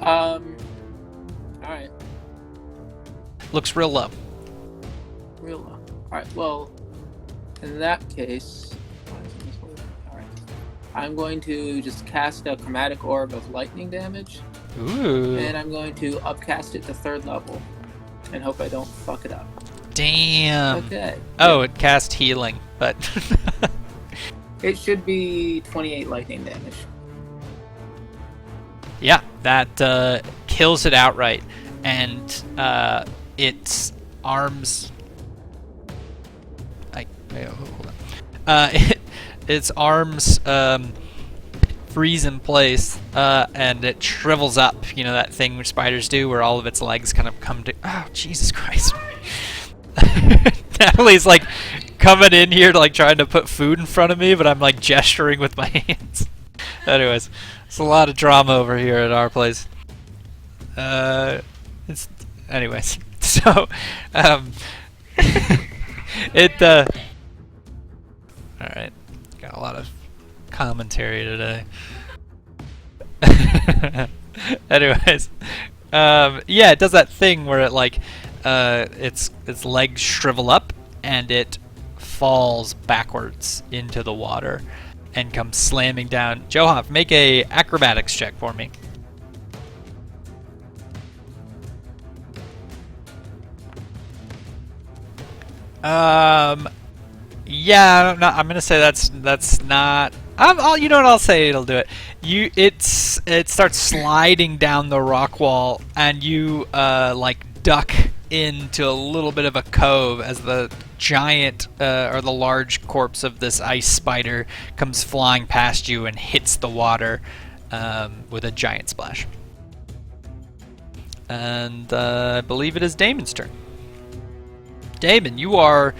S3: Alright.
S2: Looks real low.
S3: Real low. Alright, well, in that case... Alright. I'm going to just cast a chromatic orb of lightning damage,
S2: Ooh.
S3: and I'm going to upcast it to 3rd level, and hope I don't fuck it up.
S2: Damn.
S3: Okay.
S2: Oh, it cast healing, but
S3: It should be 28 lightning damage.
S2: yeah, that kills it outright, and its arms. Hold on. Its arms freeze in place, and it shrivels up. You know that thing which spiders do, where all of its legs kind of come to. Oh, Jesus Christ! Natalie's like coming in here to like trying to put food in front of me, but I'm like gesturing with my hands. Anyways, it's a lot of drama over here at our place. It's anyways. So, it all right. Got a lot of commentary today. Anyways, yeah, it does that thing where it like its legs shrivel up and it falls backwards into the water and comes slamming down. Johann, make a acrobatics check for me. Yeah, I'm gonna say that's not. You know what? I'll say it'll do it. It starts sliding down the rock wall, and you like duck into a little bit of a cove as the giant or the large corpse of this ice spider comes flying past you and hits the water with a giant splash. And I believe it is Damon's turn. Damon, you are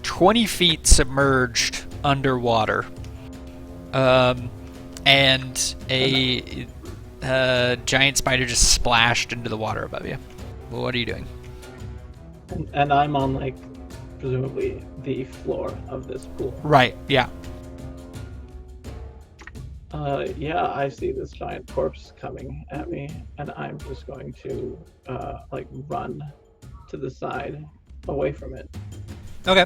S2: 20 feet submerged underwater, and a giant spider just splashed into the water above you. Well, what are you doing?
S5: And I'm on, like, presumably the floor of this pool.
S2: Right, yeah.
S5: Yeah, I see this giant corpse coming at me, and I'm just going to, like, run to the side, away from it.
S2: Okay.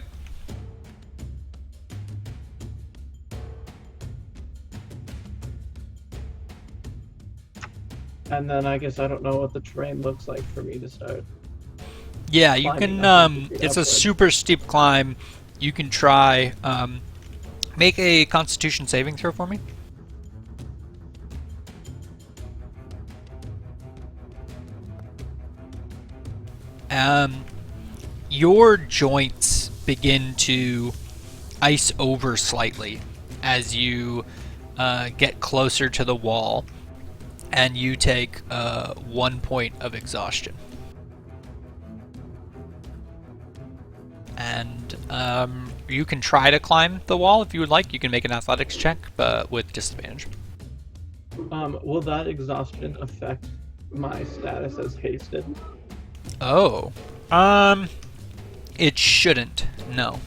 S5: And then I guess I don't know what the terrain looks like for me to start.
S2: Yeah, you
S5: climbing
S2: can,
S5: up 50 feet
S2: it's a
S5: upward.
S2: super steep climb. You can try, make a Constitution saving throw for me. Your joints begin to ice over slightly as you get closer to the wall, and you take 1 point of exhaustion. And you can try to climb the wall if you would like. You can make an athletics check, but with disadvantage.
S5: Will that exhaustion affect my status as hasted?
S2: Oh. It shouldn't, no.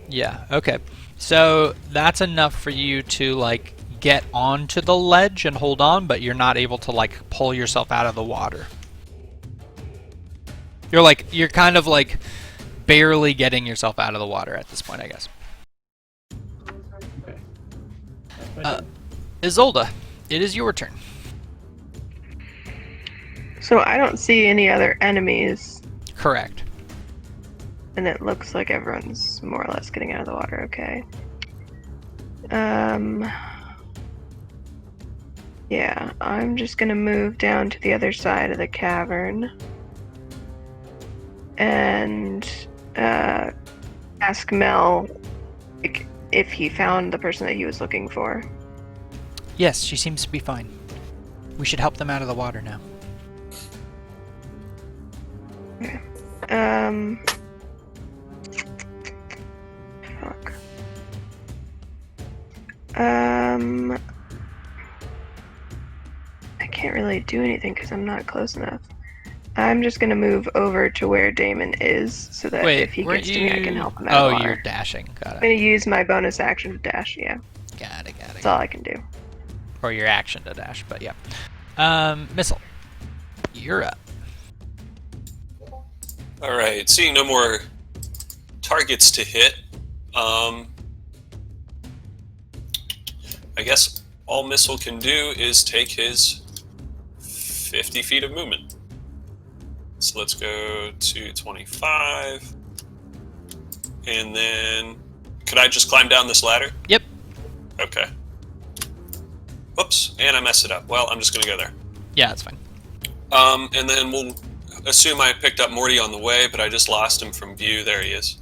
S2: Yeah, okay. So that's enough for you to, like, get onto the ledge and hold on, but you're not able to, like, pull yourself out of the water. You're kind of, like, barely getting yourself out of the water at this point, I guess.
S5: Okay.
S2: Isolde, it is your turn.
S1: So I don't see any other enemies,
S2: Correct.
S1: and it looks like everyone's more or less getting out of the water. Okay. Yeah, I'm just gonna move down to the other side of the cavern and ask Mel if he found the person that he was looking for.
S2: Yes, she seems to be fine. We should help them out of the water now.
S1: Okay. Fuck. I can't really do anything because I'm not close enough. I'm just gonna move over to where Damon is so that if he
S2: weren't
S1: gets to me, I can help him out of the water.
S2: you're dashing. Got
S1: I'm
S2: it.
S1: gonna use my bonus action to dash, yeah.
S2: Got it.
S1: That's all I can do.
S2: Or your action to dash, but yeah. Missile, you're up.
S6: All right, seeing no more targets to hit. I guess all Missile can do is take his 50 feet of movement. So let's go to 25. And then, could I just climb down this ladder?
S2: Yep.
S6: Okay. Whoops, and I messed it up. Well, I'm just going to go there.
S2: Yeah, that's fine.
S6: And then we'll assume I picked up Morty on the way, but I just lost him from view. There he is.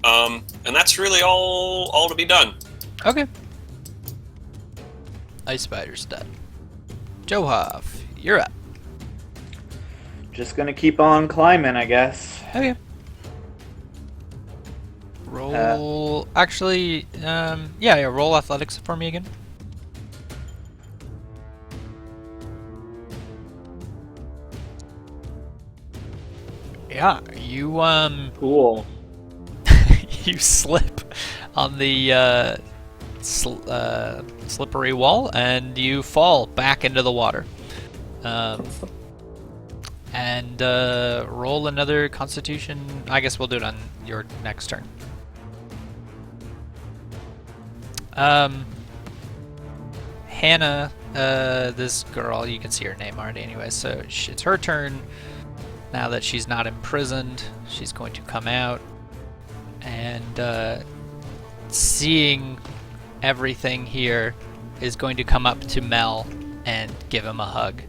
S6: And that's really all to be done.
S2: Okay. Ice Spider's done. Johoff, you're up.
S8: Just gonna keep on climbing, I guess.
S2: Okay. Roll. Actually, yeah. Roll athletics for me again. Yeah, you
S8: Cool.
S2: you slip on the slippery wall, and you fall back into the water. And roll another Constitution. I guess we'll do it on your next turn. Hannah, this girl, you can see her name already anyway, so it's her turn. Now that she's not imprisoned, she's going to come out, and seeing everything here, is going to come up to Mel and give him a hug.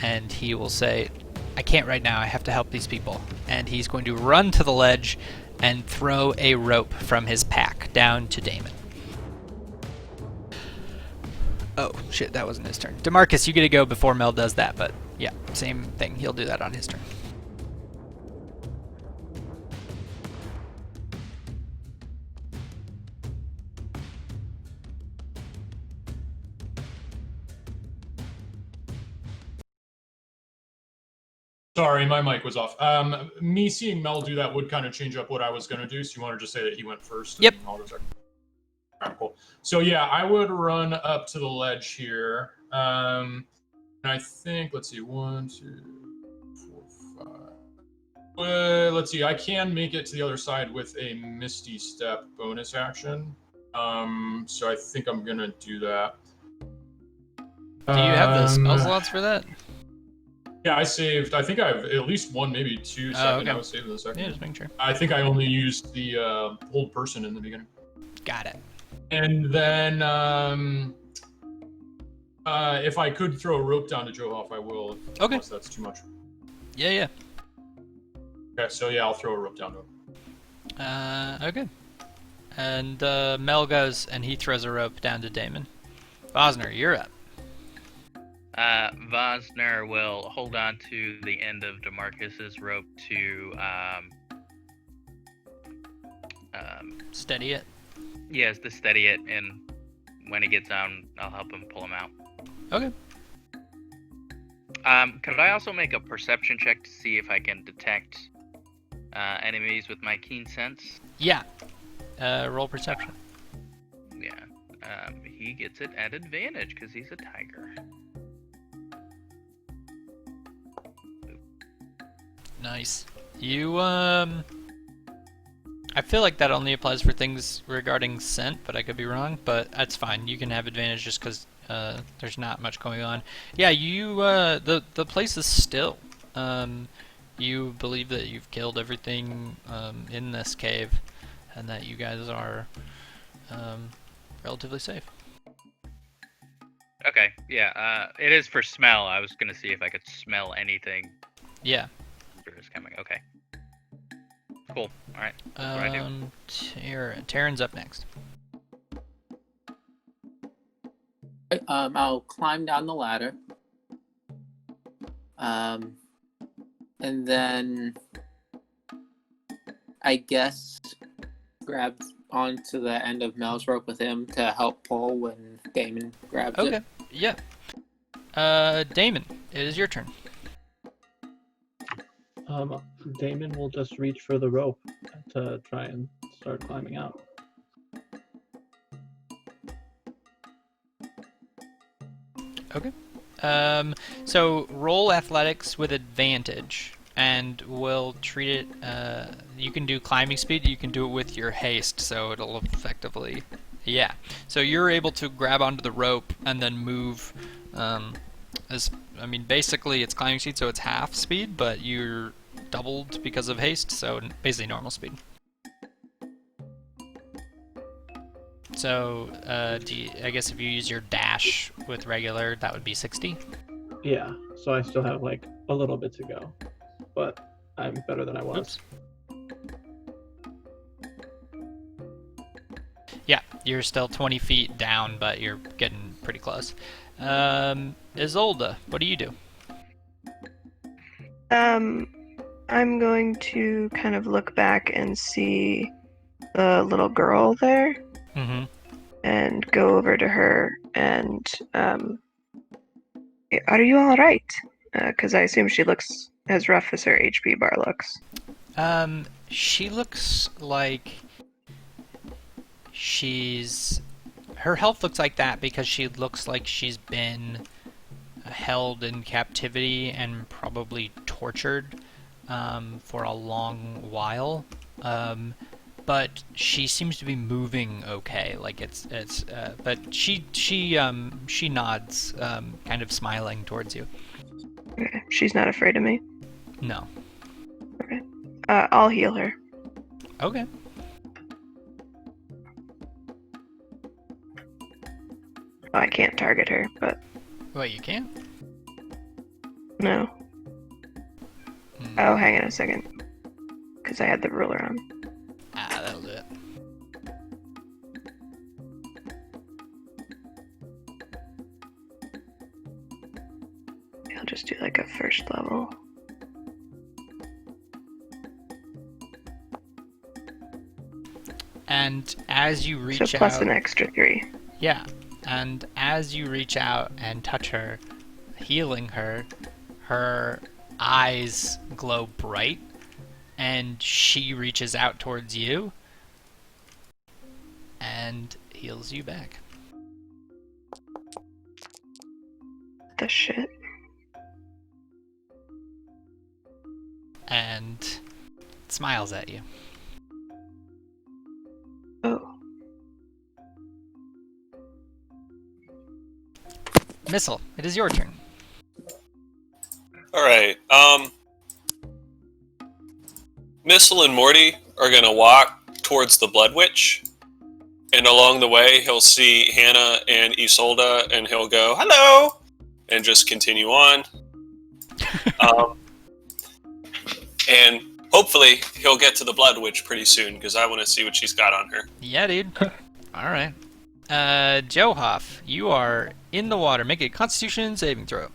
S2: And he will say, I can't right now, I have to help these people. And he's going to run to the ledge and throw a rope from his pack down to Damon. Oh, shit, that wasn't his turn. DeMarcus, you get to go before Mel does that, but yeah, same thing. He'll do that on his turn.
S7: Sorry, my mic was off. Me seeing Mel do that would kind of change up what I was going to do, so you want to just say that he went first?
S2: Yep.
S7: I'll go second. All right, cool. So yeah, I would run up to the ledge here. And I think, let's see, 1, 2, 4, 5. Let's see, I can make it to the other side with a Misty Step bonus action. So I think I'm going to do that.
S2: Do you have the spell slots for that?
S7: Yeah, I saved. I think I have at least one, maybe two. Second.
S2: Okay.
S7: I was saving the second.
S2: Yeah, just making sure.
S7: I think I only used the hold person in the beginning.
S2: Got it.
S7: And then if I could throw a rope down to Johoff, I will.
S2: Okay.
S7: Unless that's too much.
S2: Yeah, yeah.
S7: Okay, so yeah, I'll throw a rope down to him.
S2: Okay. And Mel goes and he throws a rope down to Damon. Vosner, you're up.
S4: Vosner will hold on to the end of DeMarcus's rope to
S2: Steady it.
S4: yes, to steady it, and when he gets down, I'll help him pull him out.
S2: Okay.
S4: Could I also make a perception check to see if I can detect enemies with my keen sense?
S2: Yeah. Roll perception.
S4: Yeah. He gets it at advantage because he's a tiger.
S2: Nice. You, I feel like that only applies for things regarding scent, but I could be wrong, but that's fine. You can have advantage just because there's not much going on. Yeah, you, the place is still. You believe that you've killed everything in this cave, and that you guys are relatively safe.
S4: Okay, yeah, it is for smell. I was gonna see if I could smell anything.
S2: Yeah.
S4: Is coming. Okay. Cool. All right. That's what I do.
S2: Taryn's up next.
S3: I'll climb down the ladder. And then I guess grab onto the end of Mel's rope with him to help pull when Damon grabs it.
S2: Okay. Yeah. Damon, it is your turn.
S5: Damon will just reach for the rope to try and start climbing out.
S2: Okay. So roll athletics with advantage. and we'll treat it. You can do climbing speed. You can do it with your haste, so it'll effectively. Yeah. So you're able to grab onto the rope and then move. Basically it's climbing speed, so it's half speed, but you're doubled because of haste, so basically normal speed. So, I guess if you use your dash with regular, that would be 60?
S5: Yeah, so I still have like a little bit to go, but I'm better than I was.
S2: Oops. Yeah, you're still 20 feet down, but you're getting pretty close. Isolde, what do you do?
S1: I'm going to kind of look back and see the little girl there.
S2: Mm-hmm.
S1: And go over to her and, are you all right? Because I assume she looks as rough as her HP bar looks.
S2: She looks like her health looks like that because she looks like she's been held in captivity and probably tortured for a long while. But she seems to be moving okay. Like but she nods, kind of smiling towards you.
S1: Okay. She's not afraid of me.
S2: No.
S1: Okay. I'll heal her.
S2: Okay.
S1: Oh, I can't target her, but
S2: Wait, you can?
S1: no. Oh, hang on a second. Because I had the ruler on.
S2: That'll do it.
S1: I'll just do like a first level.
S2: And as you reach
S1: So plus
S2: out,
S1: an extra 3.
S2: yeah, and as you reach out and touch her, healing her, her eyes glow bright, and she reaches out towards you and heals you back.
S1: The shit.
S2: And smiles at you.
S1: Oh.
S2: Missile, it is your turn.
S6: All right. Missile and Morty are gonna walk towards the Blood Witch, and along the way he'll see Hannah and Isolde, and he'll go hello, and just continue on. And hopefully he'll get to the Blood Witch pretty soon because I want to see what she's got on her.
S2: Yeah, dude. All right. Johoff, you are in the water. Make a Constitution saving throw.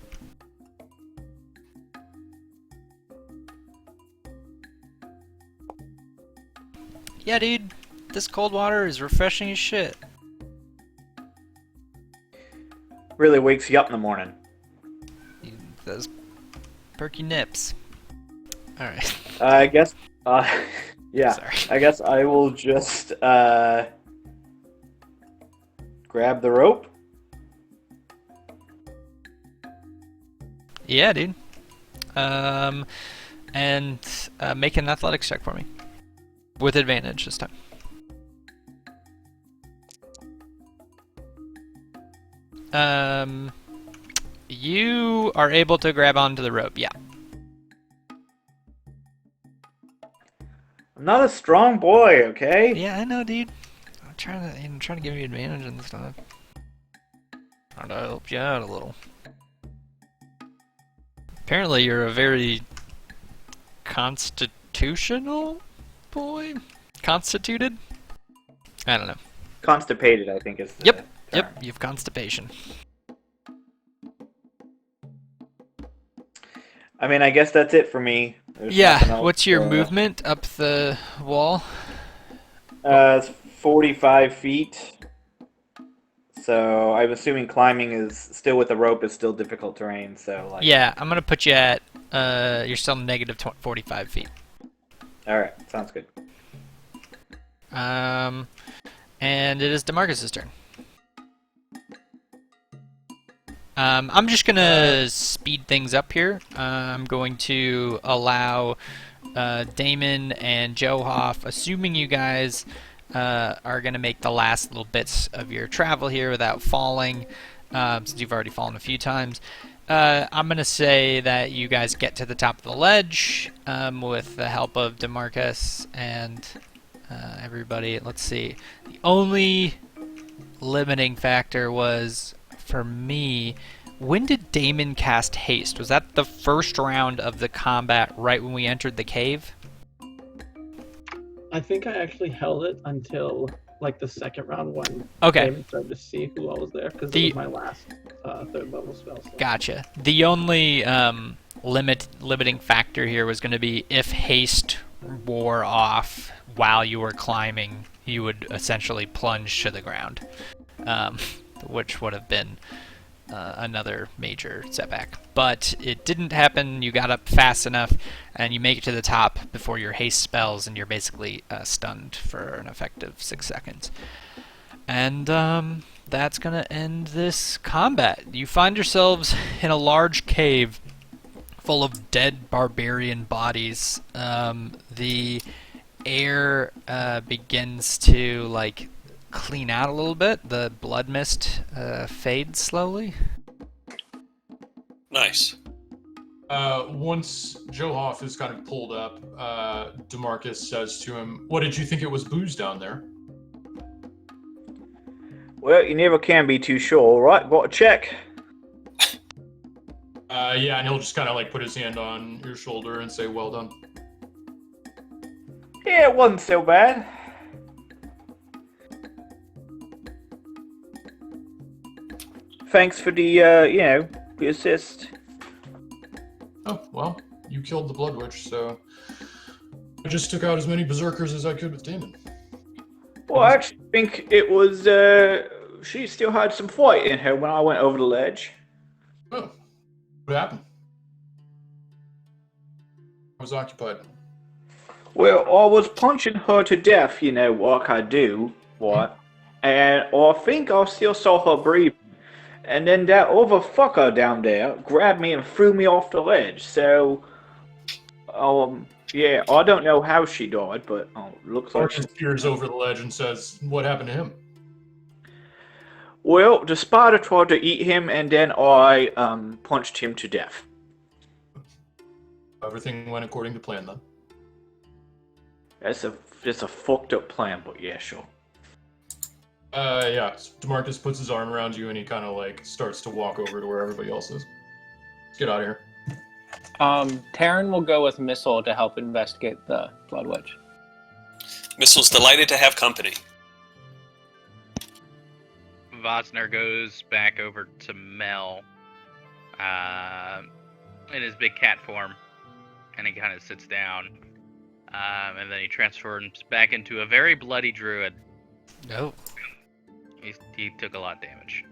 S2: Yeah, dude. This cold water is refreshing as shit.
S8: Really wakes you up in the morning.
S2: Those perky nips. All right.
S8: I guess. Yeah.
S2: Sorry.
S8: I guess I will just grab the rope.
S2: Yeah, dude. And make an athletics check for me. With advantage this time. You are able to grab onto the rope, yeah.
S8: I'm not a strong boy, okay?
S2: Yeah, I know, dude. I'm trying to give you advantage and stuff. Trying to help you out a little. Apparently, you're a very constitutional boy? Constituted? I don't know.
S8: Constipated, I think is the
S2: Yep,
S8: term.
S2: yep, you've constipation.
S8: I mean, I guess that's it for me. There's nothing
S2: Yeah,
S8: else,
S2: what's your movement up the wall?
S8: It's 45 feet. So I'm assuming climbing is still with the rope is still difficult terrain. So like.
S2: Yeah, I'm gonna put you at. You're still negative 45 feet.
S8: All right, sounds good.
S2: And it is DeMarcus's turn. I'm just gonna speed things up here. I'm going to allow Damon and Johoff, assuming you guys are gonna make the last little bits of your travel here without falling, since you've already fallen a few times. I'm gonna say that you guys get to the top of the ledge with the help of DeMarcus and everybody. Let's see. The only limiting factor was, for me, when did Damon cast haste? Was that the first round of the combat right when we entered the cave?
S5: I think I actually held it until like the second round when
S2: Okay.
S5: Damon started to see who all was there, because it was my last third level spell. So.
S2: Gotcha. The only limiting factor here was going to be if haste wore off while you were climbing, you would essentially plunge to the ground, which would have been another major setback. But it didn't happen. You got up fast enough, and you make it to the top before your haste spells, and you're basically stunned for an effective 6 seconds. And that's going to end this combat. You find yourselves in a large cave full of dead barbarian bodies. The air begins to like clean out a little bit. The blood mist fades slowly.
S6: Nice.
S7: Once Johoff is kind of pulled up, DeMarcus says to him, "What did you think it was booze down there?"
S8: Well, you never can be too sure, right? Got to check.
S7: Yeah, and he'll just kind of like put his hand on your shoulder and say, "Well done."
S8: Yeah, it wasn't so bad. Thanks for the, the assist.
S7: Oh, well, you killed the Blood Witch, so I just took out as many berserkers as I could with Damon.
S8: Well, I actually think it was, she still had some fight in her when I went over the ledge.
S7: Oh, what happened? I was occupied.
S8: Well, I was punching her to death, like I do, what? And I think I still saw her breathing. And then that other fucker down there grabbed me and threw me off the ledge. So, yeah, I don't know how she died, but looks like she
S7: peers over the ledge and says, "What happened to him?"
S8: Well, the spider tried to eat him, and then I punched him to death.
S7: Everything went according to plan, then.
S8: It's a fucked up plan, but yeah, sure.
S7: Yeah, DeMarcus puts his arm around you and he kind of like starts to walk over to where everybody else is. Let's get out of here.
S3: Taryn will go with Missile to help investigate the Blood Witch.
S6: Missile's delighted to have company.
S4: Vosner goes back over to Mel in his big cat form, and he kind of sits down, and then he transforms back into a very bloody druid.
S2: No.
S4: He took a lot of damage.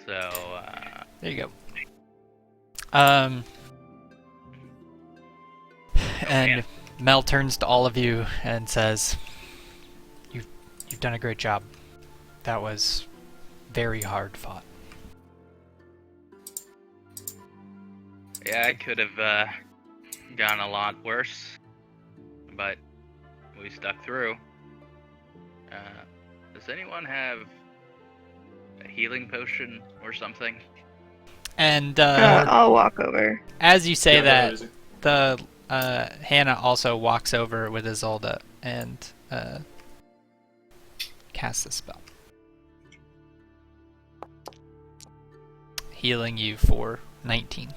S4: So,
S2: there you go. And
S4: man.
S2: Mel turns to all of you and says, You've done a great job. That was very hard fought."
S4: Yeah, I could have gone a lot worse, but we stuck through. Does anyone have a healing potion or something?
S2: And
S1: I'll walk over.
S2: as you say
S7: Yeah,
S2: that,
S7: easy.
S2: the Hannah also walks over with Isolde and casts a spell, healing you for 19.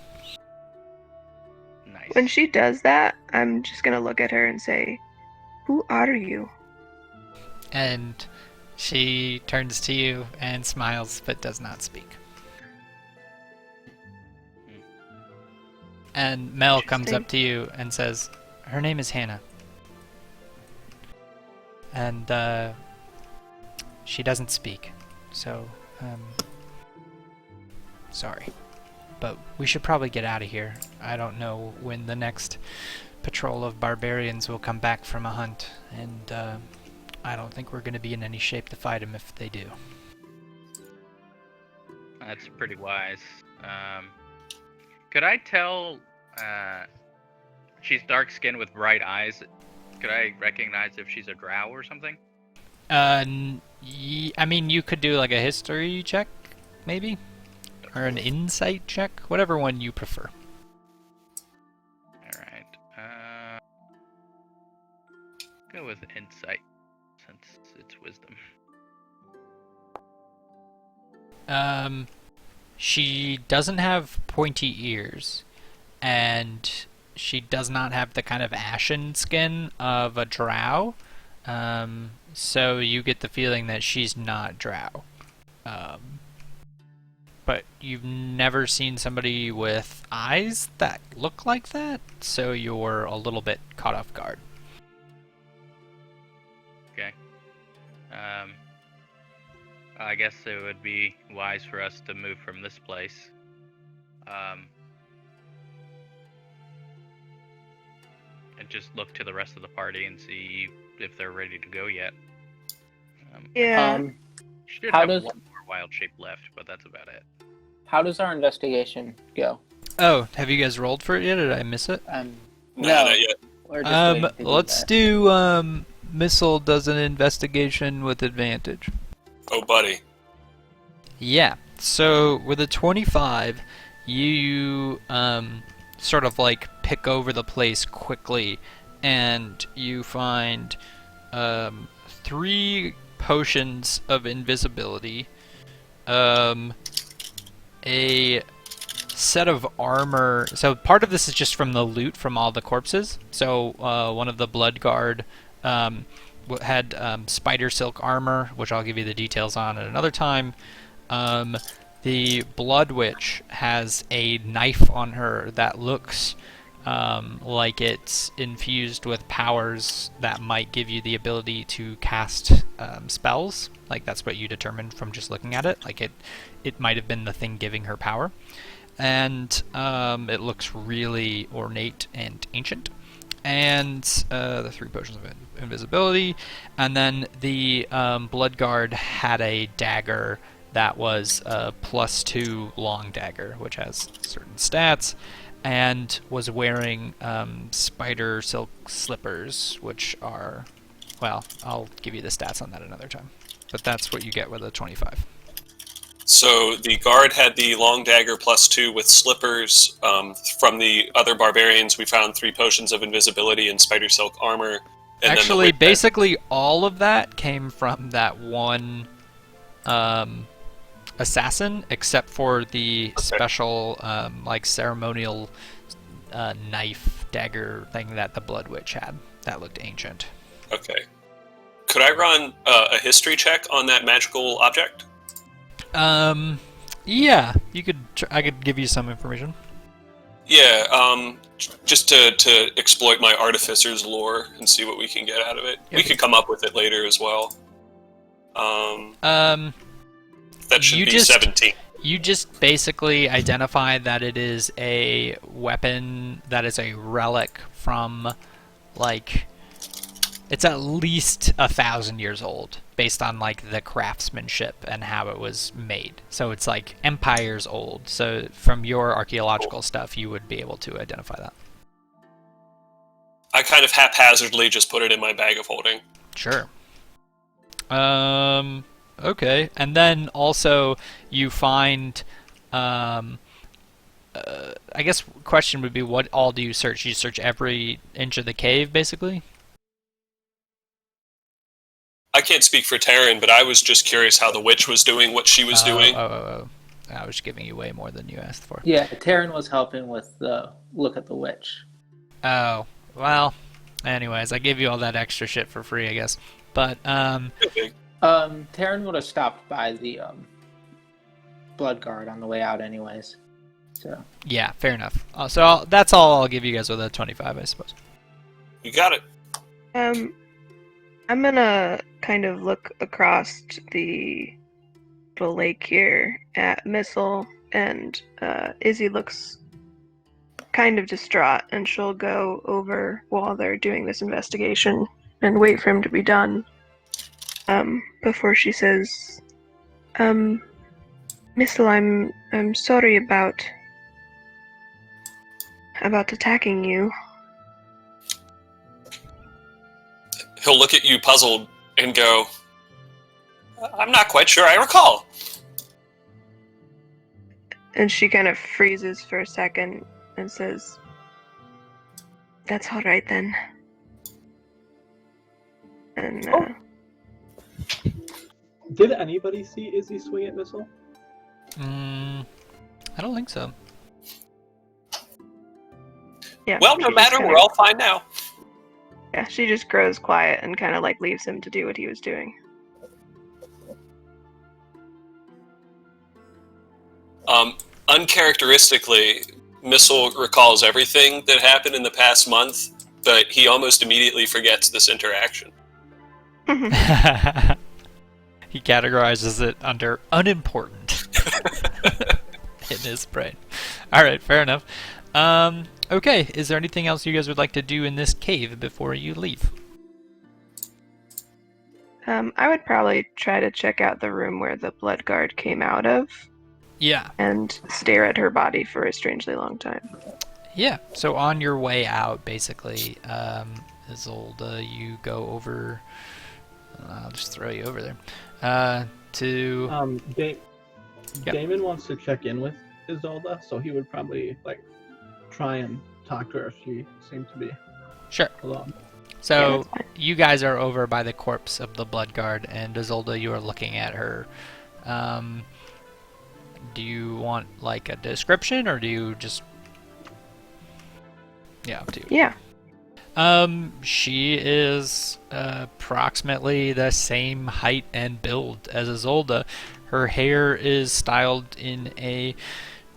S4: Nice.
S1: When she does that, I'm just gonna look at her and say, "Who are you?"
S2: And she turns to you and smiles, but does not speak. And Mel comes up to you and says, "Her name is Hannah." And she doesn't speak, so sorry. But we should probably get out of here. I don't know when the next patrol of barbarians will come back from a hunt, and I don't think we're going to be in any shape to fight them if they do.
S4: That's pretty wise. Could I tell she's dark skinned with bright eyes? Could I recognize if she's a drow or something?
S2: I mean, you could do like a history check, maybe? Or an insight check? Whatever one you prefer.
S4: Alright. Go with insight, since it's wisdom.
S2: She doesn't have pointy ears, and she does not have the kind of ashen skin of a drow. So you get the feeling that she's not drow. But you've never seen somebody with eyes that look like that, so you're a little bit caught off guard.
S4: Okay. I guess it would be wise for us to move from this place. And just look to the rest of the party and see if they're ready to go yet.
S1: Yeah.
S4: Should
S3: How
S4: have
S3: does-
S4: one more wild shape left, but that's about it.
S3: How does our investigation go?
S2: Oh, have you guys rolled for it yet? Did I miss it?
S6: No, not yet.
S3: We're just waiting to do
S2: Let's
S3: that.
S2: do Missile does an investigation with advantage.
S6: Oh, buddy.
S2: Yeah. So with a 25, you sort of like pick over the place quickly, and you find 3 potions of invisibility, a set of armor. So part of this is just from the loot from all the corpses. So one of the blood guard had spider silk armor, which I'll give you the details on at another time. The Blood Witch has a knife on her that looks like it's infused with powers that might give you the ability to cast spells. Like, that's what you determined from just looking at it. Like, it might have been the thing giving her power. And it looks really ornate and ancient. And the 3 potions of invisibility. And then the Blood Guard had a dagger that was a +2 long dagger, which has certain stats, and was wearing spider silk slippers, which are, well, I'll give you the stats on that another time. But that's what you get with a 25.
S6: So the guard had the long dagger +2 with slippers. From the other barbarians, we found 3 potions of invisibility and spider silk armor. And
S2: Actually,
S6: then
S2: basically all of that came from that one assassin, except for the special like ceremonial knife dagger thing that the Blood Witch had. That looked ancient.
S6: Okay. Could I run a history check on that magical object?
S2: Yeah, you could. I could give you some information.
S6: Yeah, just to exploit my artificer's lore and see what we can get out of it.
S2: Yeah.
S6: We could come up with it later as well. That should
S2: You
S6: be
S2: just-
S6: 17.
S2: You just basically identify that it is a weapon that is a relic from, like, it's at least 1,000 years old, based on, like, the craftsmanship and how it was made. So it's, like, empires old. So from your archaeological stuff, you would be able to identify that.
S6: I kind of haphazardly just put it in my bag of holding.
S2: Sure. Okay. And then also you find, I guess question would be, what all do you search? You search every inch of the cave, basically?
S6: I can't speak for Taryn, but I was just curious how the witch was doing what she was doing.
S2: I was giving you way more than you asked for.
S3: Yeah, Taryn was helping with the look at the witch.
S2: Oh, well, anyways, I gave you all that extra shit for free, I guess. But,
S6: Okay.
S3: Taryn would have stopped by the Blood Guard on the way out anyways. So
S2: yeah, fair enough. That's all I'll give you guys with a 25, I suppose.
S6: You got it.
S1: I'm gonna kind of look across the lake here at Missile, and Izzy looks kind of distraught, and she'll go over while they're doing this investigation and wait for him to be done. Before she says, Missile, I'm sorry about attacking you.
S6: He'll look at you puzzled and go, I'm not quite sure I recall.
S1: And she kind of freezes for a second and says, "That's all right then." And
S5: Did anybody see Izzy swing at Missile?
S2: I don't think so.
S1: yeah.
S6: Well,
S1: she
S6: no
S1: just
S6: matter,
S1: kinda-
S6: we're all fine now.
S1: Yeah, she just grows quiet and kind of like leaves him to do what he was doing.
S6: Uncharacteristically, Missile recalls everything that happened in the past month, but he almost immediately forgets this interaction.
S2: He categorizes it under unimportant in his brain. Alright, fair enough. Okay, is there anything else you guys would like to do in this cave before you leave?
S1: I would probably try to check out the room where the blood guard came out of
S2: Yeah.
S1: and stare at her body for a strangely long time.
S2: Yeah, so on your way out, basically, Isolde, you go over... I'll just throw you over there. To... Yep.
S5: Damon wants to check in with Isolde, so he would probably try and talk to her if she seemed to be
S2: Sure.
S5: alone.
S2: So,
S1: that's fine.
S2: you guys are over by the corpse of the blood guard, and Isolde, you are looking at her. Do you want, a description, or do you just... Yeah, up to you.
S1: Yeah.
S2: She is approximately the same height and build as Isolde. Her hair is styled in a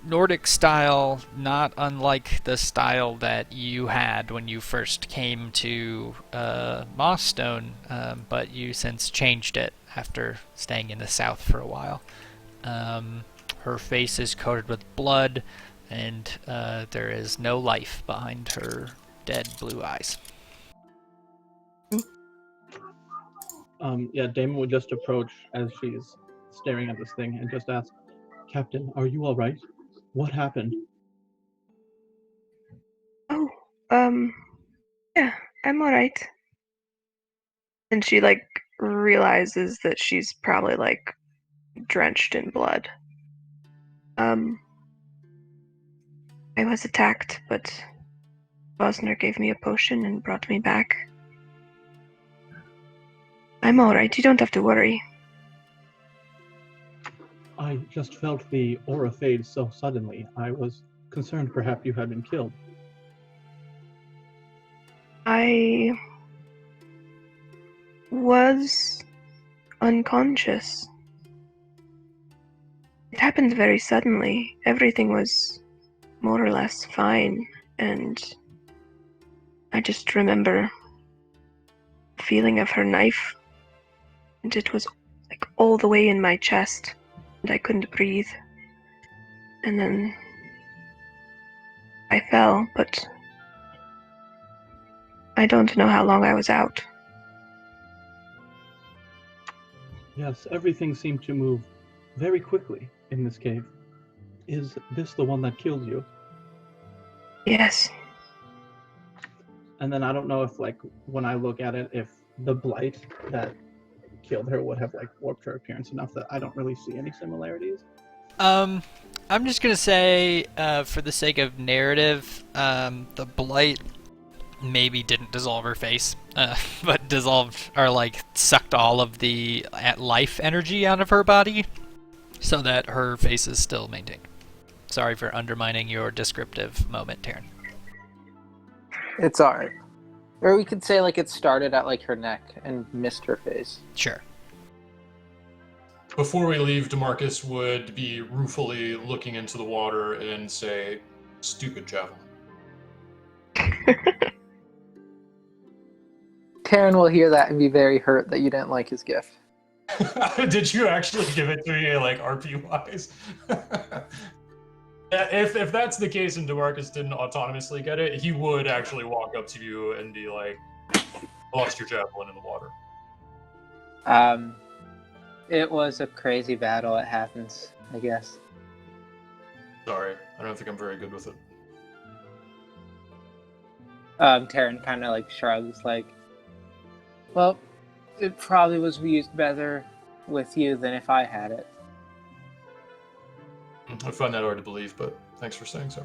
S2: Nordic style, not unlike the style that you had when you first came to Mossstone, but you since changed it after staying in the south for a while. Her face is coated with blood, and there is no life behind her dead blue eyes.
S5: Damon would just approach as she's staring at this thing and just ask, "Captain, are you all right? What happened?"
S1: Oh, yeah, I'm alright. And she, realizes that she's probably, drenched in blood. I was attacked, but Bosner gave me a potion and brought me back. I'm alright, you don't have to worry.
S5: I just felt the aura fade so suddenly. I was concerned perhaps you had been killed.
S1: I was unconscious. It happened very suddenly. Everything was more or less fine, and I just remember the feeling of her knife, and it was all the way in my chest, and I couldn't breathe. And then I fell, but I don't know how long I was out.
S5: Yes, everything seemed to move very quickly in this cave. Is this the one that killed you?
S1: Yes.
S5: And then I don't know if, when I look at it, if the blight that killed her would have, warped her appearance enough that I don't really see any similarities.
S2: I'm just gonna say, for the sake of narrative, the blight maybe didn't dissolve her face, but dissolved, or sucked all of the life energy out of her body, so that her face is still maintained. Sorry for undermining your descriptive moment, Taryn.
S3: It's alright. Or we could say it started at her neck and missed her face.
S2: Sure.
S7: Before we leave, DeMarcus would be ruefully looking into the water and say, "Stupid javelin."
S3: Taryn will hear that and be very hurt that you didn't like his gift.
S7: Did you actually give it to me, RP-wise? If that's the case and DeMarcus didn't autonomously get it, he would actually walk up to you and be like, "Lost your javelin in the water."
S3: It was a crazy battle. It happens, I guess.
S7: Sorry, I don't think I'm very good with it.
S3: Taryn kind of like shrugs, like, well, it probably was used better with you than if I had it.
S7: I find that hard to believe, but thanks for saying so.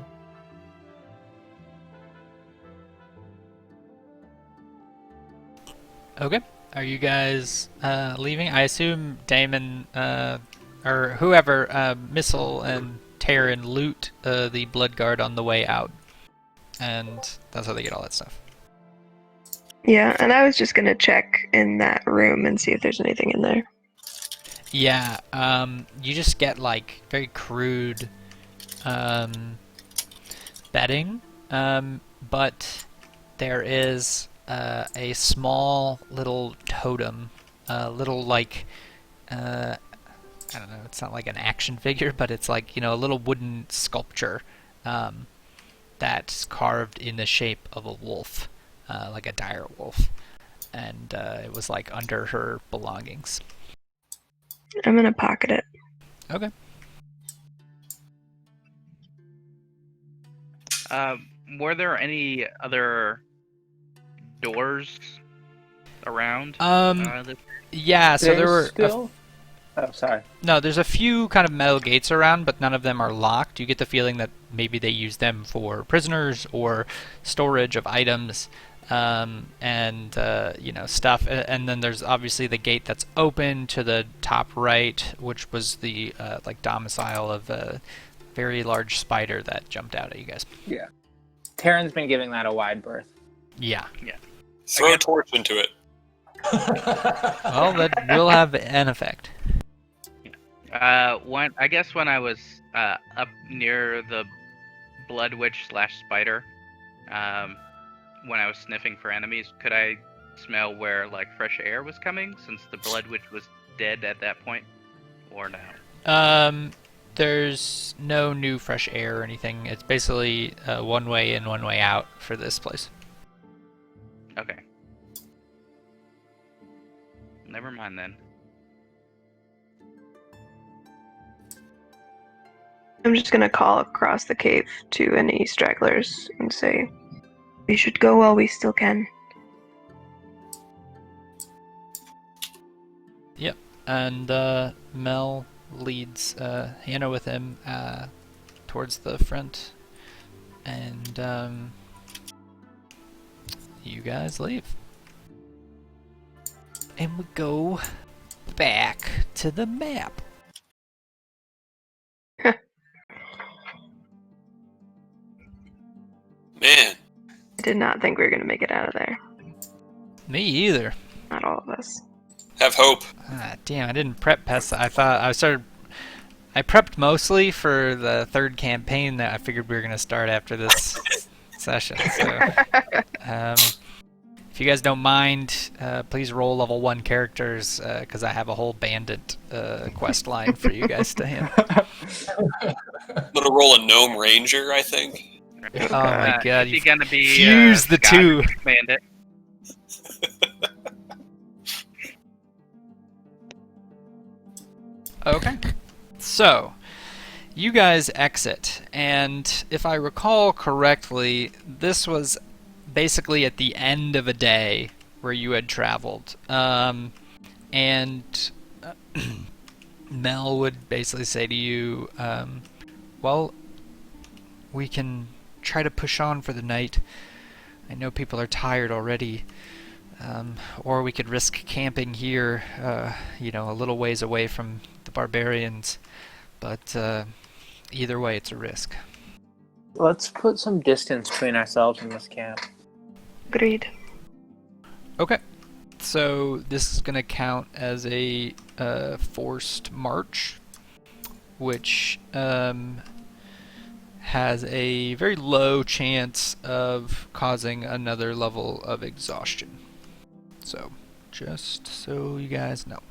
S2: Okay. Are you guys leaving? I assume Damon or whoever, Missile and Taryn loot the Blood Guard on the way out. And that's how they get all that stuff.
S1: Yeah, and I was just gonna check in that room and see if there's anything in there.
S2: Yeah, you just get like very crude bedding, but there is a small little totem, little like I don't know, it's not like an action figure, but it's like, a little wooden sculpture that's carved in the shape of a wolf, like a dire wolf, and it was like under her belongings.
S1: I'm gonna pocket it.
S2: Okay.
S4: Were there any other doors around?
S2: Yeah, so there were
S3: still. Oh, sorry.
S2: No, there's a few kind of metal gates around, but none of them are locked. You get the feeling that maybe they use them for prisoners or storage of items, and stuff. And then there's obviously the gate that's open to the top right, which was the domicile of a very large spider that jumped out at you guys.
S3: Yeah. Taryn's been giving that a wide berth.
S2: Yeah.
S6: Throw a torch into it.
S2: Well, that will have an effect.
S4: When I was up near the Blood Witch / spider, when I was sniffing for enemies, could I smell where fresh air was coming, since the Blood Witch was dead at that point, or no?
S2: There's no new fresh air or anything. It's basically one way in, one way out for this place.
S4: Okay. Never mind then.
S1: I'm just gonna call across the cave to any stragglers and say, we should go while we still can.
S2: Yep. And Mel leads Hannah with him towards the front. And you guys leave. And we go back to the map.
S6: Man,
S1: I did not think we were gonna make it out of there.
S2: Me either.
S1: Not all of us.
S6: have hope.
S2: Damn, I didn't prep past that. I prepped mostly for the third campaign that I figured we were going to start after this session. So, if you guys don't mind, please roll level 1 characters, because I have a whole bandit quest line for you guys to handle.
S6: I'm gonna roll a gnome ranger, I think.
S2: Oh my god,
S4: Is he gonna be
S2: fuse the two.
S4: Bandit?
S2: Okay. So, you guys exit, and if I recall correctly, this was basically at the end of a day where you had traveled. And Mel would basically say to you, well, we can try to push on for the night. I know people are tired already. Or we could risk camping here, a little ways away from the barbarians. But either way, it's a risk.
S3: Let's put some distance between ourselves and this camp.
S1: Agreed.
S2: Okay. So this is going to count as a forced march, which has a very low chance of causing another level of exhaustion. So, just so you guys know.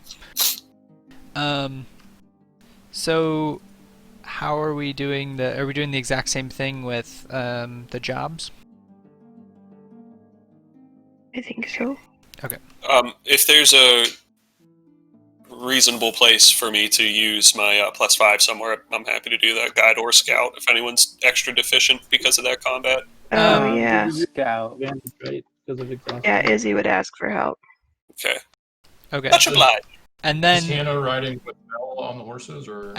S2: So, how are we doing are we doing the exact same thing with the jobs?
S1: I think so.
S2: Okay.
S6: If there's a reasonable place for me to use my +5 somewhere, I'm happy to do that. Guide or scout if anyone's extra deficient because of that combat.
S1: Oh, yeah.
S3: Scout.
S5: Advantage, right? Because of exhaustion.
S1: Yeah, Izzy would ask for help.
S6: Okay.
S2: Okay.
S6: Much obliged.
S2: And
S7: Is
S2: then
S7: Hannah riding with Mel on the horses, or?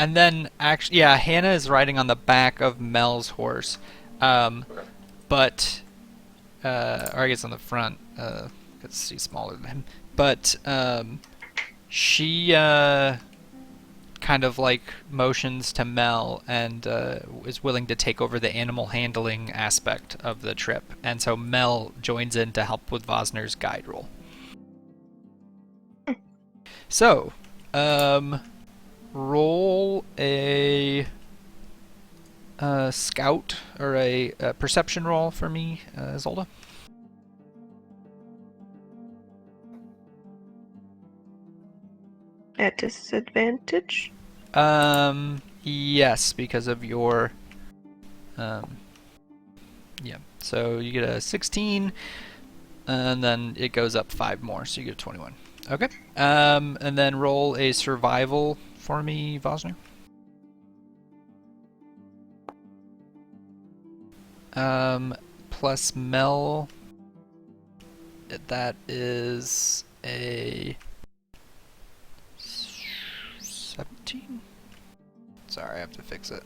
S2: actually, yeah, Hannah is riding on the back of Mel's horse, but or I guess on the front, because she's smaller than him. But she kind of like motions to Mel and is willing to take over the animal handling aspect of the trip, and so Mel joins in to help with Vosner's guide roll. So, roll a scout or a perception roll for me, Zolda.
S1: At disadvantage?
S2: Yes, because of your, yeah. So you get a 16, and then it goes up 5 more, so you get a 21. Okay. And then roll a survival for me, Vosner. Plus Mel, that is a 17? Sorry, I have to fix it.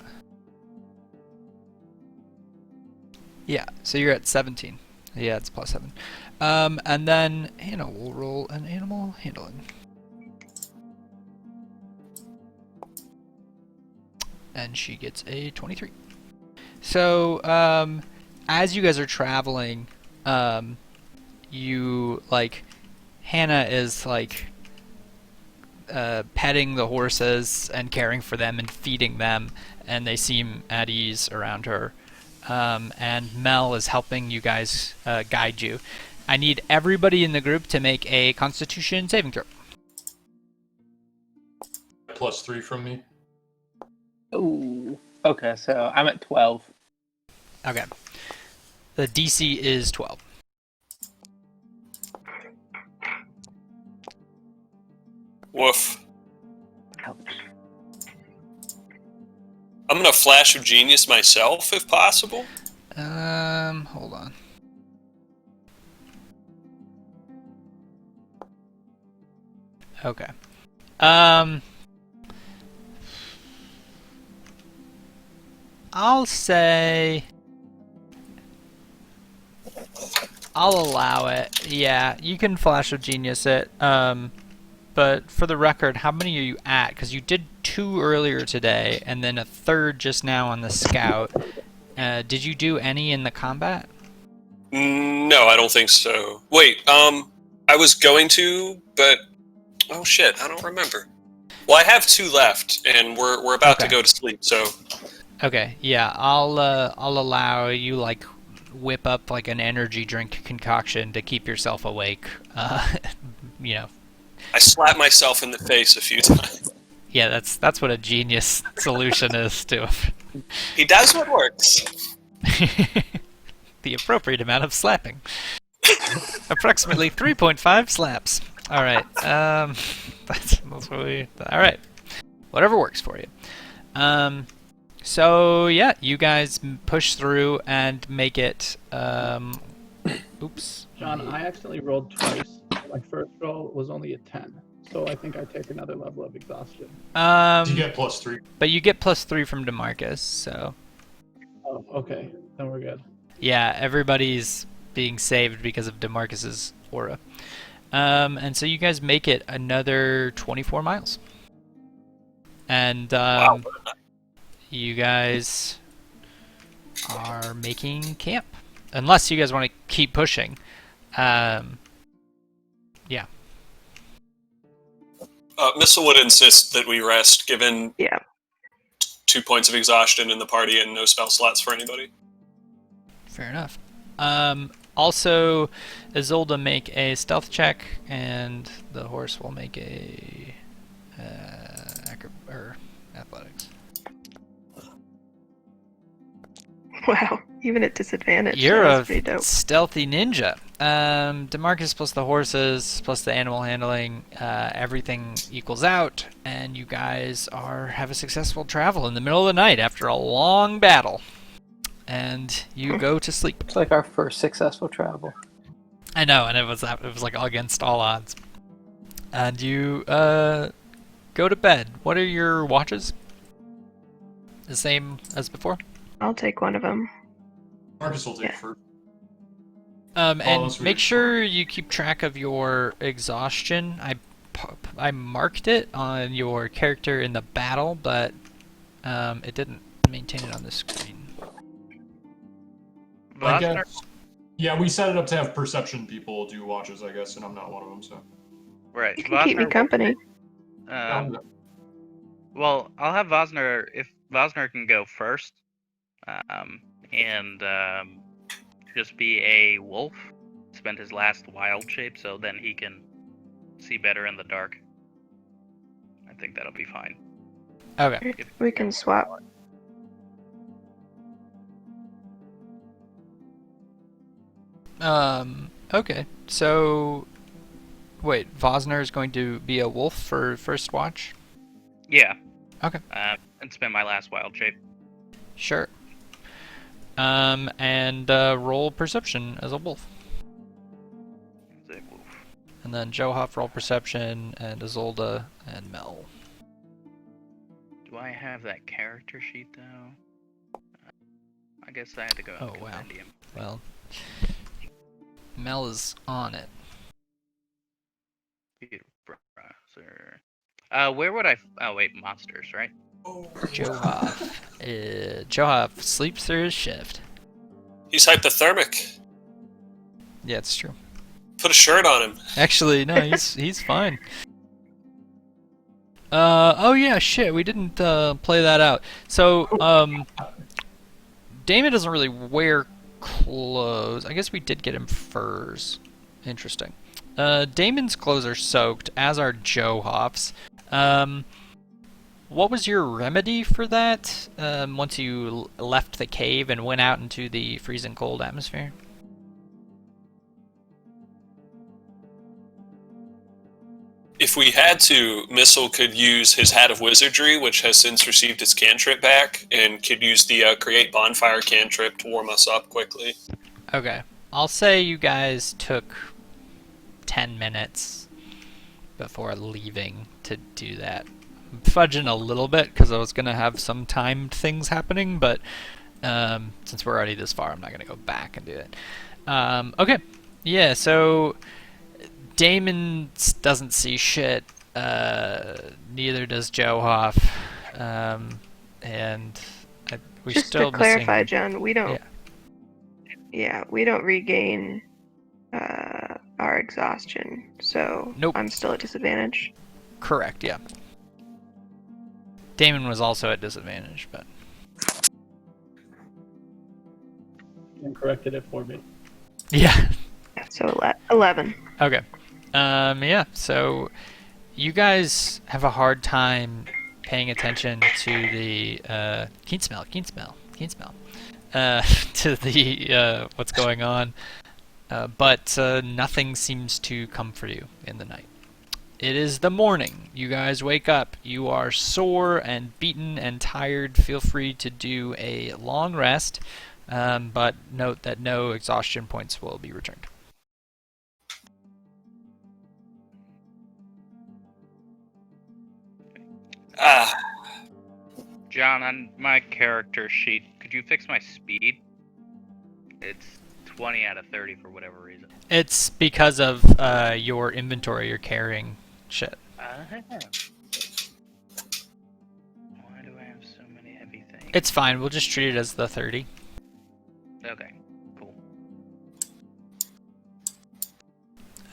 S2: Yeah, so you're at 17. Yeah, it's +7. And then Hannah will roll an animal handling. And she gets a 23. So, as you guys are traveling, you, like, Hannah is, like, petting the horses and caring for them and feeding them, and they seem at ease around her. And Mel is helping you guys guide you. I need everybody in the group to make a Constitution saving throw.
S7: +3 from me.
S3: Ooh. Okay, so I'm at 12.
S2: Okay. The DC is 12.
S6: Woof.
S3: Ouch.
S6: I'm gonna flash of genius myself if possible.
S2: Hold on. Okay. I'll say I'll allow it. Yeah, you can flash of genius it. But for the record, how many are you at? Because you did 2 earlier today, and then a 3rd just now on the scout. Did you do any in the combat?
S6: No, I don't think so. Wait, I was going to, but oh shit, I don't remember. Well, I have 2 left, and we're about to go to sleep, so.
S2: Okay, yeah, I'll allow you, like, whip up like an energy drink concoction to keep yourself awake. You know.
S6: I slapped myself in the face a few times.
S2: Yeah, that's what a genius solution is to.
S6: He does what works.
S2: The appropriate amount of slapping. Approximately 3.5 slaps. All right. That's what we. All right. Whatever works for you. So yeah, you guys push through and make it. Oops.
S5: John, I accidentally rolled twice. My first roll was only a 10, so I think I take another level of exhaustion.
S7: Do you get +3?
S2: But you get +3 from DeMarcus, so.
S5: Oh, okay. Then we're good.
S2: Yeah, everybody's being saved because of DeMarcus's aura. And so you guys make it another 24 miles. And
S6: Wow.
S2: you guys are making camp. Unless you guys want to keep pushing. Yeah.
S6: Missile would insist that we rest, given 2 points of exhaustion in the party and no spell slots for anybody.
S2: Fair enough. Also, Isolde make a stealth check, and the horse will make a athletics.
S1: Wow, even at disadvantage.
S2: You're
S1: that
S2: a
S1: was pretty dope.
S2: stealthy ninja. Demarcus plus the horses plus the animal handling, everything equals out, and you guys have a successful travel in the middle of the night after a long battle. And you go to sleep.
S3: It's like our first successful travel.
S2: I know, and it was like against all odds. And you go to bed. What are your watches? The same as before?
S1: I'll take one of them.
S7: Marcus will take
S1: Yeah.
S7: first.
S2: And
S7: unless we-
S2: make sure you keep track of your exhaustion. I marked it on your character in the battle, but it didn't maintain it on the screen.
S7: I
S4: Vosner?
S7: guess. Yeah, we set it up to have perception people do watches, I guess, and I'm not one of them, so.
S4: Right.
S1: You can keep me
S4: Vosner,
S1: company.
S4: Well, I'll have Vosner, if Vosner can go first, and just be a wolf, spend his last wild shape, so then he can see better in the dark. I think that'll be fine.
S2: Okay.
S1: We can swap.
S2: Okay. So, wait, Vosner is going to be a wolf for first watch?
S4: Yeah.
S2: Okay.
S4: And spend my last wild shape.
S2: Sure. And roll perception as a wolf.
S4: As a wolf.
S2: And then Johoff roll perception, and Isolde and Mel.
S4: Do I have that character sheet though? I guess I had to go out
S2: Oh,
S4: and
S2: wow.
S4: compendium.
S2: Well, Mel is on it.
S4: Browser. Where would I? Oh wait, monsters, right?
S2: Johoff. Johoff sleeps through his shift.
S6: He's hypothermic.
S2: Yeah, it's true.
S6: Put a shirt on him.
S2: Actually, no, he's fine. Oh yeah, shit, we didn't play that out. So, Damon doesn't really wear clothes. I guess we did get him furs. Interesting. Damon's clothes are soaked, as are Johoff's. What was your remedy for that? Once you left the cave and went out into the freezing cold atmosphere?
S6: If we had to, Missile could use his Hat of Wizardry, which has since received its cantrip back, and could use the Create Bonfire cantrip to warm us up quickly.
S2: Okay. I'll say you guys took 10 minutes before leaving to do that. I'm fudging a little bit because I was going to have some timed things happening, but since we're already this far, I'm not going to go back and do it. Okay. Yeah, so Damon doesn't see shit. Neither does Johoff. And we
S1: Just
S2: still
S1: to clarify,
S2: missing...
S1: John, we don't. Yeah, we don't regain our exhaustion, so
S2: Nope.
S1: I'm still at disadvantage.
S2: Correct, yeah. Damon was also at disadvantage, but...
S5: And corrected it for me.
S2: Yeah.
S1: So 11.
S2: Okay. Yeah, so you guys have a hard time paying attention to the keen smell, to the what's going on, but nothing seems to come for you in the night. It is the morning. You guys wake up. You are sore and beaten and tired. Feel free to do a long rest, but note that no exhaustion points will be returned.
S4: John, on my character sheet, could you fix my speed? It's 20 out of 30 for whatever reason.
S2: It's because of your inventory. You're carrying shit.
S4: Why do I have so many heavy things?
S2: It's fine. We'll just treat it as the 30.
S4: Okay, cool.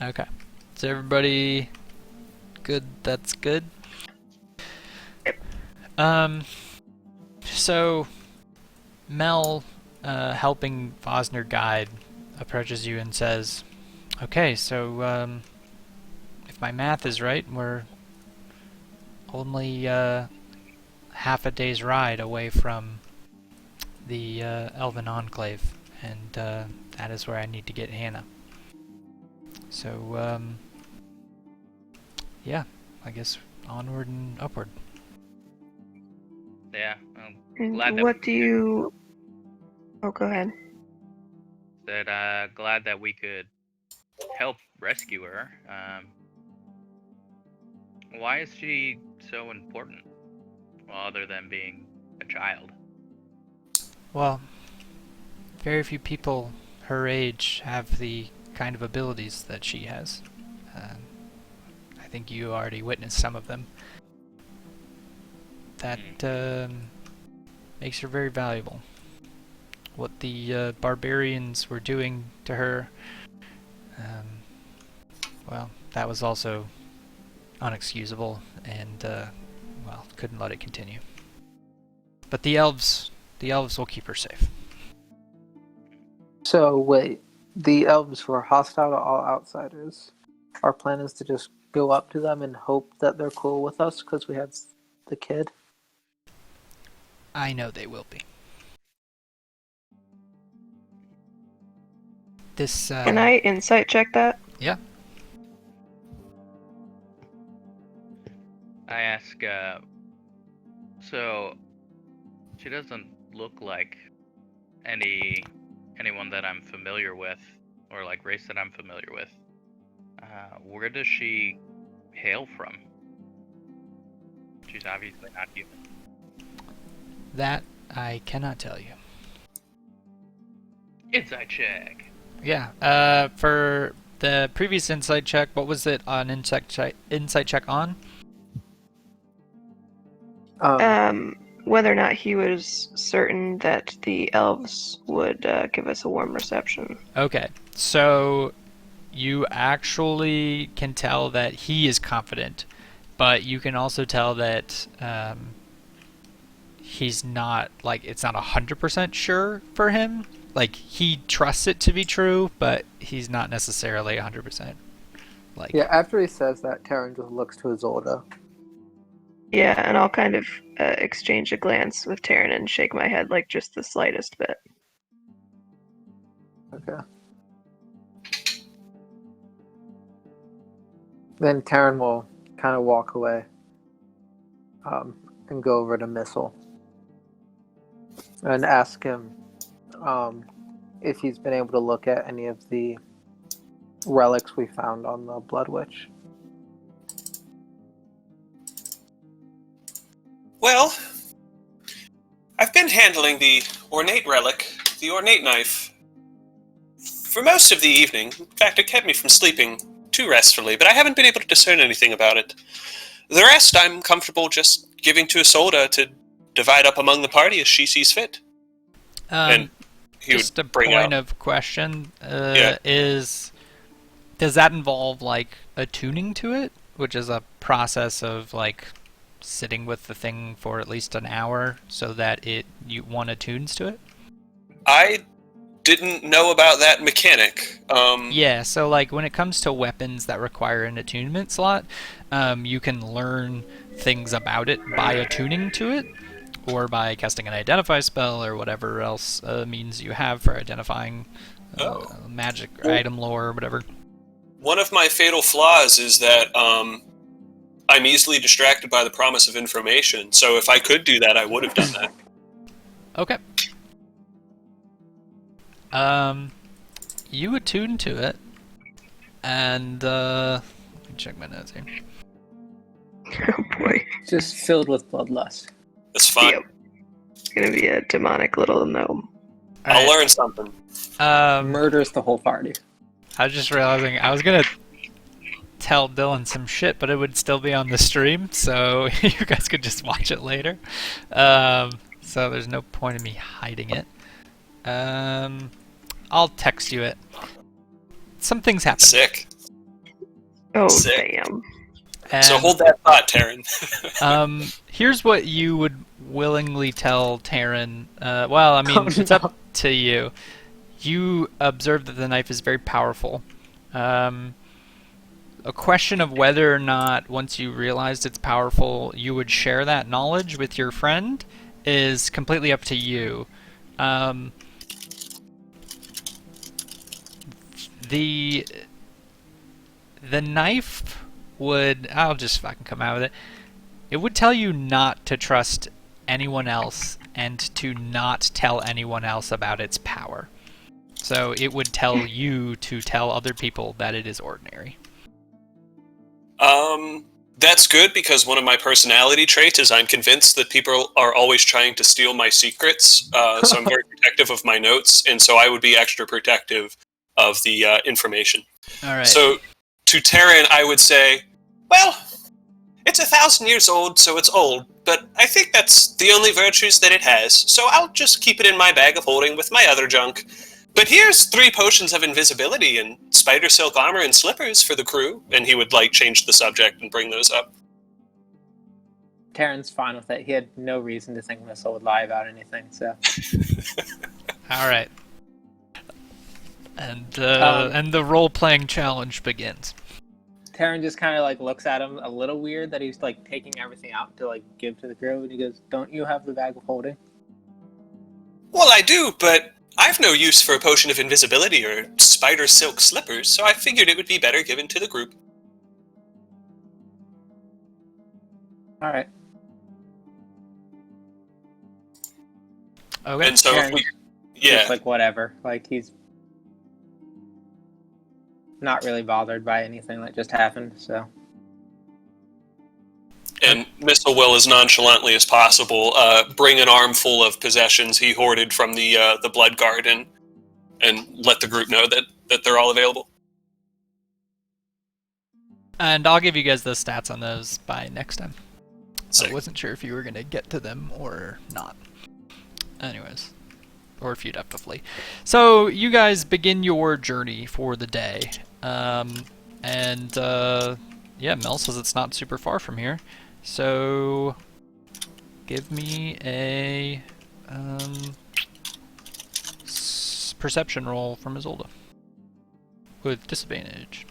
S2: Okay. Is everybody good? That's good. So Mel, helping Vosner guide, approaches you and says, "Okay, so if my math is right, we're only half a day's ride away from the Elven Enclave, and that is where I need to get Hannah." So, yeah, I guess onward and upward.
S4: Yeah.
S1: And
S4: Glad that
S1: what
S4: we
S1: do you... Oh, go ahead.
S4: glad that we could help rescue her. Why is she so important? Well, other than being a child.
S2: Well, very few people her age have the kind of abilities that she has. I think you already witnessed some of them. That makes her very valuable. What the barbarians were doing to her, well, that was also unexcusable, and well, couldn't let it continue. But the elves will keep her safe.
S9: So wait, the elves were hostile to all outsiders. Our plan is to just go up to them and hope that they're cool with us because we have the kid.
S2: I know they will be. This.
S1: Can I insight check that?
S2: Yeah.
S4: I ask, so she doesn't look like anyone that I'm familiar with, or like race that I'm familiar with. Where does she hail from? She's obviously not human.
S2: That I cannot tell you.
S4: Inside check.
S2: Yeah. For the previous insight check, what was it on insight check on?
S1: Whether or not he was certain that the elves would give us a warm reception.
S2: Okay, so you actually can tell that he is confident, but you can also tell that he's not, like, it's not 100% sure for him. Like, he trusts it to be true, but he's not necessarily 100%. Like,
S9: Yeah, after he says that, Taryn just looks to Isolde.
S1: Yeah, and I'll kind of exchange a glance with Taryn and shake my head, like, just the slightest bit.
S9: Okay. Then Taryn will kind of walk away and go over to Missile and ask him if he's been able to look at any of the relics we found on the Blood Witch.
S6: Well, I've been handling the ornate relic, the ornate knife, for most of the evening. In fact, it kept me from sleeping too restfully, but I haven't been able to discern anything about it. The rest I'm comfortable just giving to Isolde to divide up among the party as she sees fit. And he
S2: just
S6: would
S2: a
S6: bring
S2: point
S6: out...
S2: of question
S6: Yeah.
S2: is, does that involve, like, attuning to it, which is a process of, like, sitting with the thing for at least an hour so that one attunes to it?
S6: I didn't know about that mechanic.
S2: Yeah, so, like, when it comes to weapons that require an attunement slot, you can learn things about it by attuning to it, or by casting an identify spell, or whatever else means you have for identifying magic or item lore or whatever.
S6: One of my fatal flaws is that I'm easily distracted by the promise of information, so if I could do that, I would have done that.
S2: Okay. You attune to it, and let me check my notes here.
S1: Oh boy.
S9: Just filled with bloodlust.
S6: That's fine.
S1: Yep. It's gonna be a demonic little gnome.
S6: I'll learn something.
S9: Murders the whole party.
S2: I was just realizing I was gonna tell Dylan some shit, but it would still be on the stream, so you guys could just watch it later. So there's no point in me hiding it. I'll text you it. Some things happen.
S6: Sick.
S1: Oh,
S6: Sick.
S1: damn.
S6: So
S2: And,
S6: hold that thought, Taryn.
S2: here's what you would willingly tell Taryn. Well, I mean, it's up to you. You observe that the knife is very powerful. A question of whether or not, once you realized it's powerful, you would share that knowledge with your friend is completely up to you. The knife would... I'll just fucking come out with it. It would tell you not to trust anyone else and to not tell anyone else about its power. So it would tell you to tell other people that it is ordinary.
S6: That's good because one of my personality traits is I'm convinced that people are always trying to steal my secrets. So I'm very protective of my notes, and so I would be extra protective of the information.
S2: All right.
S6: So to Terran, I would say, well, it's 1,000 years old, so it's old, but I think that's the only virtues that it has, so I'll just keep it in my bag of holding with my other junk. But here's 3 potions of invisibility and spider silk armor and slippers for the crew. And he would, change the subject and bring those up.
S3: Terran's fine with it. He had no reason to think Missile would lie about anything, so...
S2: All right. And the role-playing challenge begins.
S3: Terran just kind of, looks at him a little weird that he's, taking everything out to, give to the crew, and he goes, don't you have the bag of holding?
S6: Well, I do, but I've no use for a potion of invisibility or spider silk slippers, so I figured it would be better given to the group.
S3: All right.
S2: Okay.
S6: And so if we... Yeah.
S3: Just, whatever. He's not really bothered by anything that just happened, so...
S6: And Missile will, as nonchalantly as possible, bring an armful of possessions he hoarded from the Blood Guard and let the group know that they're all available.
S2: And I'll give you guys the stats on those by next time.
S6: Sick.
S2: I wasn't sure if you were going to get to them or not. Anyways. Or if you'd have to flee. So, you guys begin your journey for the day. Yeah, Mel says it's not super far from here. So, give me a perception roll from Isolde with disadvantage.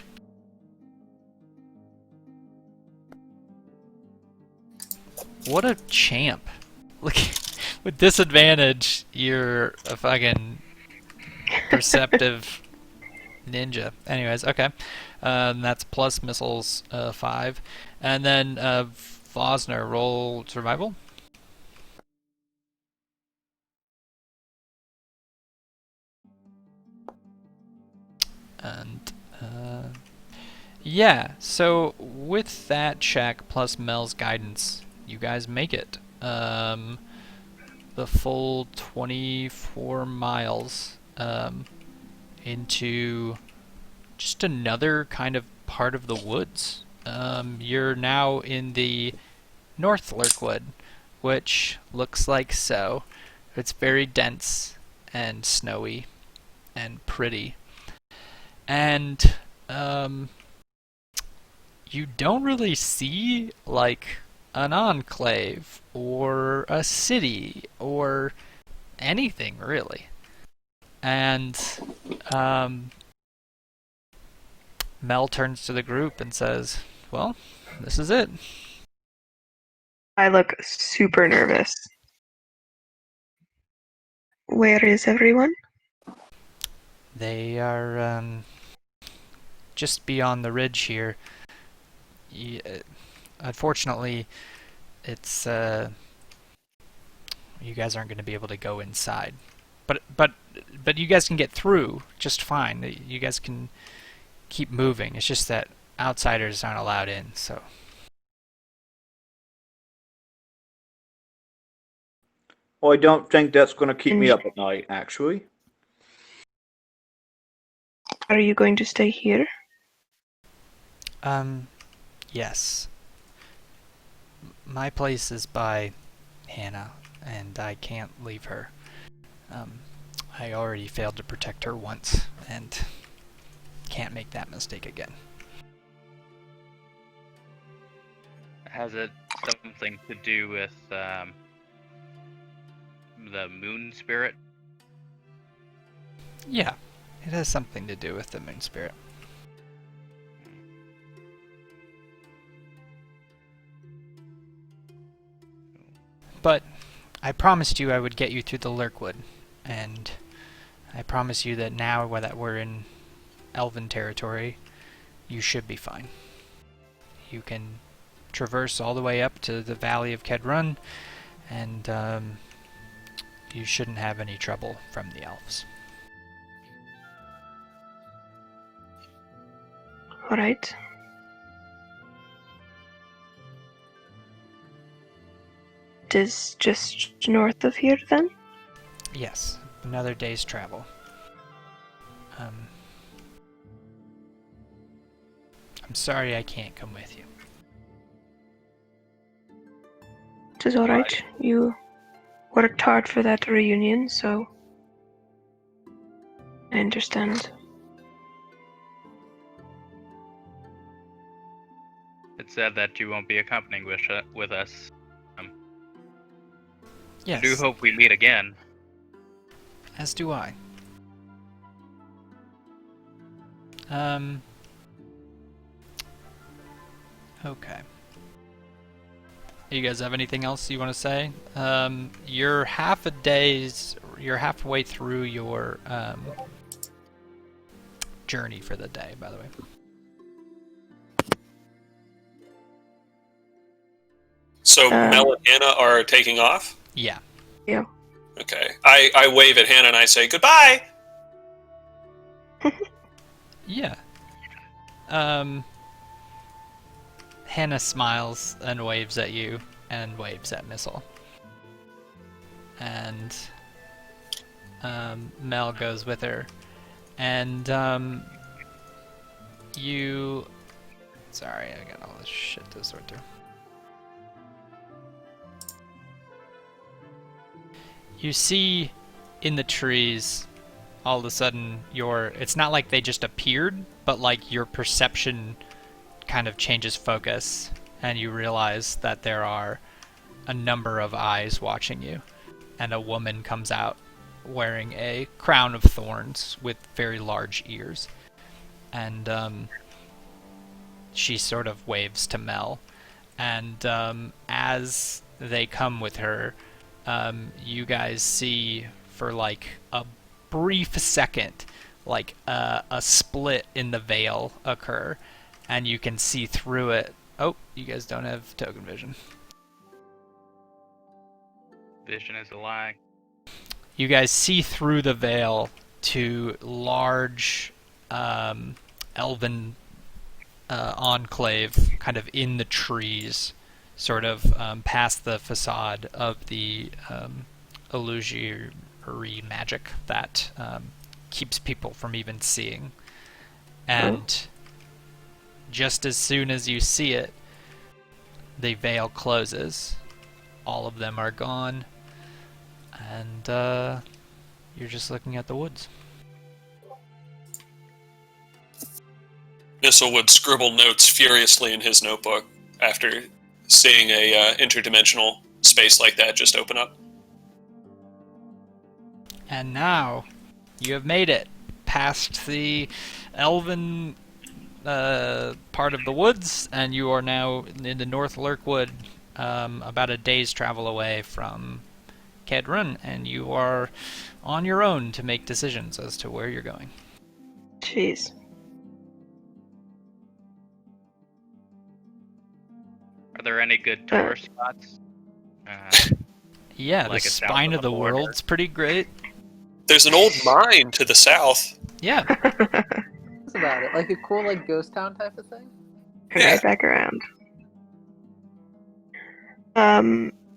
S2: What a champ! Look, with disadvantage, you're a fucking perceptive ninja. Anyways, okay. That's plus missiles 5. And then Vosner, roll survival. And yeah, so with that check plus Mel's guidance, you guys make it. The full 24 miles into just another kind of part of the woods. You're now in the North Lurkwood, which looks like so. It's very dense and snowy and pretty. And you don't really see an enclave or a city or anything really. And Mel turns to the group and says, well, this is it.
S1: I look super nervous. Where is everyone?
S2: They are just beyond the ridge here. Unfortunately, it's you guys aren't going to be able to go inside. But you guys can get through just fine. You guys can keep moving. It's just that outsiders aren't allowed in, so.
S8: Well, I don't think that's going to keep me up at night, actually.
S1: Are you going to stay here?
S2: Yes. My place is by Hannah, and I can't leave her. I already failed to protect her once, and can't make that mistake again.
S4: Has it something to do with the moon spirit?
S2: Yeah, it has something to do with the moon spirit. But I promised you I would get you through the Lurkwood, and I promise you that now that we're in Elven territory, you should be fine. You can traverse all the way up to the Valley of Kedrun, and you shouldn't have any trouble from the elves.
S1: All right. It is just north of here, then?
S2: Yes, another day's travel. I'm sorry I can't come with you.
S1: It is all right. You worked hard for that reunion, so I understand.
S4: It said that you won't be accompanying with us.
S2: Yes,
S4: I do hope we meet again.
S2: as do I. Okay. You guys have anything else you want to say? You're halfway through your journey for the day, by the way.
S6: So Mel and Hannah are taking off?
S2: Yeah.
S1: Yeah.
S6: Okay. I wave at Hannah and I say, goodbye!
S2: Yeah. Hannah smiles and waves at you and waves at Missile. And Mel goes with her. And you... Sorry, I got all this shit to sort through. You see in the trees, all of a sudden, it's not like they just appeared, but like your perception kind of changes focus, and you realize that there are a number of eyes watching you, and a woman comes out wearing a crown of thorns with very large ears, and she sort of waves to Mel, and as they come with her, you guys see for like a brief second like a split in the veil occur, and you can see through it. Oh, you guys don't have token vision.
S4: Vision is a lie.
S2: You guys see through the veil to large elven enclave kind of in the trees, sort of past the facade of the illusory magic that keeps people from even seeing. And just as soon as you see it, the veil closes. All of them are gone, and you're just looking at the woods.
S6: Nissel would scribble notes furiously in his notebook after seeing a interdimensional space like that just open up.
S2: And now, you have made it past the elven part of the woods, and you are now in the North Lurkwood, about a day's travel away from Kedrun, and you are on your own to make decisions as to where you're going.
S1: Jeez.
S4: Are there any good tourist spots?
S2: Yeah,
S4: Like
S2: the
S4: it's south
S2: spine
S4: of
S2: of the
S4: the border.
S2: world's pretty great.
S6: There's an old mine to the south.
S2: Yeah.
S9: That's about it. Like a cool, like, ghost town type of thing?
S1: Right back around.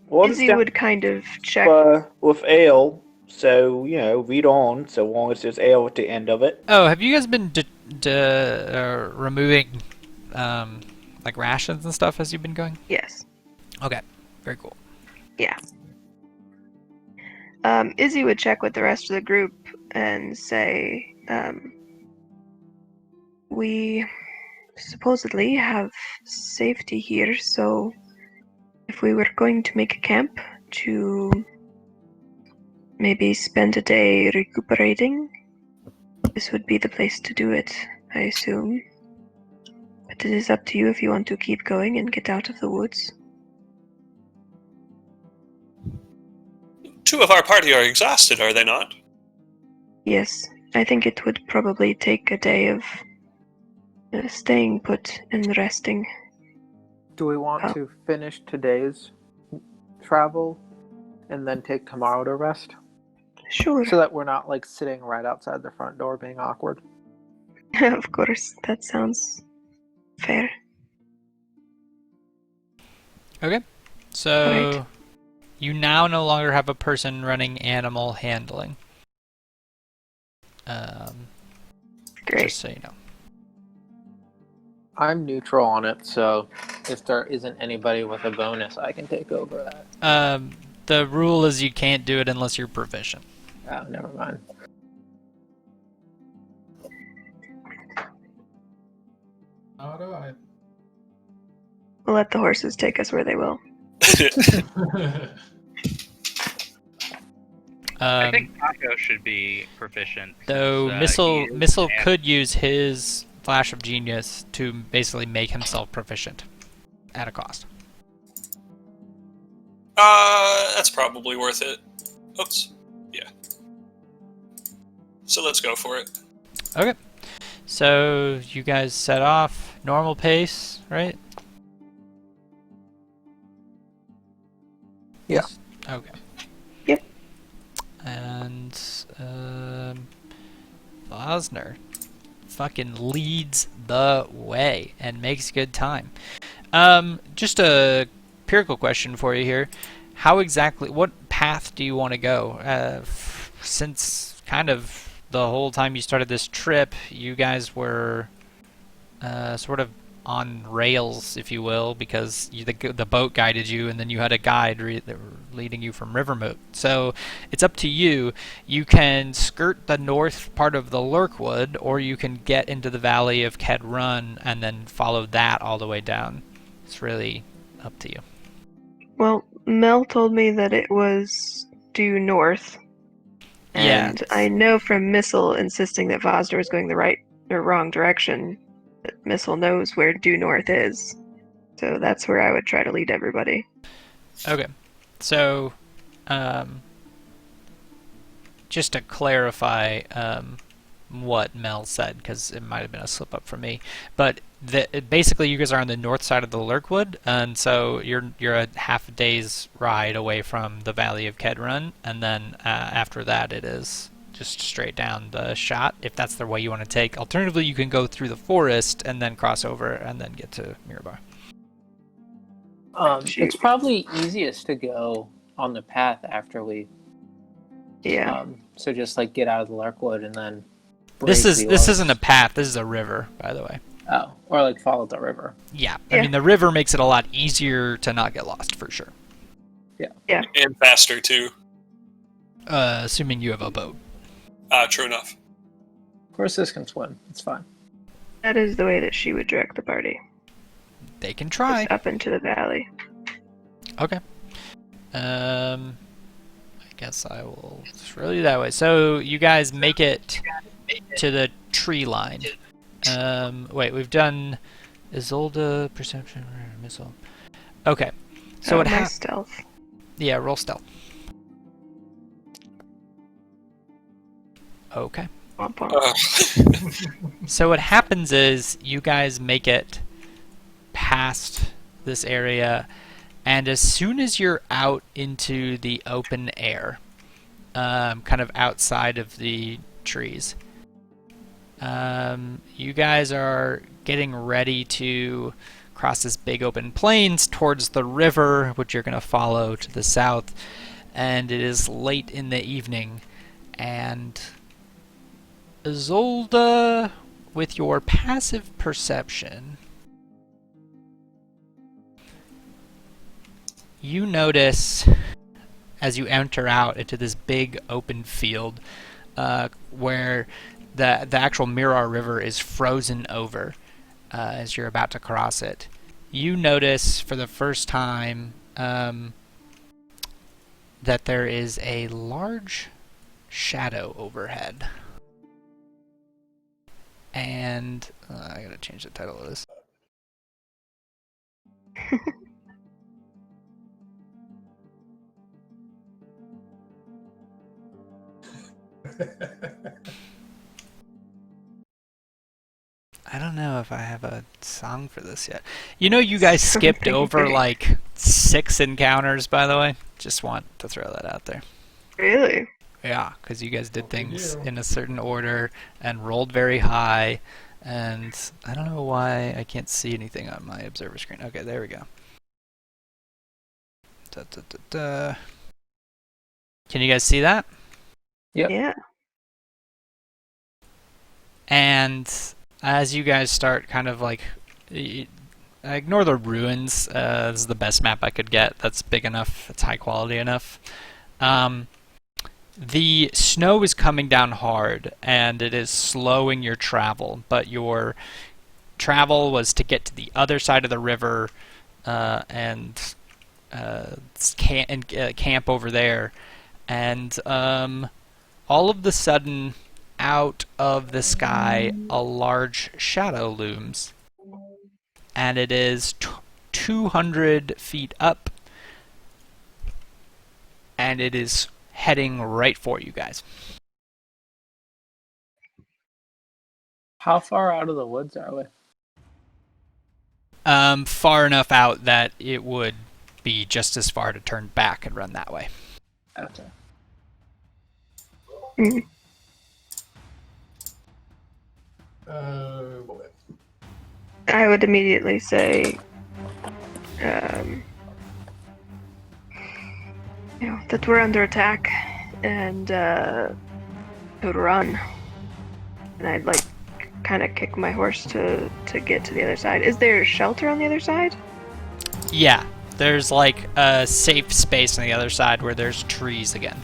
S8: Well, it's
S1: Izzy
S8: down
S1: would kind of check.
S8: with ale, so, read on, so long as there's ale at the end of it.
S2: Oh, have you guys been removing like rations and stuff as you've been going?
S1: Yes.
S2: Okay, very cool.
S1: Yeah. Izzy would check with the rest of the group and say, we supposedly have safety here, so if we were going to make a camp to maybe spend a day recuperating, this would be the place to do it, I assume. But it is up to you if you want to keep going and get out of the woods.
S6: Two of our party are exhausted, are they not?
S1: Yes, I think it would probably take a day of Staying put and resting.
S9: Do we want
S1: Oh.
S9: to finish today's travel and then take tomorrow to rest?
S1: Sure.
S9: So that we're not like sitting right outside the front door being awkward.
S1: Of course, that sounds fair.
S2: Okay. So
S1: Alright.
S2: you now no longer have a person running animal handling.
S1: Great.
S2: Just so you know.
S9: I'm neutral on it, so if there isn't anybody with a bonus, I can take over that.
S2: The rule is you can't do it unless you're proficient.
S9: Oh, never mind.
S1: We'll let the horses take us where they will.
S4: I think Taco should be proficient.
S2: Though
S4: since,
S2: Missile could use his Flash of Genius to basically make himself proficient at a cost.
S6: That's probably worth it. Oops. Yeah. So let's go for it.
S2: Okay. So you guys set off normal pace, right?
S9: Yeah.
S2: Okay.
S1: Yep.
S2: And Vosner fucking leads the way and makes good time. Just a empirical question for you here. What path do you want to go? Since kind of the whole time you started this trip, you guys were sort of on rails, if you will, because the boat guided you, and then you had a guide that were leading you from Rivermoot. So it's up to you. You can skirt the north part of the Lurkwood, or you can get into the valley of Ked Run and then follow that all the way down. It's really up to you.
S1: Well, Mel told me that it was due north.
S2: Yeah.
S1: And I know from Missile insisting that Vosner was going the right or wrong direction, that Missile knows where due north is. So that's where I would try to lead everybody.
S2: Okay. So, just to clarify what Mel said, because it might have been a slip up from me, but basically you guys are on the north side of the Lurkwood, and so you're a half a day's ride away from the Valley of Kedrun, and then after that it is just straight down the shot, if that's the way you want to take. Alternatively, you can go through the forest and then cross over and then get to Mirabar.
S9: It's probably easiest to go on the path after we.
S1: Yeah.
S9: So just like get out of the Larkwood and then.
S2: This isn't a path. This is a river, by the way.
S9: Oh, or like follow the river.
S2: Yeah. I mean the river makes it a lot easier to not get lost for sure.
S1: Yeah.
S6: And faster too.
S2: Assuming you have a boat.
S6: True enough.
S9: Horses can swim. It's fine.
S1: That is the way that she would direct the party.
S2: They can try.
S1: Just up into the valley.
S2: Okay. I guess I will throw you that way. So you guys make it to the tree line. Wait, we've done Isolde, Perception, Missile. Okay. So
S1: my stealth.
S2: Yeah, roll stealth. Okay. So what happens is you guys make it past this area, and as soon as you're out into the open air, kind of outside of the trees, you guys are getting ready to cross this big open plains towards the river, which you're going to follow to the south, and it is late in the evening, and Isolde, with your passive perception, you notice as you enter out into this big open field where the actual Mirar River is frozen over as you're about to cross it. You notice for the first time that there is a large shadow overhead. And I gotta change the title of this. I don't know if I have a song for this yet. You know, you guys skipped over
S1: Okay.
S2: like 6 encounters, by the way. Just want to throw that out there.
S1: Really?
S2: Yeah, because you guys did things
S7: Yeah.
S2: in a certain order and rolled very high, and I don't know why I can't see anything on my observer screen. Okay, there we go. Da, da, da, da. Can you guys see that?
S3: Yep.
S1: Yeah.
S2: And as you guys start kind of like, ignore the ruins. This is the best map I could get. That's big enough. It's high quality enough. The snow is coming down hard, and it is slowing your travel. But your travel was to get to the other side of the river and camp over there. And all of the sudden, out of the sky, a large shadow looms. And it is 200 feet up. And it is heading right for you guys.
S3: How far out of the woods are we?
S2: Far enough out that it would be just as far to turn back and run that way.
S3: Okay.
S1: Mhm.
S7: What?
S1: I would immediately say, that we're under attack and to run. And I'd like kind of kick my horse to get to the other side. Is there shelter on the other side?
S2: Yeah, there's like a safe space on the other side where there's trees again.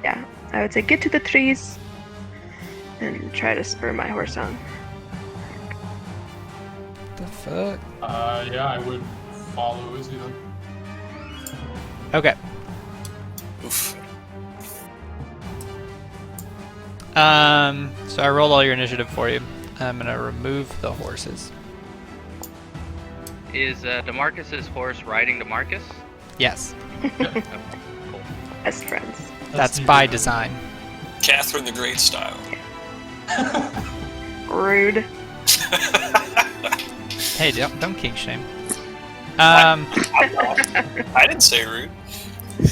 S1: Yeah, I would say get to the trees and try to spur my horse on.
S2: What the fuck?
S7: Yeah, I would follow Izzy then.
S2: Okay.
S6: Oof.
S2: So I rolled all your initiative for you. I'm gonna remove the horses.
S4: Is Demarcus's horse riding Demarcus?
S2: Yes,
S4: Cool.
S1: Best friends.
S2: that's
S7: neither
S2: by
S7: of them.
S2: design.
S6: Catherine the Great style.
S1: Rude.
S2: Hey, don't kink shame.
S6: I didn't say rude.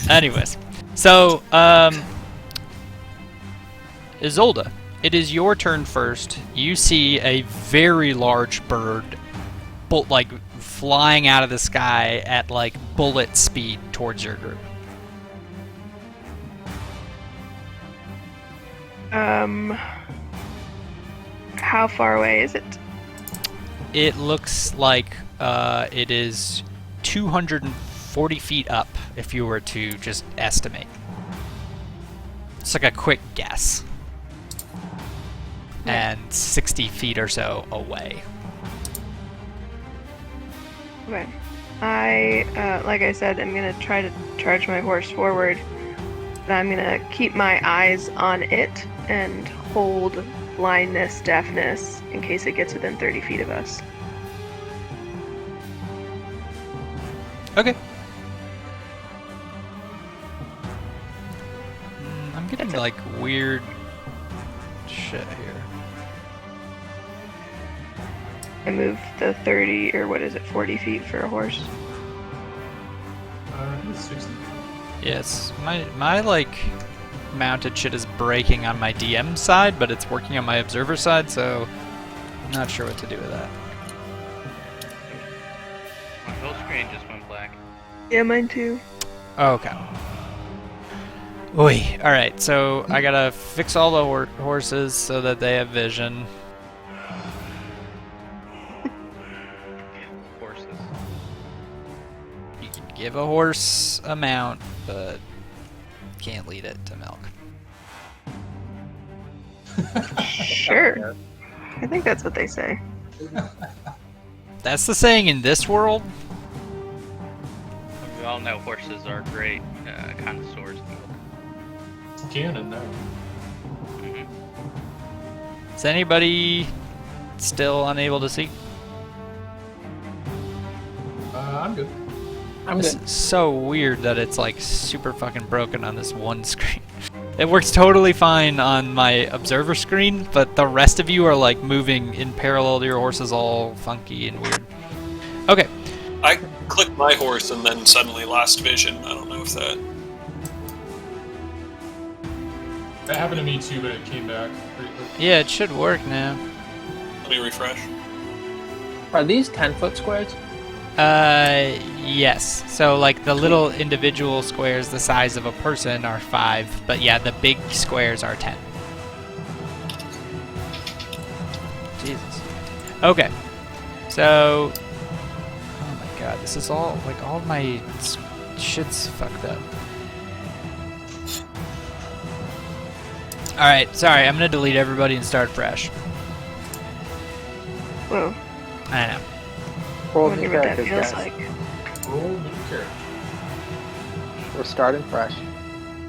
S2: Anyways, so Isolde, it is your turn first. You see a very large bird, like flying out of the sky at like bullet speed towards your group.
S1: How far away is it?
S2: It looks like it is 240 feet up, if you were to just estimate. It's like a quick guess. And 60 feet or so away.
S1: Okay. I, like I said, I'm gonna try to charge my horse forward. But I'm gonna keep my eyes on it and hold blindness, deafness, in case it gets within 30 feet of us.
S2: Okay. I'm getting like weird shit here.
S1: I move the 30, or what is it, 40 feet for a horse?
S7: I think it's 60.
S2: Yes, my like mounted shit is breaking on my DM side, but it's working on my observer side, so I'm not sure what to do with that.
S4: My whole screen just went black.
S1: Yeah, mine too.
S2: Okay. Oi. All right, so I gotta fix all the horses so that they have vision.
S4: Horses.
S2: You can give a horse a mount, but can't lead it to milk.
S1: Sure. I think that's what they say.
S2: That's the saying in this world.
S4: We all know horses are great connoisseurs of milk.
S7: Canon now.
S4: Mhm.
S2: Is anybody still unable to see?
S7: I'm good.
S3: I'm
S2: This
S3: good.
S2: is so weird that it's like super fucking broken on this one screen. It works totally fine on my observer screen, but the rest of you are like moving in parallel to your horses, all funky and weird. Okay.
S6: I clicked my horse and then suddenly lost vision. I don't know if that...
S7: That happened to me too, but it came back pretty quick.
S2: Yeah, it should work now.
S6: Let me refresh.
S3: Are these 10-foot squares?
S2: Yes. So like the little individual squares the size of a person are 5, but yeah, the big squares are 10. Jesus. Okay. So, oh my god, this is all like all of my shit's fucked up. All right, sorry, I'm gonna delete everybody and start fresh.
S1: Whoa.
S2: I know.
S1: I
S9: Roll
S1: wonder
S9: new
S1: what that
S9: characters,
S1: feels
S9: guys.
S1: like.
S7: Roll new character.
S9: We're starting fresh.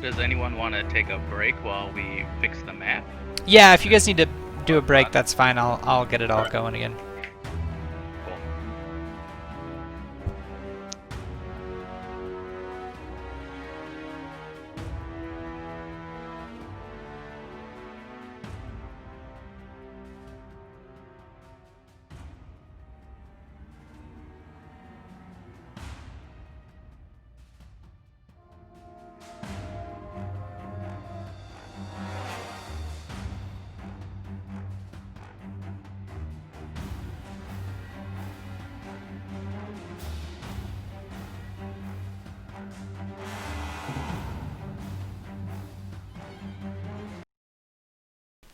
S4: Does anyone want to take a break while we fix the map?
S2: Yeah, if you guys need to do a break, that's fine. I'll get it all going again.
S4: Cool.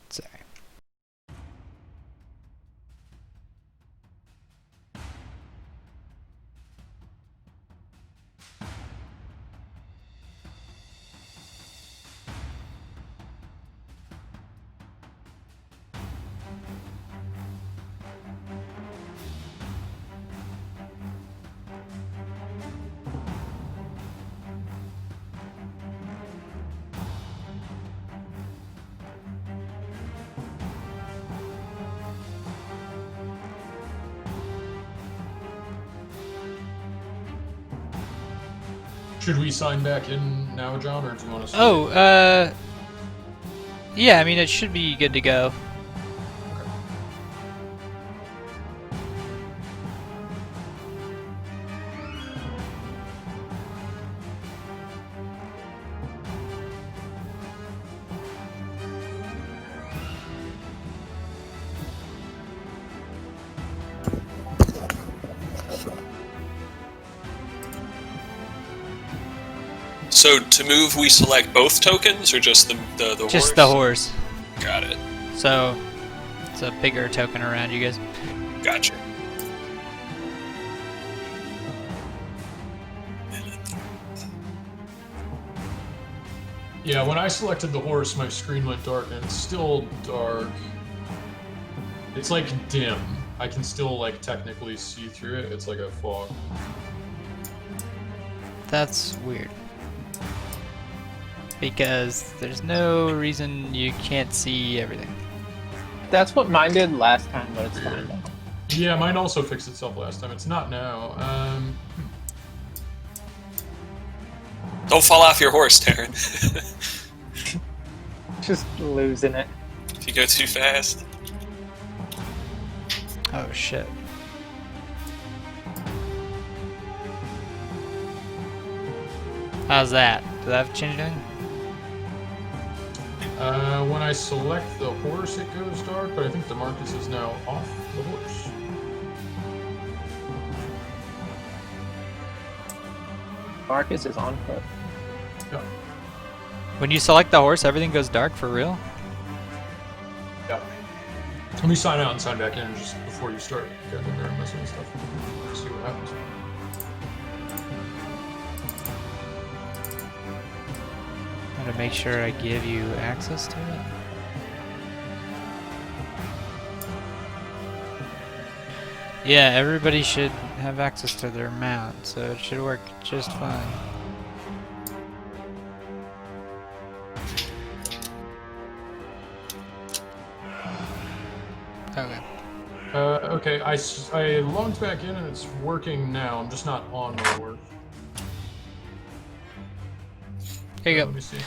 S2: Sorry.
S7: Should we sign back in now, John, or do you want us to...
S2: Oh, yeah, I mean, it should be good to go.
S6: So to move, we select both tokens, or just the horse?
S2: Just the horse.
S6: Got it.
S2: So, it's a bigger token around you guys.
S6: Gotcha.
S7: Yeah, when I selected the horse, my screen went dark, and it's still dark. It's like dim. I can still like technically see through it. It's like a fog.
S2: That's weird. Because there's no reason you can't see everything.
S3: That's what mine did last time, but it's fine now.
S7: Yeah, mine also fixed itself last time. It's not now.
S6: Don't fall off your horse, Taryn.
S3: Just losing it.
S6: If you go too fast.
S2: Oh shit. How's that? Did that change anything?
S7: When I select the horse, it goes dark, but I think the Marcus is now off the horse.
S3: Marcus is on foot.
S7: Yeah.
S2: When you select the horse, everything goes dark for real?
S7: Yeah. Let me sign out and sign back in just before you start getting in there and messing with stuff. See what happens.
S2: I'm gonna make sure I give you access to it. Yeah, everybody should have access to their mount, so it should work just fine. Okay.
S7: Okay, I logged back in and it's working now. I'm just not on my work.
S2: Here you
S7: Let
S2: go.
S7: me see.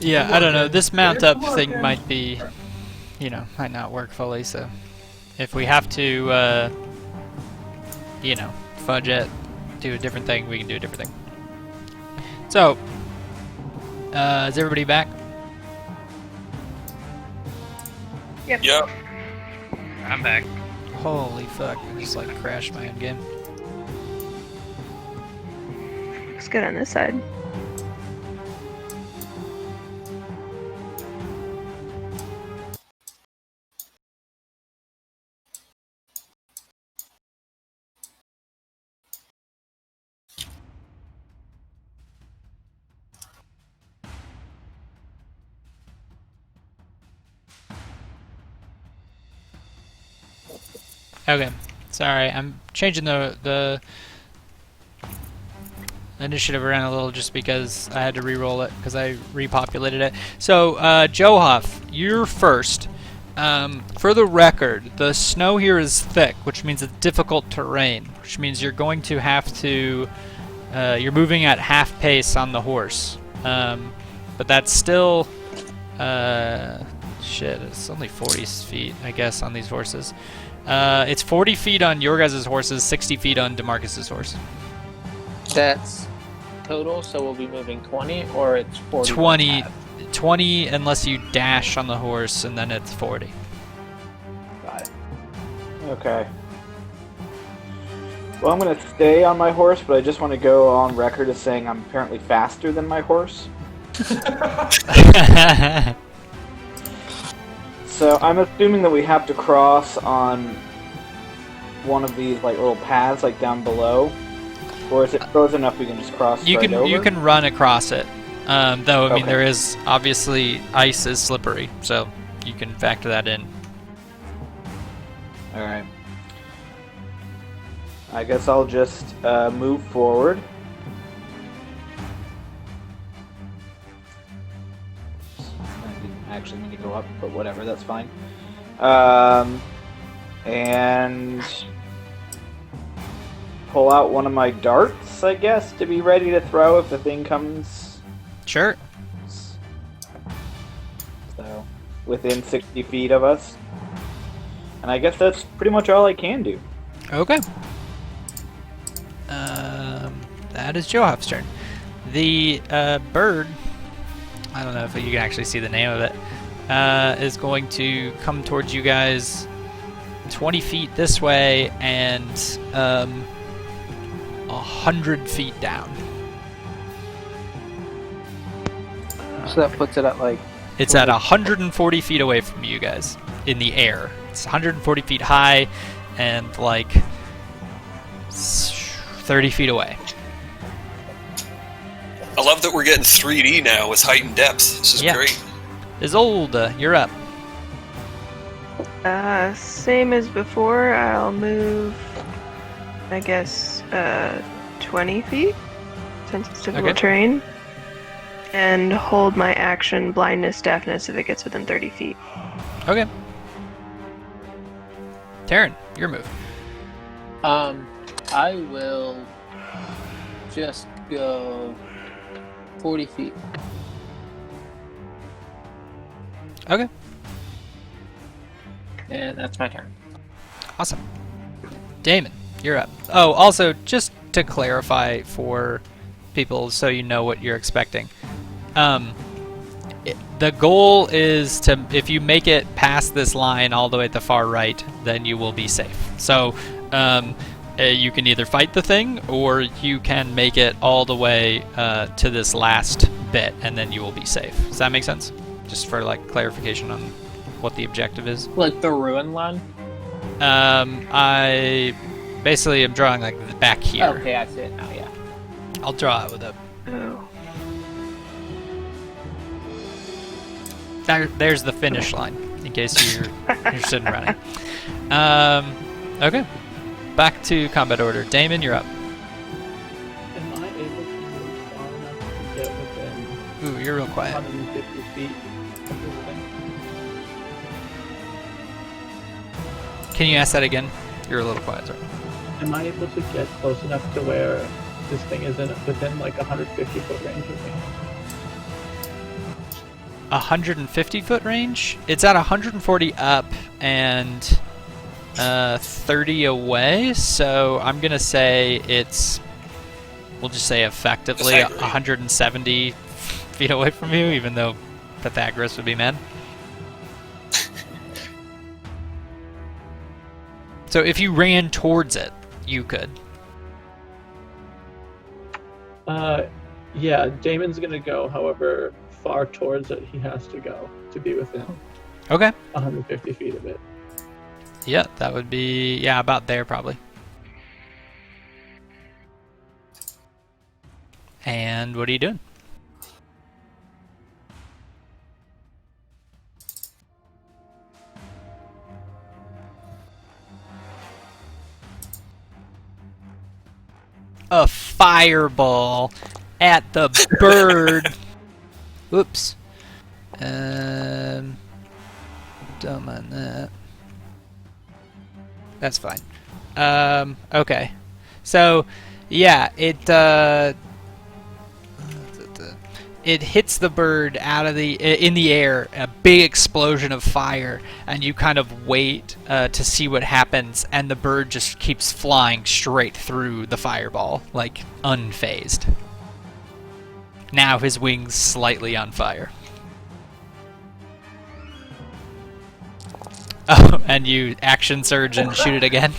S2: Yeah,
S7: Good
S2: I don't
S7: luck,
S2: know.
S7: Ken.
S2: This mount
S7: Yeah,
S2: up
S7: good luck,
S2: thing
S7: Ken.
S2: might be, might not work fully. So if we have to, fudge it, do a different thing, we can do a different thing. So, is everybody back?
S6: Yep.
S4: I'm back.
S2: Holy fuck! I just crashed my own game.
S1: Looks good on this side.
S2: Okay, sorry, I'm changing the initiative around a little just because I had to re-roll it because I repopulated it. So, Johoff, you're first. For the record, the snow here is thick, which means it's difficult terrain, which means you're going to have to, you're moving at half pace on the horse. But that's still, shit, it's only 40 feet, I guess, on these horses. It's 40 feet on your guys' horses, 60 feet on DeMarcus's horse.
S3: That's total, so we'll be moving 20, or it's 40?
S2: 20 unless you dash on the horse, and then it's 40.
S3: Got it.
S8: Okay. Well, I'm going to stay on my horse, but I just want to go on record as saying I'm apparently faster than my horse. So I'm assuming that we have to cross on one of these little paths down below, or is it frozen enough we can just cross
S2: You
S8: right over?
S2: can run across it, though. I mean,
S8: Okay.
S2: there is obviously ice is slippery, so you can factor that in.
S8: All right. I guess I'll just move forward. I didn't actually mean to go up, but whatever, that's fine. And pull out one of my darts, I guess, to be ready to throw if the thing comes.
S2: Sure.
S8: So, within 60 feet of us. And I guess that's pretty much all I can do.
S2: Okay. That is Johoff's turn. The bird, I don't know if you can actually see the name of it, is going to come towards you guys 20 feet this way and 100 feet down.
S9: So that puts it at
S2: It's at 140 feet away from you guys in the air. It's 140 feet high and 30 feet away.
S6: I love that we're getting 3D now with height and depth. This is
S2: Yeah.
S6: great.
S2: Isolde, you're up.
S1: Same as before. I'll move, I guess, 20 feet, since it's difficult
S2: Okay.
S1: terrain. And hold my action, blindness, deafness, if it gets within 30 feet.
S2: Okay. Taryn, your move.
S3: I will just go 40 feet.
S2: Okay.
S3: And that's my turn.
S2: Awesome. Damon, you're up. Oh, also, just to clarify for people so you know what you're expecting. The goal is to, if you make it past this line all the way at the far right, then you will be safe. So, you can either fight the thing, or you can make it all the way to this last bit, and then you will be safe. Does that make sense? Just for clarification on what the objective is.
S3: Like the ruin line?
S2: I basically am drawing back here.
S3: Okay, I see it now, yeah.
S2: I'll draw it with a.
S1: Oh.
S2: There's the finish line, in case you're interested in running. Okay. Back to combat order. Damon, you're up.
S5: Am I able to move far enough to get within
S2: Ooh, you're real quiet.
S5: 150 feet of this thing?
S2: Can you ask that again? You're a little quiet, sorry.
S5: Am I able to get close enough to where this thing is within 150 foot range of me?
S2: 150 foot range. It's at 140 up and 30 away. So I'm gonna say it's. We'll just say effectively 170 feet away from you, even though Pythagoras would be mad. So if you ran towards it, you could.
S5: Yeah, Damon's gonna go however far towards it he has to go to be within
S2: Okay.
S5: 150 feet of it.
S2: Yeah, that would be about there probably. And what are you doing? A fireball at the bird. Whoops. Don't mind that. That's fine. Okay. So, yeah, it hits the bird in the air, a big explosion of fire, and you kind of wait to see what happens, and the bird just keeps flying straight through the fireball, like unfazed. Now his wings slightly on fire. Oh, and you action surge and shoot it again?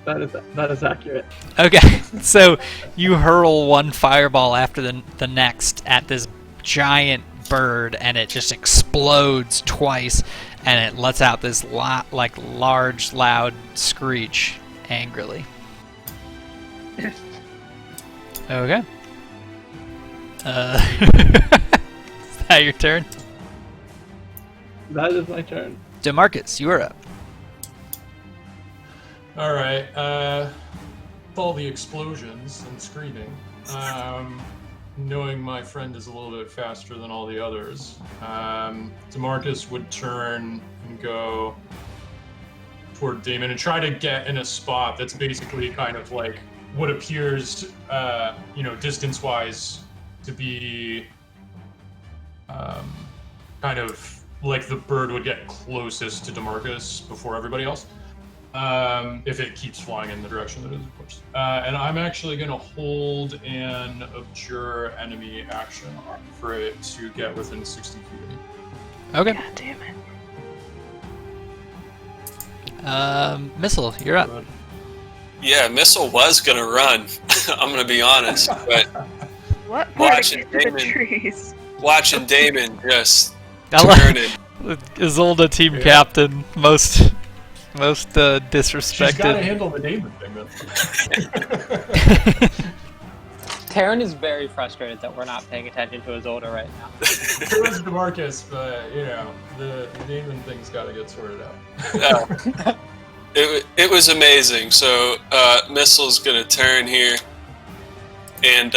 S5: That is accurate.
S2: Okay, so you hurl one fireball after the next at this giant bird, and it just explodes twice, and it lets out this large, loud screech angrily. Okay. Is that your turn?
S5: That is my turn.
S2: DeMarcus, you are up.
S7: All right. All the explosions and screaming. Knowing my friend is a little bit faster than all the others, DeMarcus would turn and go toward Damon and try to get in a spot that's basically kind of like what appears, distance-wise to be kind of like the bird would get closest to DeMarcus before everybody else. If it keeps flying in the direction that it is, of course. And I'm actually going to hold an abjure enemy action for it to get within 60 feet of me.
S2: Okay.
S1: God damn it.
S2: Missile, you're up.
S6: Yeah, Missile was going to run. I'm going to be honest. But
S1: What?
S6: Watching
S1: Where to get to the
S6: Damon.
S1: trees?
S6: watching Damon just
S2: I like-
S6: turn it.
S2: Isolde, team
S7: Yeah.
S2: captain, most
S7: She's got to
S2: disrespected.
S7: handle the Damon thing, man.
S3: Taryn is very frustrated that we're not paying attention to Isolde right now.
S7: It was DeMarcus, but the Damon thing's got to get sorted out.
S6: It was amazing. So Missile's gonna turn here, and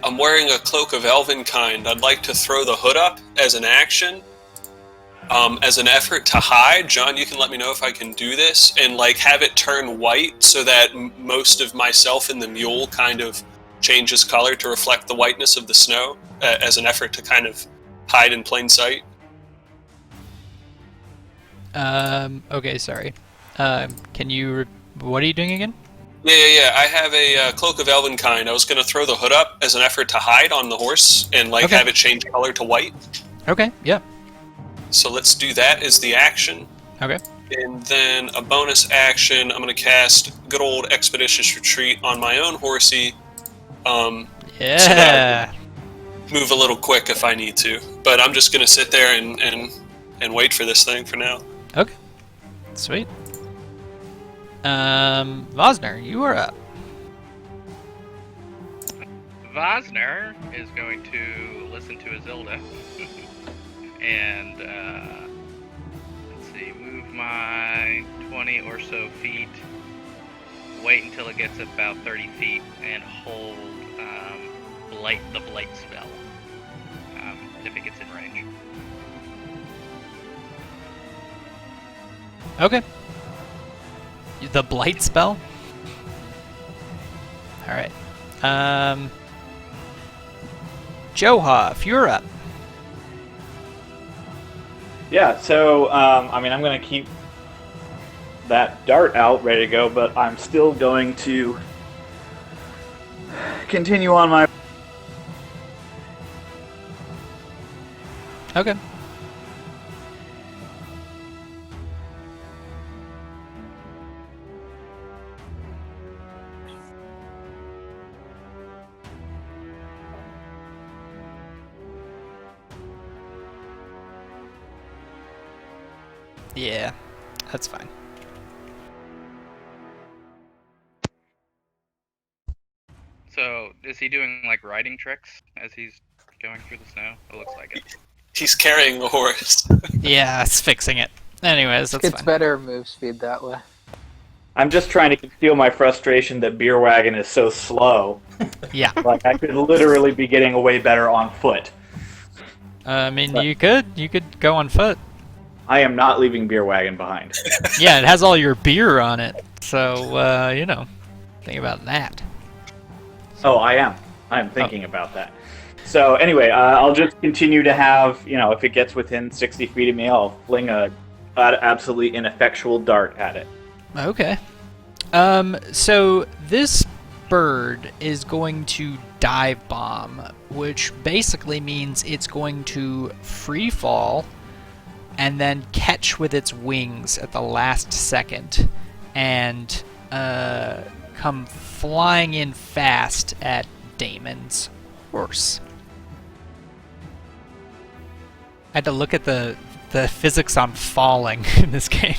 S6: I'm wearing a cloak of Elvenkind. I'd like to throw the hood up as an action, as an effort to hide. John, you can let me know if I can do this, and have it turn white so that most of myself in the mule kind of changes color to reflect the whiteness of the snow, as an effort to kind of hide in plain sight.
S2: Okay, sorry. Can you? What are you doing again?
S6: Yeah. I have a cloak of Elvenkind. I was going to throw the hood up as an effort to hide on the horse and
S2: Okay.
S6: have it change color to white.
S2: Okay, yeah.
S6: So let's do that as the action.
S2: Okay.
S6: And then a bonus action, I'm going to cast good old Expeditious Retreat on my own horsey.
S2: Yeah.
S6: Move a little quick if I need to. But I'm just going to sit there and wait for this thing for now.
S2: Okay. Sweet. Vosner, you are up.
S4: Vosner is going to listen to Isolde and let's see, move my 20 or so feet, wait until it gets about 30 feet, and hold the blight spell if it gets in range.
S2: Okay. The blight spell? Alright. Johoff, you're up.
S8: Yeah, so, I'm going to keep that dart out, ready to go, but I'm still going to continue on my...
S2: Okay. Yeah, that's fine.
S4: So, is he doing like riding tricks as he's going through the snow? It looks like it.
S6: He's carrying a horse.
S2: Yeah, it's fixing it. Anyways, that's
S9: It's
S2: fine.
S9: better move speed that way.
S8: I'm just trying to conceal my frustration that Beer Wagon is so slow.
S2: Yeah.
S8: Like, I could literally be getting away better on foot.
S2: I mean, you could go on foot.
S8: I am not leaving Beer Wagon behind.
S2: Yeah, it has all your beer on it. So, think about that.
S8: Oh, I am. I'm thinking about that. So anyway, I'll just continue to have, if it gets within 60 feet of me, I'll fling a absolutely ineffectual dart at it.
S2: Okay. So this bird is going to dive bomb, which basically means it's going to free fall and then catch with its wings at the last second and come flying in fast at Damon's horse. I had to look at the physics on falling in this game.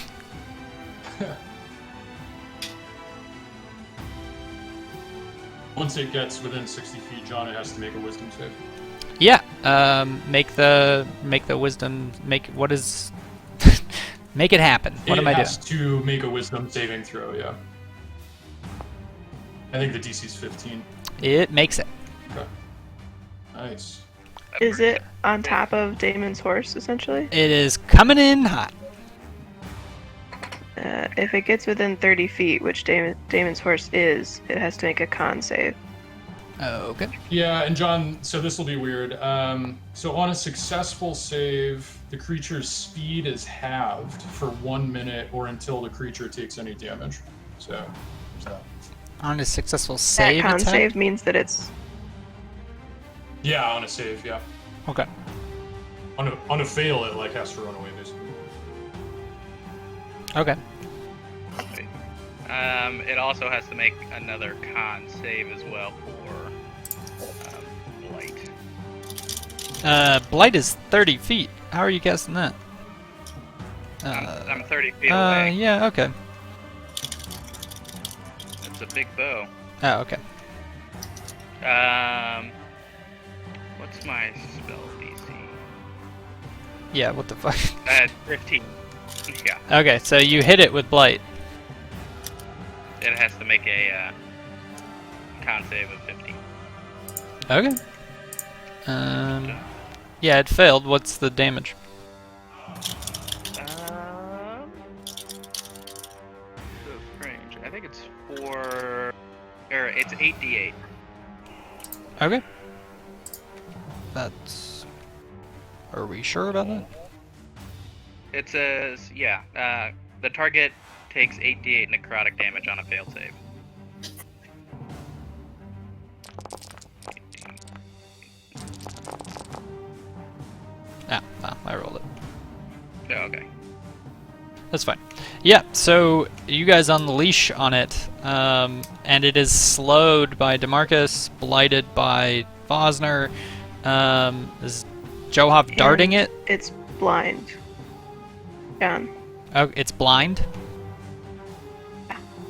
S7: Once it gets within 60 feet, John, it has to make a wisdom save.
S2: Yeah, make the wisdom what is make it happen. What am I doing?
S7: It has to make a wisdom saving throw. Yeah. I think the DC's 15.
S2: It makes it.
S7: Okay. Nice.
S1: Is it on top of Damon's horse, essentially?
S2: It is coming in hot.
S1: If it gets within 30 feet, which Damon's horse is, it has to make a con save.
S2: Okay.
S7: Yeah, and John, so this will be weird. So on a successful save, the creature's speed is halved for 1 minute or until the creature takes any damage. So, there's that.
S2: On a successful save
S1: That con
S2: attack?
S1: save means that it's...
S7: Yeah, on a save, yeah.
S2: Okay.
S7: On a fail, it has to run away, basically.
S2: Okay.
S4: It also has to make another con save as well for blight.
S2: Blight is 30 feet. How are you guessing that?
S4: I'm 30 feet away.
S2: Yeah, okay.
S4: It's a big bow.
S2: Oh, okay.
S4: What's my spell DC?
S2: Yeah, what the fuck?
S4: 15. Yeah.
S2: Okay, so you hit it with Blight.
S4: It has to make a con save of 15.
S2: Okay. Yeah, it failed. What's the damage?
S4: So strange. I think it's 8d8.
S2: Okay. That's... Are we sure about that?
S4: It says, yeah, the target takes 8d8 necrotic damage on a failed save.
S2: I rolled it.
S4: Oh, okay.
S2: That's fine. Yeah, so you guys on the leash on it, and it is slowed by DeMarcus, blighted by Vosner. Is Johov darting it?
S1: It's blind. John.
S2: Oh, it's blind?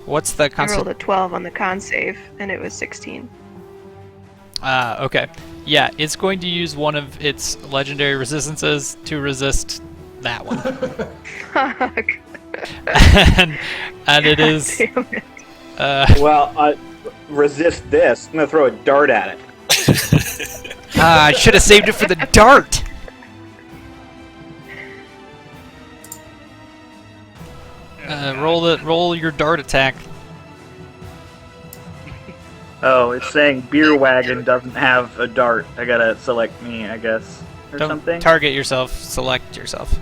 S2: What's the
S1: I rolled a 12 on the con save, and it was 16.
S2: Okay. Yeah, it's going to use one of its legendary resistances to resist that one.
S1: Fuck.
S2: and it is...
S1: Damn it.
S8: Well, resist this. I'm going to throw a dart at it.
S2: I should have saved it for the dart! Roll your dart attack.
S8: Oh, it's saying Beer Wagon doesn't have a dart. I gotta select me, I guess, or
S2: Don't
S8: something.
S2: target yourself, select yourself.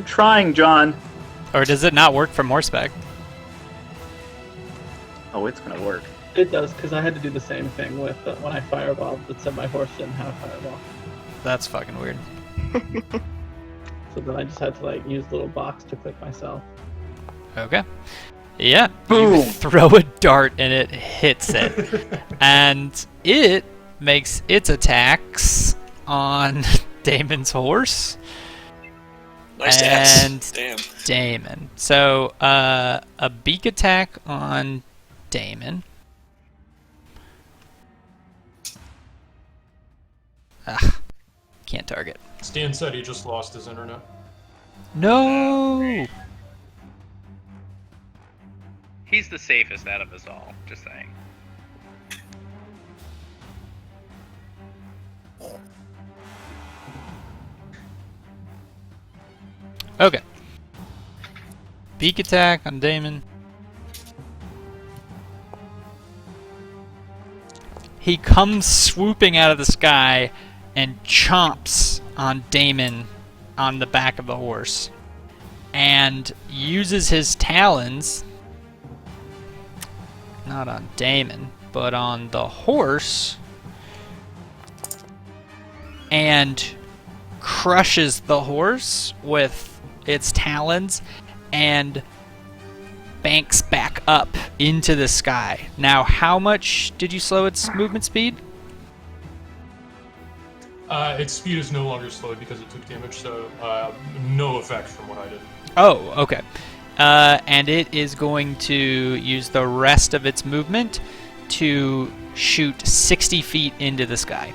S8: Keep trying, John.
S2: Or does it not work from horseback?
S8: Oh, it's gonna work.
S5: It does, because I had to do the same thing with when I fireballed. It said my horse didn't have fireball.
S2: That's fucking weird.
S5: So then I just had to like use the little box to click myself.
S2: Okay. Yeah.
S8: Boom.
S2: You throw a dart and it hits it. And it makes its attacks on Damon's horse.
S6: Nice
S2: and
S6: ass. Damn.
S2: Damon. So a beak attack on Damon. Can't target.
S7: Stan said he just lost his internet.
S2: No.
S4: He's the safest out of us all, just saying.
S2: Okay. Beak attack on Damon. He comes swooping out of the sky and chomps on Damon on the back of the horse. And uses his talons, not on Damon, but on the horse, and crushes the horse with its talons and banks back up into the sky. Now, how much did you slow its movement speed?
S7: Its speed is no longer slowed because it took damage, so no effect from what I did.
S2: Oh, okay. And it is going to use the rest of its movement to shoot 60 feet into the sky.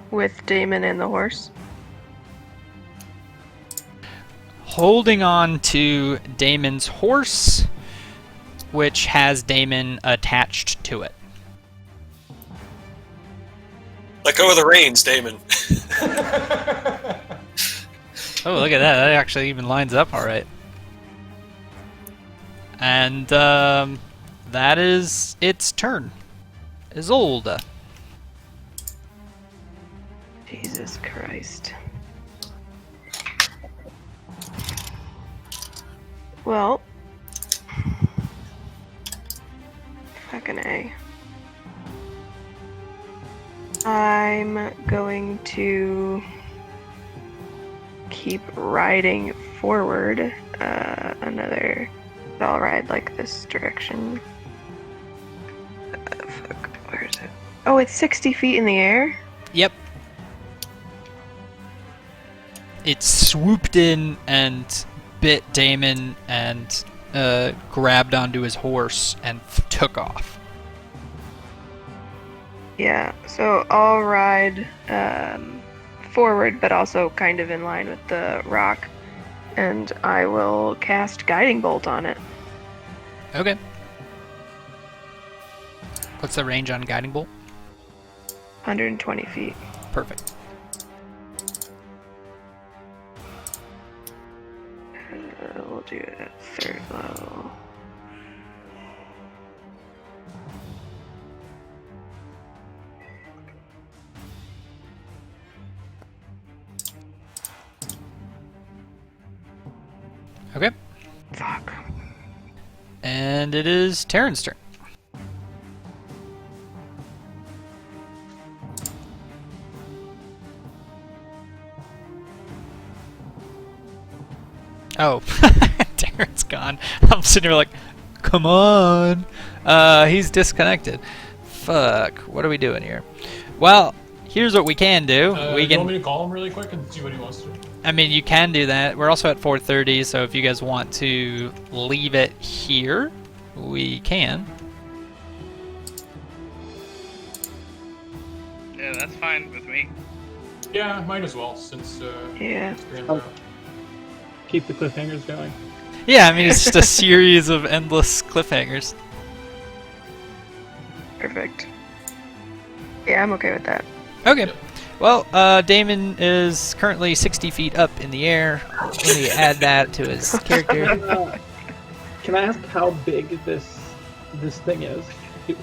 S1: With Damon and the horse.
S2: Holding on to Damon's horse, which has Damon attached to it.
S6: Let go of the reins, Damon.
S2: Oh, look at that. That actually even lines up all right. And that is its turn. Isolde.
S1: Jesus Christ. Well. Fucking A. I'm going to keep riding forward. I'll ride like this direction. Fuck, where is it? Oh, it's 60 feet in the air?
S2: Yep. It swooped in and bit Damon and grabbed onto his horse and took off.
S1: Yeah, so I'll ride forward, but also kind of in line with the rock, and I will cast Guiding Bolt on it.
S2: Okay. What's the range on Guiding Bolt?
S1: 120 feet.
S2: Perfect.
S1: We'll do it at third level.
S2: Okay.
S1: Fuck.
S2: And it is Terran's turn. Oh, Terran's gone. I'm sitting here like, come on. He's disconnected. Fuck. What are we doing here? Well, here's what we can do.
S7: Do you want me to call him really quick and see what he wants to do?
S2: I mean, you can do that. We're also at 4:30, so if you guys want to leave it here, we can.
S4: Yeah, that's fine with me.
S7: Yeah, might as well, since
S1: Yeah.
S7: it's grand
S5: Oh.
S7: route.
S5: Keep the cliffhangers going.
S2: Yeah, I mean, it's just a series of endless cliffhangers.
S1: Perfect. Yeah, I'm okay with that.
S2: Okay. Well, Damon is currently 60 feet up in the air. Let me add that to his character.
S5: Can I ask how big this thing is?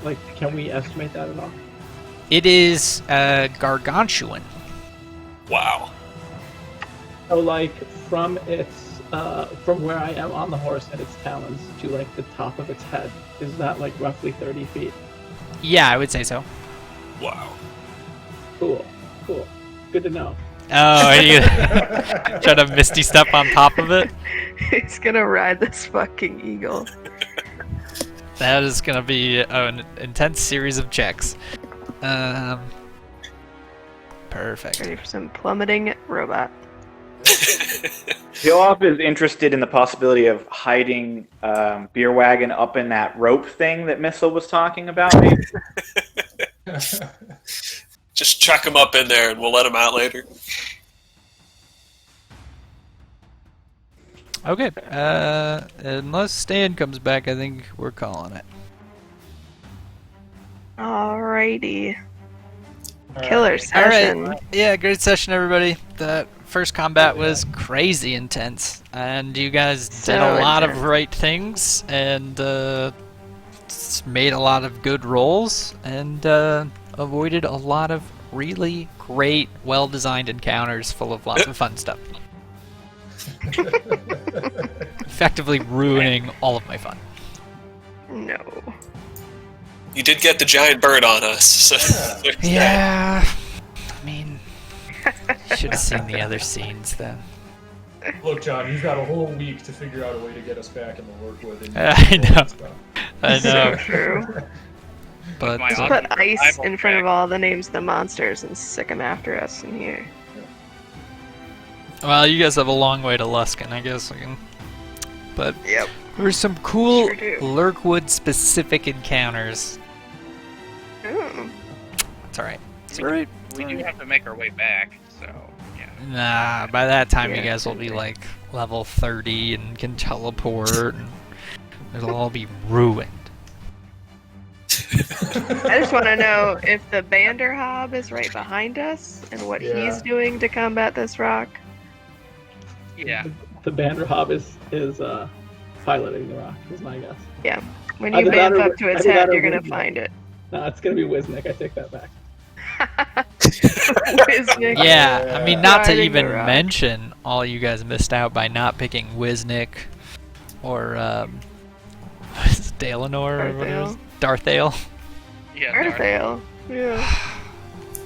S5: Like, can we estimate that at all?
S2: It is gargantuan.
S6: Wow.
S5: So like from from where I am on the horse and its talons to like the top of its head, is that like roughly 30 feet?
S2: Yeah, I would say so.
S6: Wow.
S5: Cool. Good to know.
S2: Oh, are you trying to misty step on top of it?
S1: He's gonna ride this fucking eagle.
S2: That is gonna be an intense series of checks. Perfect.
S1: Ready for some plummeting robot.
S8: Joab is interested in the possibility of hiding Beer Wagon up in that rope thing that Missile was talking about, maybe?
S6: Just chuck him up in there and we'll let him out later.
S2: Okay. Unless Stan comes back, I think we're calling it.
S1: Alrighty. Killer
S2: All
S1: session.
S2: right. Yeah, great session, everybody. That first combat was crazy intense, and you guys
S1: So
S2: did a lot
S1: intense.
S2: of right things, and made a lot of good rolls, and avoided a lot of really great, well-designed encounters full of lots of fun stuff. Effectively ruining all of my fun.
S1: No.
S6: You did get the giant bird on us. So there's that.
S2: Yeah. I mean, you should have seen the other scenes then.
S7: Look, John, you've got a whole week to figure out a way to get us back in the work with. And
S2: I know. I
S1: So
S2: know.
S1: true.
S2: But
S4: My
S1: Just
S4: awesome
S1: put ice
S4: survival
S1: in front of
S4: check.
S1: all the names of the monsters and stick them after us in here.
S2: well, you guys have a long way to Luskin, I guess. But
S1: Yep.
S2: there were some cool
S1: Sure do.
S2: Lurkwood-specific encounters.
S1: Ooh.
S2: It's alright. It's alright.
S4: We do have to make our way back, so yeah.
S2: Nah, by that time you
S1: Yeah,
S2: guys will be
S1: okay.
S2: like level 30 and can teleport, and it'll all be ruined.
S1: I just want to know if the Banderhob is right behind us and what
S7: Yeah.
S1: he's doing to combat this rock.
S4: Yeah.
S5: The Banderhob is piloting the rock, is my guess.
S1: When
S5: Either
S1: you
S5: that
S1: vamp
S5: or-
S1: up to its
S5: either that
S1: head,
S5: or
S1: you're gonna
S5: Wiznick.
S1: find it.
S5: No, it's gonna be Wiznick. I take that back.
S1: Wiznick.
S2: Yeah, I mean, not to
S1: Riding the
S2: even
S1: rock.
S2: mention all you guys missed out by not picking Wiznick or Dalenor or whatever it is. Darthale.
S4: Yeah.
S1: Arthale. Yeah.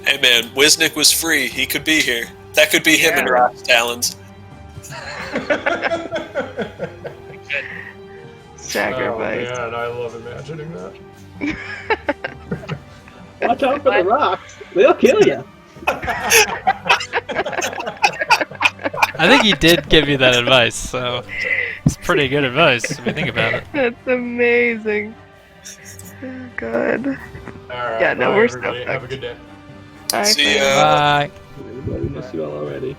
S6: Hey man, Wisnick was free. He could be here. That could be him in
S1: Yeah.
S6: Rock's talons.
S1: Sacrifice.
S7: Oh man, I love imagining that.
S5: Watch out for the rocks. They'll kill you.
S2: I think he did give you that advice, so it's pretty good advice if you think about it.
S1: That's amazing. Oh, God.
S7: Alright,
S1: Yeah, no,
S7: bye,
S1: we're still
S7: everybody. Have a
S1: fucked.
S7: good day.
S1: I
S6: See
S1: think-
S6: ya.
S2: Bye.
S5: Everybody miss you all already.